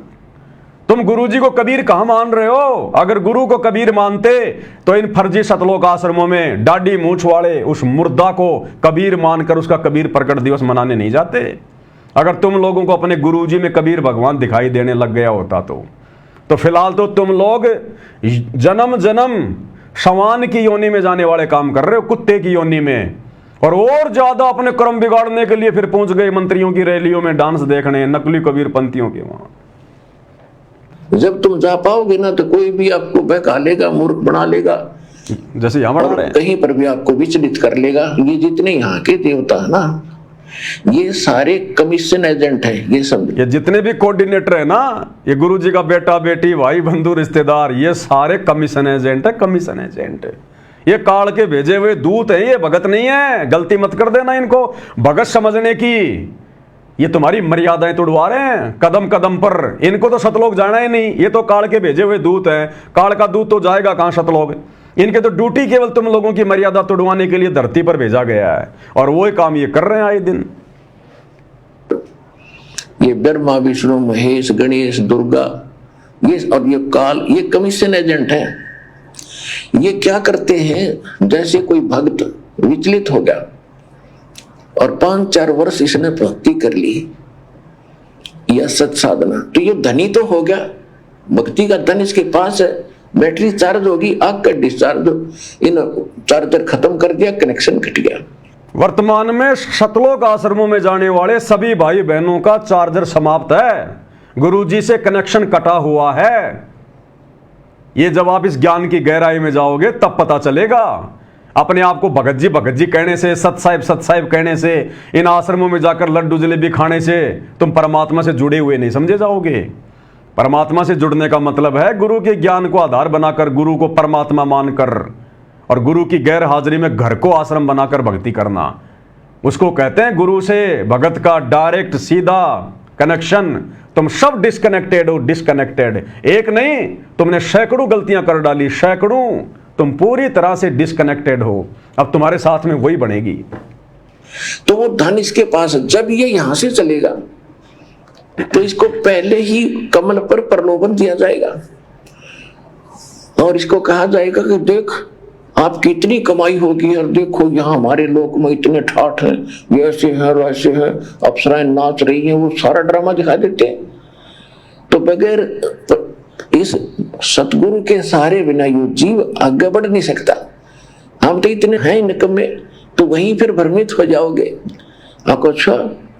तुम गुरु जी को कबीर कहां मान रहे हो? अगर गुरु को कबीर मानते तो इन फर्जी सतलोक आश्रमों में डाडी मूछ वाले उस मुर्दा को कबीर मानकर उसका कबीर प्रकट दिवस मनाने नहीं जाते। अगर तुम लोगों को अपने गुरु जी में कबीर भगवान दिखाई देने लग गया होता तो फिलहाल तो तुम लोग जन्म जन्म शवान की योनि में जाने वाले काम कर रहे हो, कुत्ते की योनि में। और ज्यादा अपने कर्म बिगाड़ने के लिए फिर पहुंच गए मंत्रियों की रैलियों में डांस देखने, नकली कबीर पंथियों के वहां। जब तुम जा पाओगे ना तो कोई भी आपको बहका लेगा, मूर्ख बना लेगा, जैसे यहाँ बना रहे हैं। कहीं पर भी आपको विचलित कर लेगा। ये जितने यहाँ के देवता है ना, ये सारे कमीशन एजेंट हैं। ये सब ये जितने भी कोऑर्डिनेटर है ना, ये गुरु जी का बेटा बेटी भाई बंधु रिश्तेदार, ये सारे कमीशन एजेंट है। कमीशन एजेंट ये काल के भेजे हुए दूत हैं, ये भगत नहीं है। गलती मत कर देना इनको भगत समझने की। ये तुम्हारी मर्यादाएं तोड़वा रहे हैं कदम कदम पर। इनको तो सतलोक जाना ही नहीं, ये तो काल के भेजे हुए दूत हैं। काल का दूत तो जाएगा कहां सतलोक? इनके तो ड्यूटी केवल तुम लोगों की मर्यादा तोड़वाने के लिए धरती पर भेजा गया है, और वो काम ये कर रहे हैं आए दिन। ये ब्रह्मा विष्णु महेश गणेश दुर्गा ये और ये काल, ये कमीशन एजेंट हैं। ये क्या करते हैं, जैसे कोई भक्त विचलित हो गया और 5-4 वर्ष इसने भक्ति कर ली या सत साधना, तो ये धनी तो हो गया, भक्ति का धन इसके पास है, बैटरी चार्ज होगी, आग का डिस्चार्ज, इन चार्जर खत्म कर दिया, कनेक्शन कट गया। वर्तमान में सतलोक आश्रमों में जाने वाले सभी भाई बहनों का चार्जर समाप्त है, गुरुजी से कनेक्शन कटा हुआ है। ये जब आप इस ज्ञान की गहराई में जाओगे तब पता चलेगा। अपने आप को भगत जी कहने से, सत साहिब कहने से, इन आश्रमों में जाकर लड्डू जलेबी खाने से तुम परमात्मा से जुड़े हुए नहीं समझे जाओगे। परमात्मा से जुड़ने का मतलब है गुरु के ज्ञान को आधार बनाकर, गुरु को परमात्मा मानकर, और गुरु की गैर हाजिरी में घर को आश्रम बनाकर भक्ति करना। उसको कहते हैं गुरु से भगत का डायरेक्ट सीधा कनेक्शन। तुम सब डिस्कनेक्टेड हो, डिस्कनेक्टेड। एक नहीं, तुमने सैकड़ों गलतियां कर डाली, सैकड़ों। तुम पूरी तरह से डिस्कनेक्टेड हो। अब तुम्हारे साथ में वही बनेगी। तो वो धन इसके पास, जब ये यहां से चलेगा तो इसको पहले ही कमल पर प्रलोभन दिया जाएगा और इसको कहा जाएगा कि देख आपकी इतनी कमाई होगी, और देखो यहाँ हमारे लोक में इतने ठाठ हैं, ये ऐसे हैं वैसे हैं, अप्सराएं नाच रही हैं, वो सारा ड्रामा दिखा देते हैं। तो बगैर इस सतगुरु के सहारे बिना ये जीव आगे बढ़ नहीं सकता। हम तो इतने हैं निकम्मे, तो वहीं फिर भ्रमित हो जाओगे। आपको अच्छा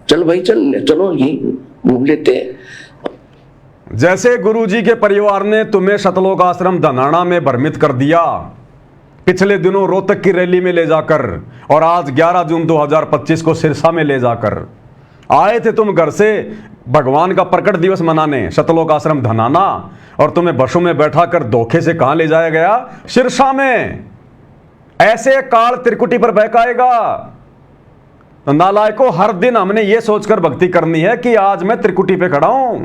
चल भाई चलो यही घूम लेते हैं। जैसे गुरुजी के परिवार ने तुम्हें सतलोक आश्रम धनाना में भ्रमित कर दिया पिछले दिनों रोहतक की रैली में ले जाकर, और आज 11 जून 2025 को सिरसा में ले जाकर आए थे तुम घर से भगवान का प्रकट दिवस मनाने सतलोक आश्रम धनाना, और तुम्हें बसों में बैठा कर धोखे से कहां ले जाया गया? सिरसा में। ऐसे काल त्रिकुटी पर बहकाएगा। तो नालायकों, हर दिन हमने ये सोचकर भक्ति करनी है कि आज मैं त्रिकुटी पे खड़ा हूं।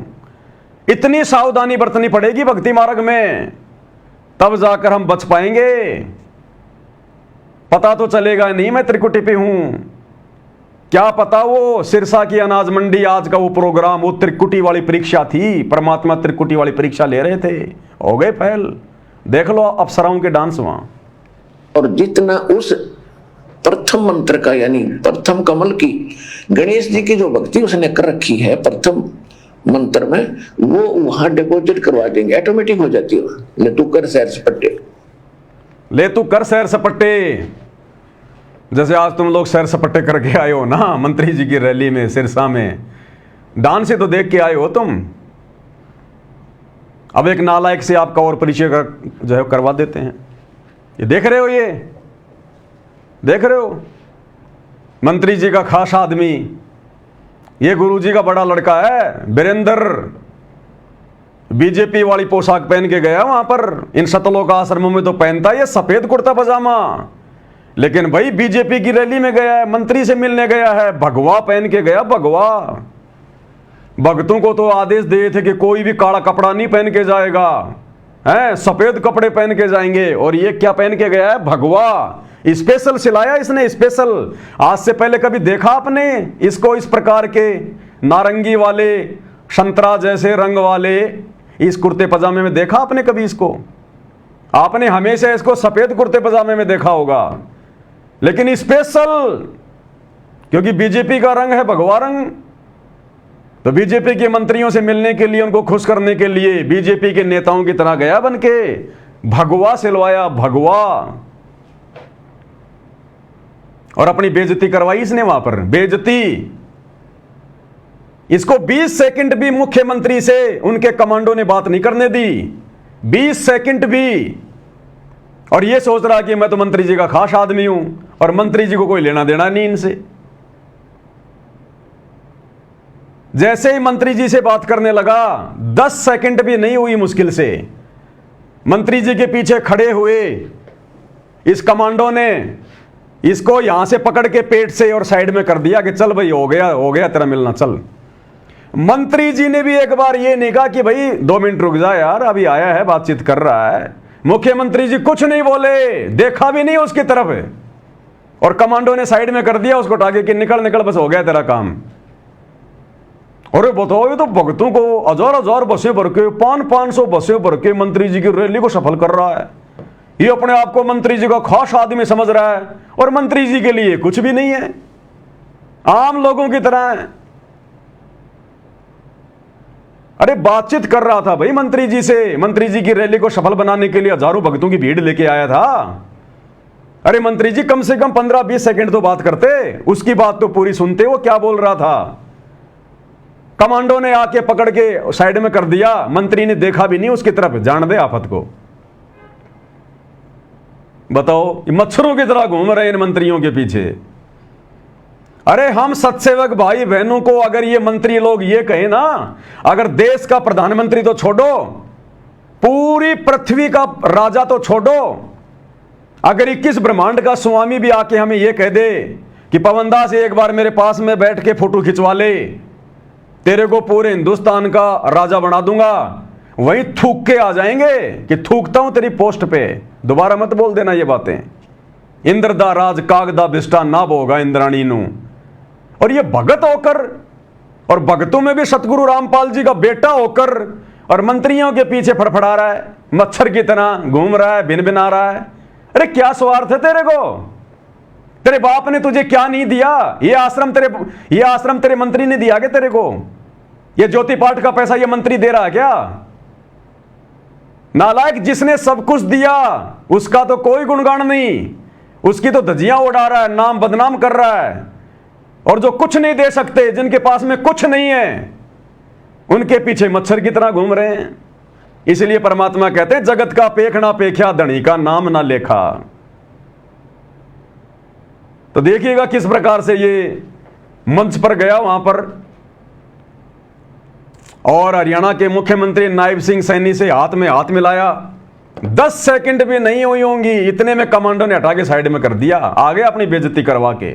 इतनी सावधानी बरतनी पड़ेगी भक्ति मार्ग में, तब जाकर हम बच पाएंगे। पता तो चलेगा नहीं मैं त्रिकुटी पे हूं। क्या पता वो सिरसा की अनाज मंडी आज का वो प्रोग्राम वो त्रिकुटी वाली परीक्षा थी, परमात्मा त्रिकुटी वाली परीक्षा ले रहे थे, हो गए फैल। देख लो अप्सराओं के डांस वहां। और जितना उस प्रथम मंत्र का यानी प्रथम कमल की गणेश जी की जो भक्ति उसने कर रखी है प्रथम मंत्र में, वो वहां डिपॉजिट करवा देंगे, ऑटोमेटिक हो जाती है। ले तू कर सैर सपट्टे, ले तू कर सैर सपट्टे। जैसे आज तुम लोग सैर सपट्टे करके आए हो ना मंत्री जी की रैली में सिरसा में, डांस से तो देख के आए हो तुम। अब एक नालायक से आपका और परिचय जो है करवा देते हैं। ये देख रहे हो, ये देख रहे हो, मंत्री जी का खास आदमी, ये गुरु जी का बड़ा लड़का है वीरेंद्र, बीजेपी वाली पोशाक पहन के गया वहां पर। इन सतलोक आश्रमों में तो पहनता है ये सफेद कुर्ता पजामा, लेकिन भाई बीजेपी की रैली में गया है, मंत्री से मिलने गया है, भगवा पहन के गया, भगवा। भक्तों को तो आदेश दिए थे कि कोई भी काला कपड़ा नहीं पहन के जाएगा, हैं सफेद कपड़े पहन के जाएंगे, और ये क्या पहन के गया है, भगवा। स्पेशल सिलाया इसने, स्पेशल। आज से पहले कभी देखा आपने इसको इस प्रकार के नारंगी वाले, संतरा जैसे रंग वाले इस कुर्ते पजामे में देखा आपने कभी इसको? आपने हमेशा इसको सफेद कुर्ते पजामे में देखा होगा, लेकिन स्पेशल, क्योंकि बीजेपी का रंग है भगवा रंग, तो बीजेपी के मंत्रियों से मिलने के लिए, उनको खुश करने के लिए बीजेपी के नेताओं की तरह गया बनके, भगवा सिलवाया, भगवा, और अपनी बेइज्जती करवाई इसने वहां पर, बेइज्जती। इसको 20 सेकंड भी मुख्यमंत्री से उनके कमांडो ने बात नहीं करने दी, 20 सेकंड भी। और ये सोच रहा कि मैं तो मंत्री जी का खास आदमी हूं और मंत्री जी को कोई लेना देना नहीं इनसे। जैसे ही मंत्री जी से बात करने लगा, 10 सेकंड भी नहीं हुई मुश्किल से, मंत्री जी के पीछे खड़े हुए इस कमांडो ने इसको यहां से पकड़ के पेट से और साइड में कर दिया कि चल भाई हो गया तेरा मिलना, चल। मंत्री जी ने भी एक बार ये नहीं कहा कि भाई 2 मिनट रुक जा यार, अभी आया है बातचीत कर रहा है। मुख्यमंत्री जी कुछ नहीं बोले, देखा भी नहीं उसकी तरफ, और कमांडो ने साइड में कर दिया उसको टाके कि निकल निकल, बस हो गया तेरा काम। और बताओ, ये तो भक्तों को हजार बसें भर के, 500 बसें भर के मंत्री जी की रैली को सफल कर रहा है। ये अपने आप को मंत्री जी का खास आदमी समझ रहा है, और मंत्री जी के लिए कुछ भी नहीं है, आम लोगों की तरह है। अरे बातचीत कर रहा था भाई मंत्री जी से, मंत्री जी की रैली को सफल बनाने के लिए हजारों भक्तों की भीड़ लेके आया था। अरे मंत्री जी कम से कम 15-20 सेकंड तो बात करते, उसकी बात तो पूरी सुनते, वो क्या बोल रहा था। कमांडो ने आके पकड़ के साइड में कर दिया, मंत्री ने देखा भी नहीं उसकी तरफ, जान दे आफत को। बताओ, मच्छरों की तरह घूम रहे इन मंत्रियों के पीछे। अरे हम सत्सेवक भाई बहनों को अगर ये मंत्री लोग ये कहे ना, अगर देश का प्रधानमंत्री तो छोड़ो, पूरी पृथ्वी का राजा तो छोड़ो, अगर 21 ब्रह्मांड का स्वामी भी आके हमें ये कह दे कि पवनदास एक बार मेरे पास में बैठ के फोटो खिंचवा ले, तेरे को पूरे हिंदुस्तान का राजा बना दूंगा, वहीं थूक के आ जाएंगे कि थूकता हूं तेरी पोस्ट पे, दोबारा मत बोल देना ये बातें। इंद्र दा राज कागदा बिस्टा ना बोगा इंद्राणी नू। और ये भगत होकर, और भगतों में भी सतगुरु रामपाल जी का बेटा होकर, और मंत्रियों के पीछे फड़फड़ा रहा है, मच्छर की तरह घूम रहा है, भिन भिना रहा है। अरे क्या स्वार्थ है तेरे को? तेरे बाप ने तुझे क्या नहीं दिया? ये आश्रम तेरे मंत्री ने दिया क्या तेरे को? ये ज्योति पाठ का पैसा ये मंत्री दे रहा है क्या? नालायक, जिसने सब कुछ दिया उसका तो कोई गुणगान नहीं, उसकी तो धज्जियां उड़ा रहा है, नाम बदनाम कर रहा है। और जो कुछ नहीं दे सकते, जिनके पास में कुछ नहीं है, उनके पीछे मच्छर की तरह घूम रहे हैं। इसलिए परमात्मा कहते हैं, जगत का पेख ना पेख्या, धनी का नाम ना लेखा। तो देखिएगा किस प्रकार से ये मंच पर गया वहां पर, और हरियाणा के मुख्यमंत्री नायब सिंह सैनी से हाथ में हाथ मिलाया। 10 सेकंड भी नहीं हुई होंगी, इतने में कमांडो ने हटा के साइड में कर दिया, आगे अपनी बेइज्जती करवा के।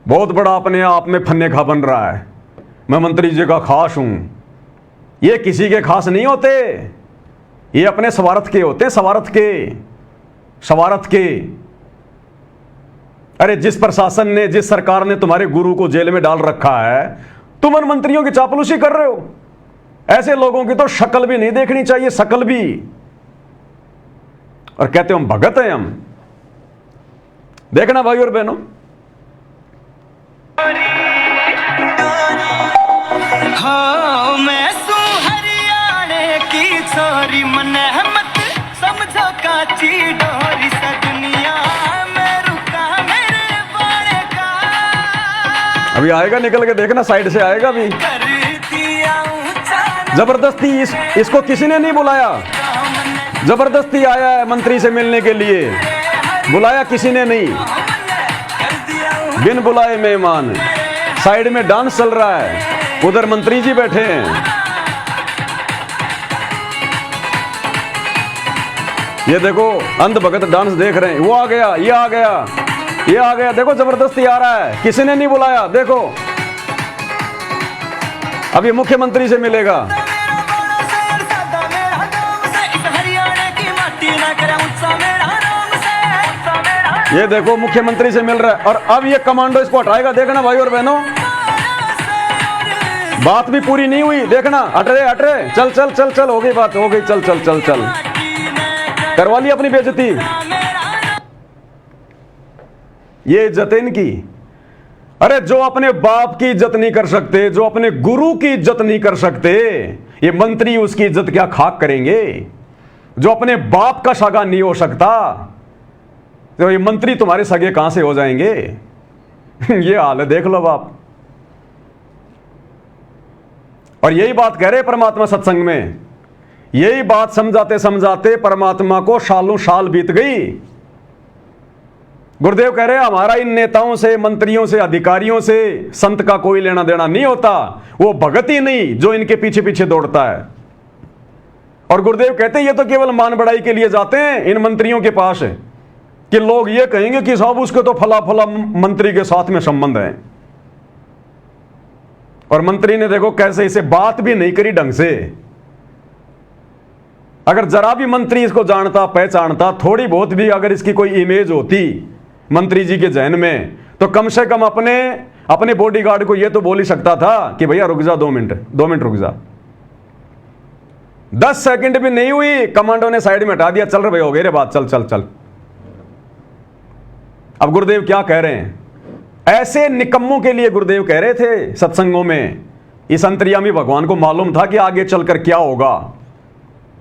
बहुत बड़ा अपने आप में फन्ने खा बन रहा है, मैं मंत्री जी का खास हूं। ये किसी के खास नहीं होते, ये अपने स्वार्थ के होते हैं, स्वार्थ के। अरे जिस प्रशासन ने, जिस सरकार ने तुम्हारे गुरु को जेल में डाल रखा है, तुम उन मंत्रियों की चापलूसी कर रहे हो। ऐसे लोगों की तो शक्ल भी नहीं देखनी चाहिए, शक्ल भी। और कहते हो हम भगत हैं हम। देखना भाई और बहनों, हाँ मैं सू हरियाणे की छोरी मन मत समझो काची डोरी सा दुनिया में रुका मेरे बारे का। अभी आएगा निकल के, देखना साइड से आएगा अभी। जबरदस्ती इसको किसी ने नहीं बुलाया, जबरदस्ती आया है मंत्री से मिलने के लिए, बुलाया किसी ने नहीं, बिन बुलाए मेहमान। साइड में डांस चल रहा है, उधर मंत्री जी बैठे हैं। ये देखो अंध भगत डांस देख रहे हैं, वो आ गया, ये आ गया, ये आ गया, देखो जबरदस्ती आ रहा है, किसी ने नहीं बुलाया। देखो अब ये मुख्यमंत्री से मिलेगा। ये देखो मुख्यमंत्री से मिल रहा है, और अब ये कमांडो इसको हटाएगा। देखना भाई और बहनों, बात भी पूरी नहीं हुई, देखना। हट रहे हट रहे, चल चल चल चल, हो गई बात, हो गई, चल चल चल चल, करवा ली अपनी बेइज्जती। ये इज्जत इनकी। अरे जो अपने बाप की इज्जत नहीं कर सकते, जो अपने गुरु की इज्जत नहीं कर सकते, ये मंत्री उसकी इज्जत क्या खाक करेंगे। जो अपने बाप का सगा नहीं हो सकता, तो ये मंत्री तुम्हारे सगे कहां से हो जाएंगे। ये हाल है, देख लो बाप। और यही बात कह रहे परमात्मा सत्संग में, यही बात समझाते समझाते परमात्मा को सालों साल बीत गई। गुरुदेव कह रहे हैं हमारा इन नेताओं से, मंत्रियों से, अधिकारियों से, संत का कोई लेना देना नहीं होता। वो भगत ही नहीं जो इनके पीछे पीछे दौड़ता है। और गुरुदेव कहते हैं ये तो केवल मान बढ़ाई के लिए जाते हैं इन मंत्रियों के पास, कि लोग ये कहेंगे कि साहब उसके तो फला फला मंत्री के साथ में संबंध है। और मंत्री ने देखो कैसे इसे बात भी नहीं करी ढंग से। अगर जरा भी मंत्री इसको जानता, पहचानता, थोड़ी बहुत भी अगर इसकी कोई इमेज होती मंत्री जी के जहन में, तो कम से कम अपने बॉडीगार्ड को यह तो बोल ही सकता था कि भैया रुक जा, 2 मिनट रुक जा। 10 सेकंड भी नहीं हुई, कमांडो ने साइड में हटा दिया, चल रहे भाई, हो गई रे बात, चल चल चल। अब गुरुदेव क्या कह रहे हैं, ऐसे निकम्मों के लिए गुरुदेव कह रहे थे सत्संगों में। इस अंतर्यामी भगवान को मालूम था कि आगे चलकर क्या होगा,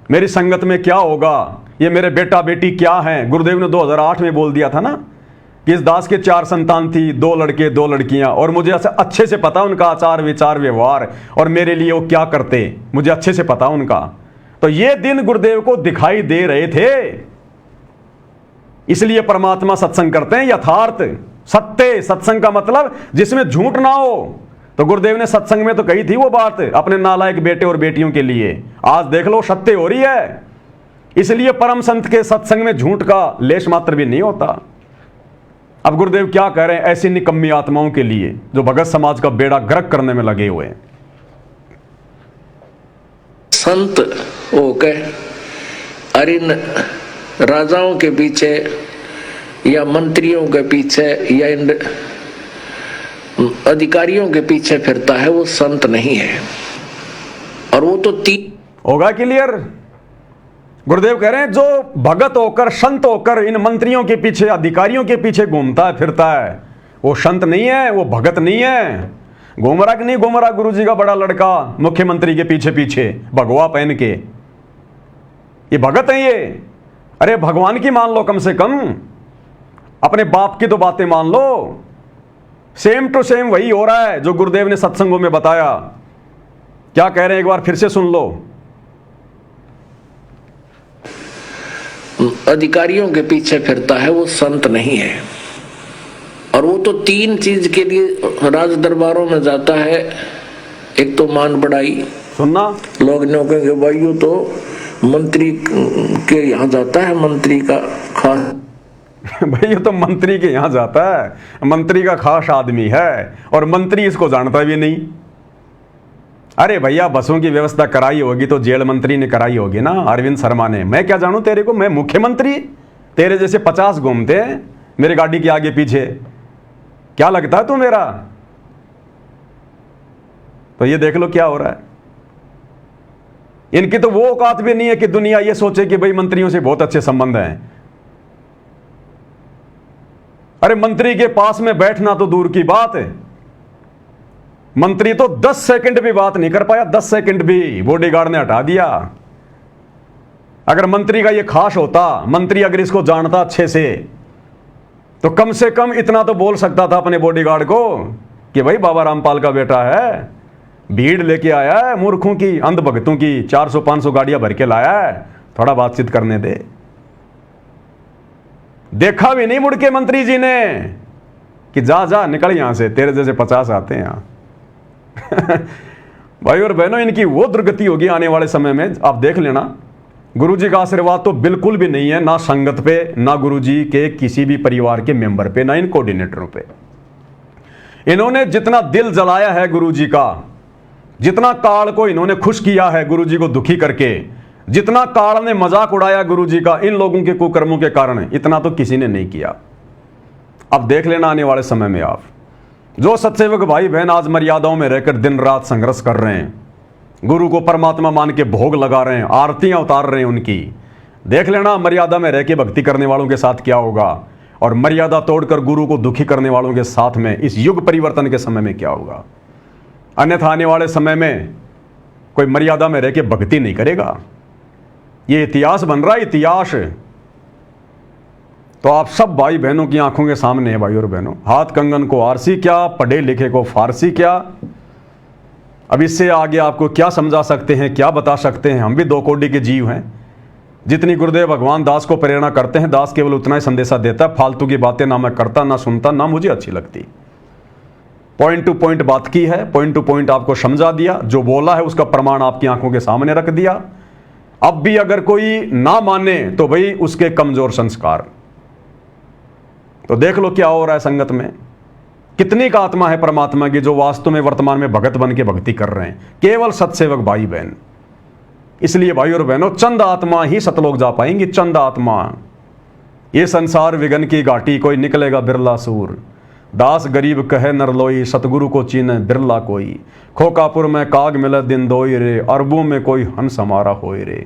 मेरी संगत में क्या होगा, ये मेरे बेटा बेटी क्या हैं। गुरुदेव ने 2008 में बोल दिया था ना कि इस दास के 4 संतान थी, 2 लड़के 2 लड़कियां, और मुझे अच्छे से पता उनका आचार विचार व्यवहार, और मेरे लिए वो क्या करते मुझे अच्छे से पता उनका। तो ये दिन गुरुदेव को दिखाई दे रहे थे। इसलिए परमात्मा सत्संग करते हैं, यथार्थ सत्य सत्संग का मतलब जिसमें झूठ ना हो। तो गुरुदेव ने सत्संग में तो कही थी वो बात अपने नालायक बेटे और बेटियों के लिए। आज देख लो सत्य हो रही है। इसलिए परम संत के सत्संग में झूठ का लेश मात्र भी नहीं होता। अब गुरुदेव क्या कह रहे हैं ऐसी निकम्मी आत्माओं के लिए जो भगत समाज का बेड़ा गर्क करने में लगे हुए हैं। संत होकर और इन राजाओं के पीछे या मंत्रियों के पीछे या इन अधिकारियों के पीछे फिरता है, वो संत नहीं है। और वो तो होगा क्लियर। गुरुदेव कह रहे हैं जो भगत होकर, संत होकर इन मंत्रियों के पीछे, अधिकारियों के पीछे घूमता है फिरता है, वो संत नहीं है, वो भगत नहीं है। घूम रहा कि नहीं घूम रहा गुरु जी का बड़ा लड़का मुख्यमंत्री के पीछे पीछे भगवा पहन के, ये भगत है ये। अरे भगवान की मान लो, कम से कम अपने बाप की तो बातें मान लो। सेम टू सेम वही हो रहा है जो गुरुदेव ने सत्संगों में बताया। क्या कह रहे हैं एक बार फिर से सुन लो। अधिकारियों के पीछे फिरता है, वो संत नहीं है। और वो तो 3 चीज के लिए राज दरबारों में जाता है। एक तो मान बढ़ाई, सुनना, लोग कहेंगे भाई ये तो मंत्री के यहाँ जाता है, मंत्री का खास भाई ये तो मंत्री के यहां जाता है, मंत्री का खास आदमी है, और मंत्री इसको जानता भी नहीं। अरे भैया बसों की व्यवस्था कराई होगी तो जेल मंत्री ने कराई होगी ना, अरविंद शर्मा ने। मैं क्या जानूं तेरे को, मैं मुख्यमंत्री, तेरे जैसे 50 घूमते हैं मेरी गाड़ी के आगे पीछे, क्या लगता है तू मेरा। तो ये देख लो क्या हो रहा है। इनकी तो वो औकात भी नहीं है कि दुनिया ये सोचे कि भाई मंत्रियों से बहुत अच्छे संबंध हैं। अरे मंत्री के पास में बैठना तो दूर की बात है, मंत्री तो 10 सेकंड भी बात नहीं कर पाया, 10 सेकंड भी बॉडीगार्ड ने हटा दिया। अगर मंत्री का ये खास होता, मंत्री अगर इसको जानता अच्छे से, तो कम से कम इतना तो बोल सकता था अपने बॉडीगार्ड को कि भाई बाबा रामपाल का बेटा है, भीड़ लेके आया है मूर्खों की, अंधभक्तों की, 400-500 गाड़ियां भर के लाया है, थोड़ा बातचीत करने दे। देखा भी नहीं मुड़ के मंत्री जी ने कि जा जा निकल यहां से, तेरे जैसे 50 आते हैं यहां। भाई और बहनों, इनकी वो दुर्गति होगी आने वाले समय में, आप देख लेना। गुरुजी का आशीर्वाद तो बिल्कुल भी नहीं है, ना संगत पे, ना गुरुजी के किसी भी परिवार के मेंबर पे, ना इन कोऑर्डिनेटरों पे। इन्होंने जितना दिल जलाया है गुरुजी का, जितना काल को इन्होंने खुश किया है गुरुजी को दुखी करके, जितना काल ने मजाक उड़ाया गुरुजी का इन लोगों के कुकर्मों के कारण, इतना तो किसी ने नहीं किया। अब देख लेना आने वाले समय में आप, जो सत्सेवक भाई बहन आज मर्यादाओं में रहकर दिन रात संघर्ष कर रहे हैं, गुरु को परमात्मा मान के भोग लगा रहे हैं, आरतियां उतार रहे हैं उनकी, देख लेना मर्यादा में रह के भक्ति करने वालों के साथ क्या होगा, और मर्यादा तोड़कर गुरु को दुखी करने वालों के साथ में इस युग परिवर्तन के समय में क्या होगा। अन्यथा आने वाले समय में कोई मर्यादा में रह के भक्ति नहीं करेगा। ये इतिहास बन रहा है, इतिहास। तो आप सब भाई बहनों की आंखों के सामने है भाई और बहनों, हाथ कंगन को आरसी क्या, पढ़े लिखे को फारसी क्या। अब इससे आगे आपको क्या समझा सकते हैं, क्या बता सकते हैं। हम भी 2 कोटि के जीव हैं। जितनी गुरुदेव भगवान दास को प्रेरणा करते हैं, दास केवल उतना ही संदेशा देता है, फालतू की बातें ना मैं करता, ना सुनता, ना मुझे अच्छी लगती। पॉइंट टू पॉइंट बात की है, पॉइंट टू पॉइंट आपको समझा दिया, जो बोला है उसका प्रमाण आपकी आंखों के सामने रख दिया। अब भी अगर कोई ना माने तो भाई उसके कमजोर संस्कार। तो देख लो क्या हो रहा है संगत में, कितनी का आत्मा है परमात्मा की जो वास्तव में वर्तमान में भगत बन के भक्ति कर रहे हैं, केवल सत्सेवक भाई बहन। इसलिए भाई और बहनों, चंद आत्मा ही सतलोक जा पाएंगी, चंद आत्मा। ये संसार विघन की घाटी, कोई निकलेगा बिरला सूर। दास गरीब कहे नरलोई, सतगुरु को चीने बिरला कोई। खोकापुर में काग मिले दिन दोई रे, अरबों में कोई हंस हमारा होए रे।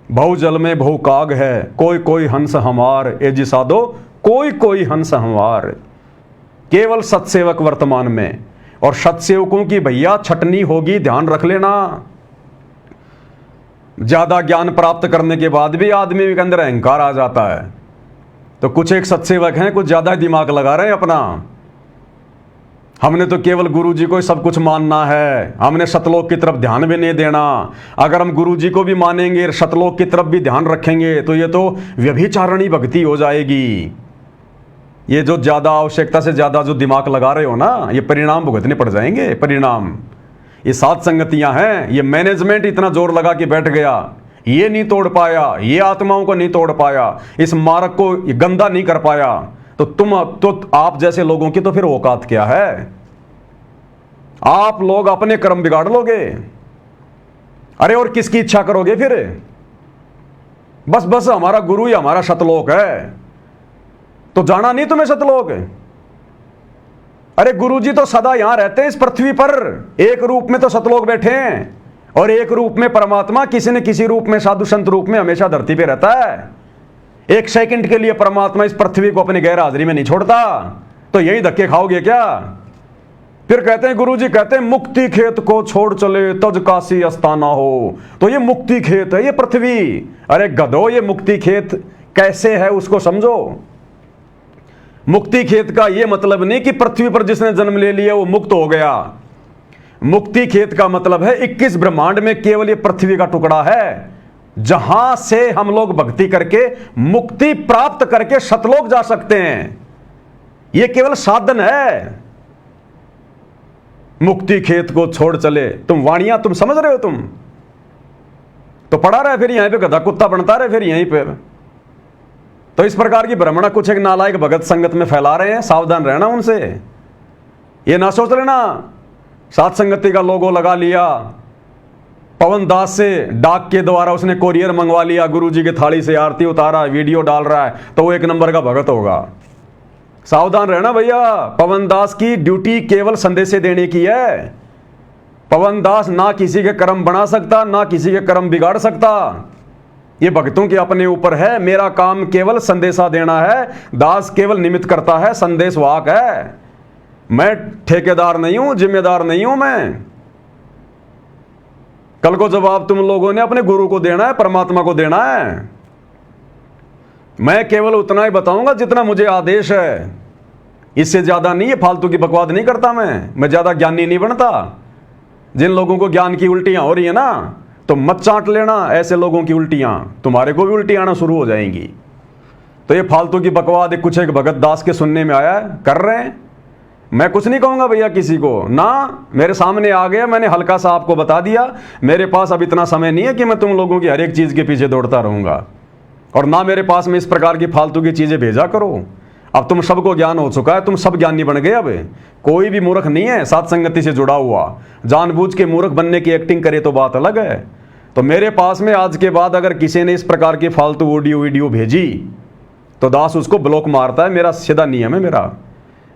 बहु जल में बहु काग है, कोई कोई हंस हमार। ए जी साधो कोई कोई हंस हमार। केवल सत्सेवक वर्तमान में, और सत्सेवकों की भैया छटनी होगी, ध्यान रख लेना। ज्यादा ज्ञान प्राप्त करने के बाद भी आदमी के अंदर अहंकार आ जाता है। तो कुछ एक सत्सेवक हैं, कुछ ज्यादा दिमाग लगा रहे हैं अपना। हमने तो केवल गुरु जी को ही सब कुछ मानना है, हमने सतलोक की तरफ ध्यान भी नहीं देना। अगर हम गुरु जी को भी मानेंगे, सतलोक की तरफ भी ध्यान रखेंगे, तो ये तो व्यभिचारणी भक्ति हो जाएगी। ये जो ज्यादा आवश्यकता से ज्यादा जो दिमाग लगा रहे हो ना, ये परिणाम भुगतने पड़ जाएंगे। परिणाम ये 7 संगतियां हैं, ये मैनेजमेंट इतना जोर लगा के बैठ गया, ये नहीं तोड़ पाया, ये आत्माओं को नहीं तोड़ पाया, इस मार्ग को गंदा नहीं कर पाया, तो आप जैसे लोगों की तो फिर औकात क्या है। आप लोग अपने कर्म बिगाड़ लोगे। अरे और किसकी इच्छा करोगे फिर। बस बस हमारा गुरु ही हमारा सतलोक है, तो जाना नहीं तुम्हें सतलोक। अरे गुरुजी तो सदा यहां रहते हैं इस पृथ्वी पर, एक रूप में तो सतलोक बैठे हैं, और एक रूप में परमात्मा किसी न किसी रूप में, साधु संत रूप में हमेशा धरती पे रहता है। एक सेकंड के लिए परमात्मा इस पृथ्वी को अपनी गैर हाजिरी में नहीं छोड़ता। तो यही धक्के खाओगे क्या। फिर कहते हैं गुरुजी कहते हैं, मुक्ति खेत को छोड़ चले तज काशी अस्ताना हो। तो ये मुक्ति खेत है, ये पृथ्वी। अरे गधो, ये मुक्ति खेत कैसे है उसको समझो। मुक्ति खेत का यह मतलब नहीं कि पृथ्वी पर जिसने जन्म ले लिया वो मुक्त हो गया। मुक्ति खेत का मतलब है 21 ब्रह्मांड में केवल ये पृथ्वी का टुकड़ा है, जहां से हम लोग भक्ति करके मुक्ति प्राप्त करके सतलोक जा सकते हैं। यह केवल साधन है। मुक्ति खेत को छोड़ चले, तुम वाणियां तुम समझ रहे हो, तुम तो पड़ा रहे फिर यहीं पे, गधा कुत्ता बनता रहे फिर यहीं पे। तो इस प्रकार की भ्रमणा कुछ एक नालायक भगत संगत में फैला रहे हैं, सावधान रहना उनसे। ये ना सोच लेना सात संगति का लोगो लगा लिया, पवन दास से डाक के द्वारा उसने कोरियर मंगवा लिया, गुरुजी की थाली से आरती उतारा, वीडियो डाल रहा है, तो वो 1 नंबर का भगत होगा। सावधान रहना भैया, पवन दास की ड्यूटी केवल संदेश देने की है। पवन दास ना किसी के कर्म बना सकता, ना किसी के कर्म बिगाड़ सकता। ये भक्तों के अपने ऊपर है। मेरा काम केवल संदेशा देना है। दास केवल निमित्त करता है, संदेश वाहक है। मैं ठेकेदार नहीं हूं, जिम्मेदार नहीं हूं। मैं कल को जवाब तुम लोगों ने अपने गुरु को देना है, परमात्मा को देना है। मैं केवल उतना ही बताऊंगा जितना मुझे आदेश है, इससे ज्यादा नहीं है। फालतू की बकवाद नहीं करता मैं ज्यादा ज्ञानी नहीं बनता। जिन लोगों को ज्ञान की उल्टियां हो रही है ना, तो मत चाट लेना ऐसे लोगों की उल्टियां, तुम्हारे को भी उल्टी आना शुरू हो जाएंगी। तो ये फालतू की बकवाद कुछ एक भगत दास के सुनने में आया है, कर रहे हैं। मैं कुछ नहीं कहूंगा भैया किसी को ना, मेरे सामने आ गया, मैंने हल्का सा आपको बता दिया। मेरे पास अब इतना समय नहीं है कि मैं तुम लोगों की हर एक चीज के पीछे दौड़ता रहूंगा, और ना मेरे पास में इस प्रकार की फालतू की चीजें भेजा करो। अब तुम सबको ज्ञान हो चुका है, तुम सब ज्ञानी बन गए। अब कोई भी मूर्ख नहीं है साथ संगति से जुड़ा हुआ। जानबूझ के मूर्ख बनने की एक्टिंग करे तो बात अलग है। तो मेरे पास में आज के बाद अगर किसी ने इस प्रकार की फालतू ऑडियो वीडियो भेजी तो दास उसको ब्लॉक मारता है। मेरा सीधा नियम है मेरा।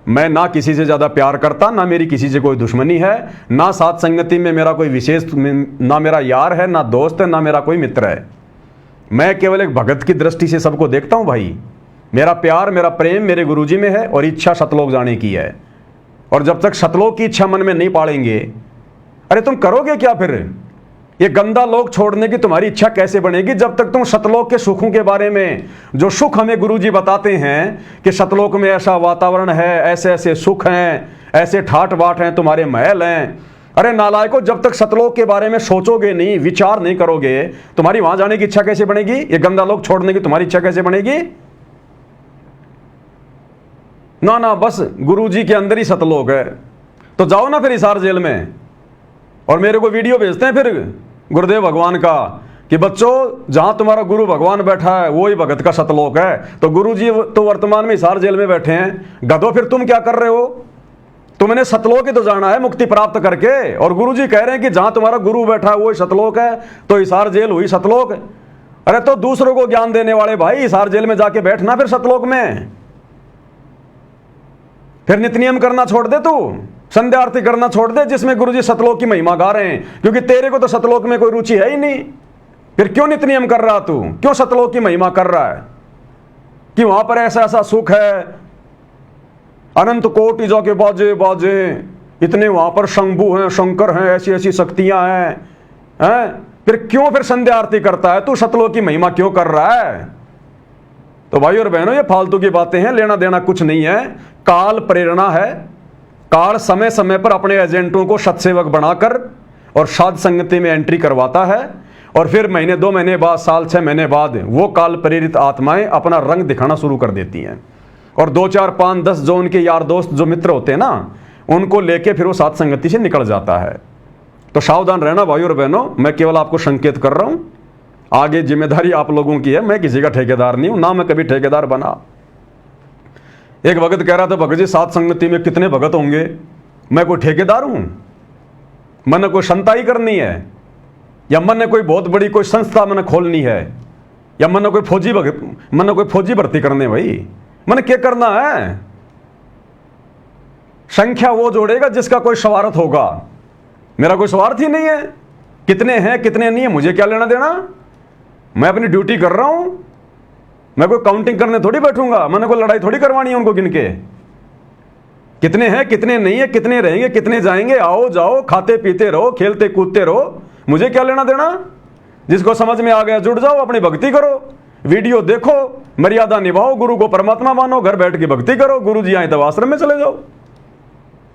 मैं ना किसी से ज्यादा प्यार करता, ना मेरी किसी से कोई दुश्मनी है, ना साथ संगति में मेरा कोई विशेष, ना मेरा यार है, ना दोस्त है, ना मेरा कोई मित्र है। मैं केवल एक भगत की दृष्टि से सबको देखता हूं भाई। मेरा प्यार, मेरा प्रेम मेरे गुरुजी में है, और इच्छा सतलोक जाने की है। और जब तक सतलोक की इच्छा मन में नहीं पालेंगे, अरे तुम करोगे क्या फिर? ये गंदा लोक छोड़ने की तुम्हारी इच्छा कैसे बनेगी जब तक तुम सतलोक के सुखों के बारे में, जो सुख हमें गुरुजी बताते हैं कि सतलोक में ऐसा वातावरण है, ऐसे ऐसे सुख हैं, ऐसे ठाट बाट हैं, तुम्हारे महल हैं। अरे नालायकों, जब तक सतलोक के बारे में सोचोगे नहीं, विचार नहीं करोगे, तुम्हारी वहां जाने की इच्छा कैसे बनेगी? ये गंदा लोक छोड़ने की तुम्हारी इच्छा कैसे बनेगी? ना ना, बस गुरुजी के अंदर ही सतलोक है। तो जाओ ना फिर हिसार जेल में, और मेरे को वीडियो भेजते हैं फिर गुरुदेव भगवान का कि बच्चों जहां तुम्हारा गुरु भगवान बैठा है वो ही भगत का सतलोक है। तो गुरुजी तो वर्तमान में हिसार जेल में बैठे हैं। गधो, फिर तुम क्या कर रहे हो? तुमने सतलोक ही तो जाना है मुक्ति प्राप्त करके, और गुरुजी कह रहे हैं कि जहां तुम्हारा गुरु बैठा है वो ही सतलोक है। तो हिसार जेल हुई सतलोक। अरे तो दूसरों को ज्ञान देने वाले भाई हिसार जेल में जाके बैठना फिर सतलोक में। फिर नित्य नियम करना छोड़ दे, तू संध्या आरती करना छोड़ दे जिसमें गुरुजी सतलोक की महिमा गा रहे हैं, क्योंकि तेरे को तो सतलोक में कोई रुचि है ही नहीं। फिर क्यों नित्य नियम कर रहा तू? क्यों सतलोक की महिमा कर रहा है कि वहां पर ऐसा ऐसा सुख है, अनंत कोटि जाके बाजे बाजे, इतने वहां पर शंभु हैं, शंकर हैं, ऐसी ऐसी शक्तियां हैं? फिर क्यों फिर संध्या आरती करता है तू? सतलोक की महिमा क्यों कर रहा है? तो भाई और बहनों, ये फालतू की बातें हैं, लेना देना कुछ नहीं है। काल प्रेरणा है। काल समय समय पर अपने एजेंटों को सत्सेवक बनाकर और साध संगति में एंट्री करवाता है, और फिर महीने 2 महीने बाद, साल 6 महीने बाद वो काल प्रेरित आत्माएं अपना रंग दिखाना शुरू कर देती हैं, और 2 4 5 10 जो उनके यार दोस्त जो मित्र होते हैं ना, उनको लेके फिर वो साध संगति से निकल जाता है। तो सावधान रहना भाई और बहनों। मैं केवल आपको संकेत कर रहा हूं, आगे जिम्मेदारी आप लोगों की है। मैं किसी का ठेकेदार नहीं हूं, ना मैं कभी ठेकेदार बना। एक भगत कह रहा था, भगत जी साध संगति में कितने भगत होंगे? मैं कोई ठेकेदार हूं? मन ने कोई संताई करनी है, या मन ने कोई बहुत बड़ी कोई संस्था मैंने खोलनी है, या मन ने कोई फौजी भर्ती करने? भाई मैंने क्या करना है? संख्या वो जोड़ेगा जिसका कोई स्वार्थ होगा। मेरा कोई स्वार्थ ही नहीं है। कितने हैं कितने नहीं है मुझे क्या लेना देना? मैं अपनी ड्यूटी कर रहा हूं। मैं कोई काउंटिंग करने थोड़ी बैठूंगा, मैंने कोई लड़ाई थोड़ी करवानी है उनको गिन के। कितने हैं कितने नहीं है, कितने रहेंगे कितने जाएंगे, आओ जाओ, खाते पीते रहो, खेलते कूदते रहो, मुझे क्या लेना देना? जिसको समझ में आ गया जुड़ जाओ, अपनी भक्ति करो, वीडियो देखो, मर्यादा निभाओ, गुरु को परमात्मा मानो, घर बैठ के भक्ति करो। गुरु जी आए तो आश्रम में चले जाओ।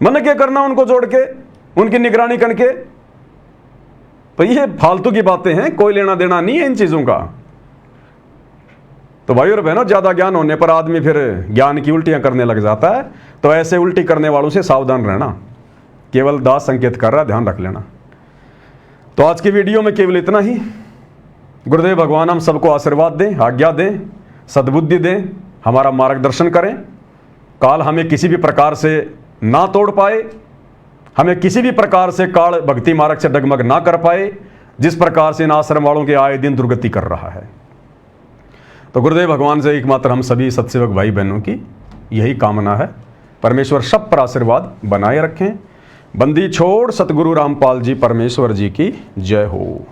मैंने क्या करना उनको जोड़ के, उनकी निगरानी करके? तो ये फालतू की बातें हैं, कोई लेना देना नहीं है इन चीजों का। तो भाई और बहनों, ज्यादा ज्ञान होने पर आदमी फिर ज्ञान की उल्टियां करने लग जाता है। तो ऐसे उल्टी करने वालों से सावधान रहना। केवल दास संकेत कर रहा है, ध्यान रख लेना। तो आज की वीडियो में केवल इतना ही। गुरुदेव भगवान हम सबको आशीर्वाद दें, आज्ञा दें, सद्बुद्धि दें, हमारा मार्गदर्शन करें। काल हमें किसी भी प्रकार से ना तोड़ पाए, हमें किसी भी प्रकार से काल भक्ति मार्ग से डगमग ना कर पाए, जिस प्रकार से इन आश्रम वालों के आए दिन दुर्गति कर रहा है। तो गुरुदेव भगवान से एकमात्र हम सभी सत्सेवक भाई बहनों की यही कामना है। परमेश्वर सब पर आशीर्वाद बनाए रखें। बंदी छोड़ सतगुरु रामपाल जी परमेश्वर जी की जय हो।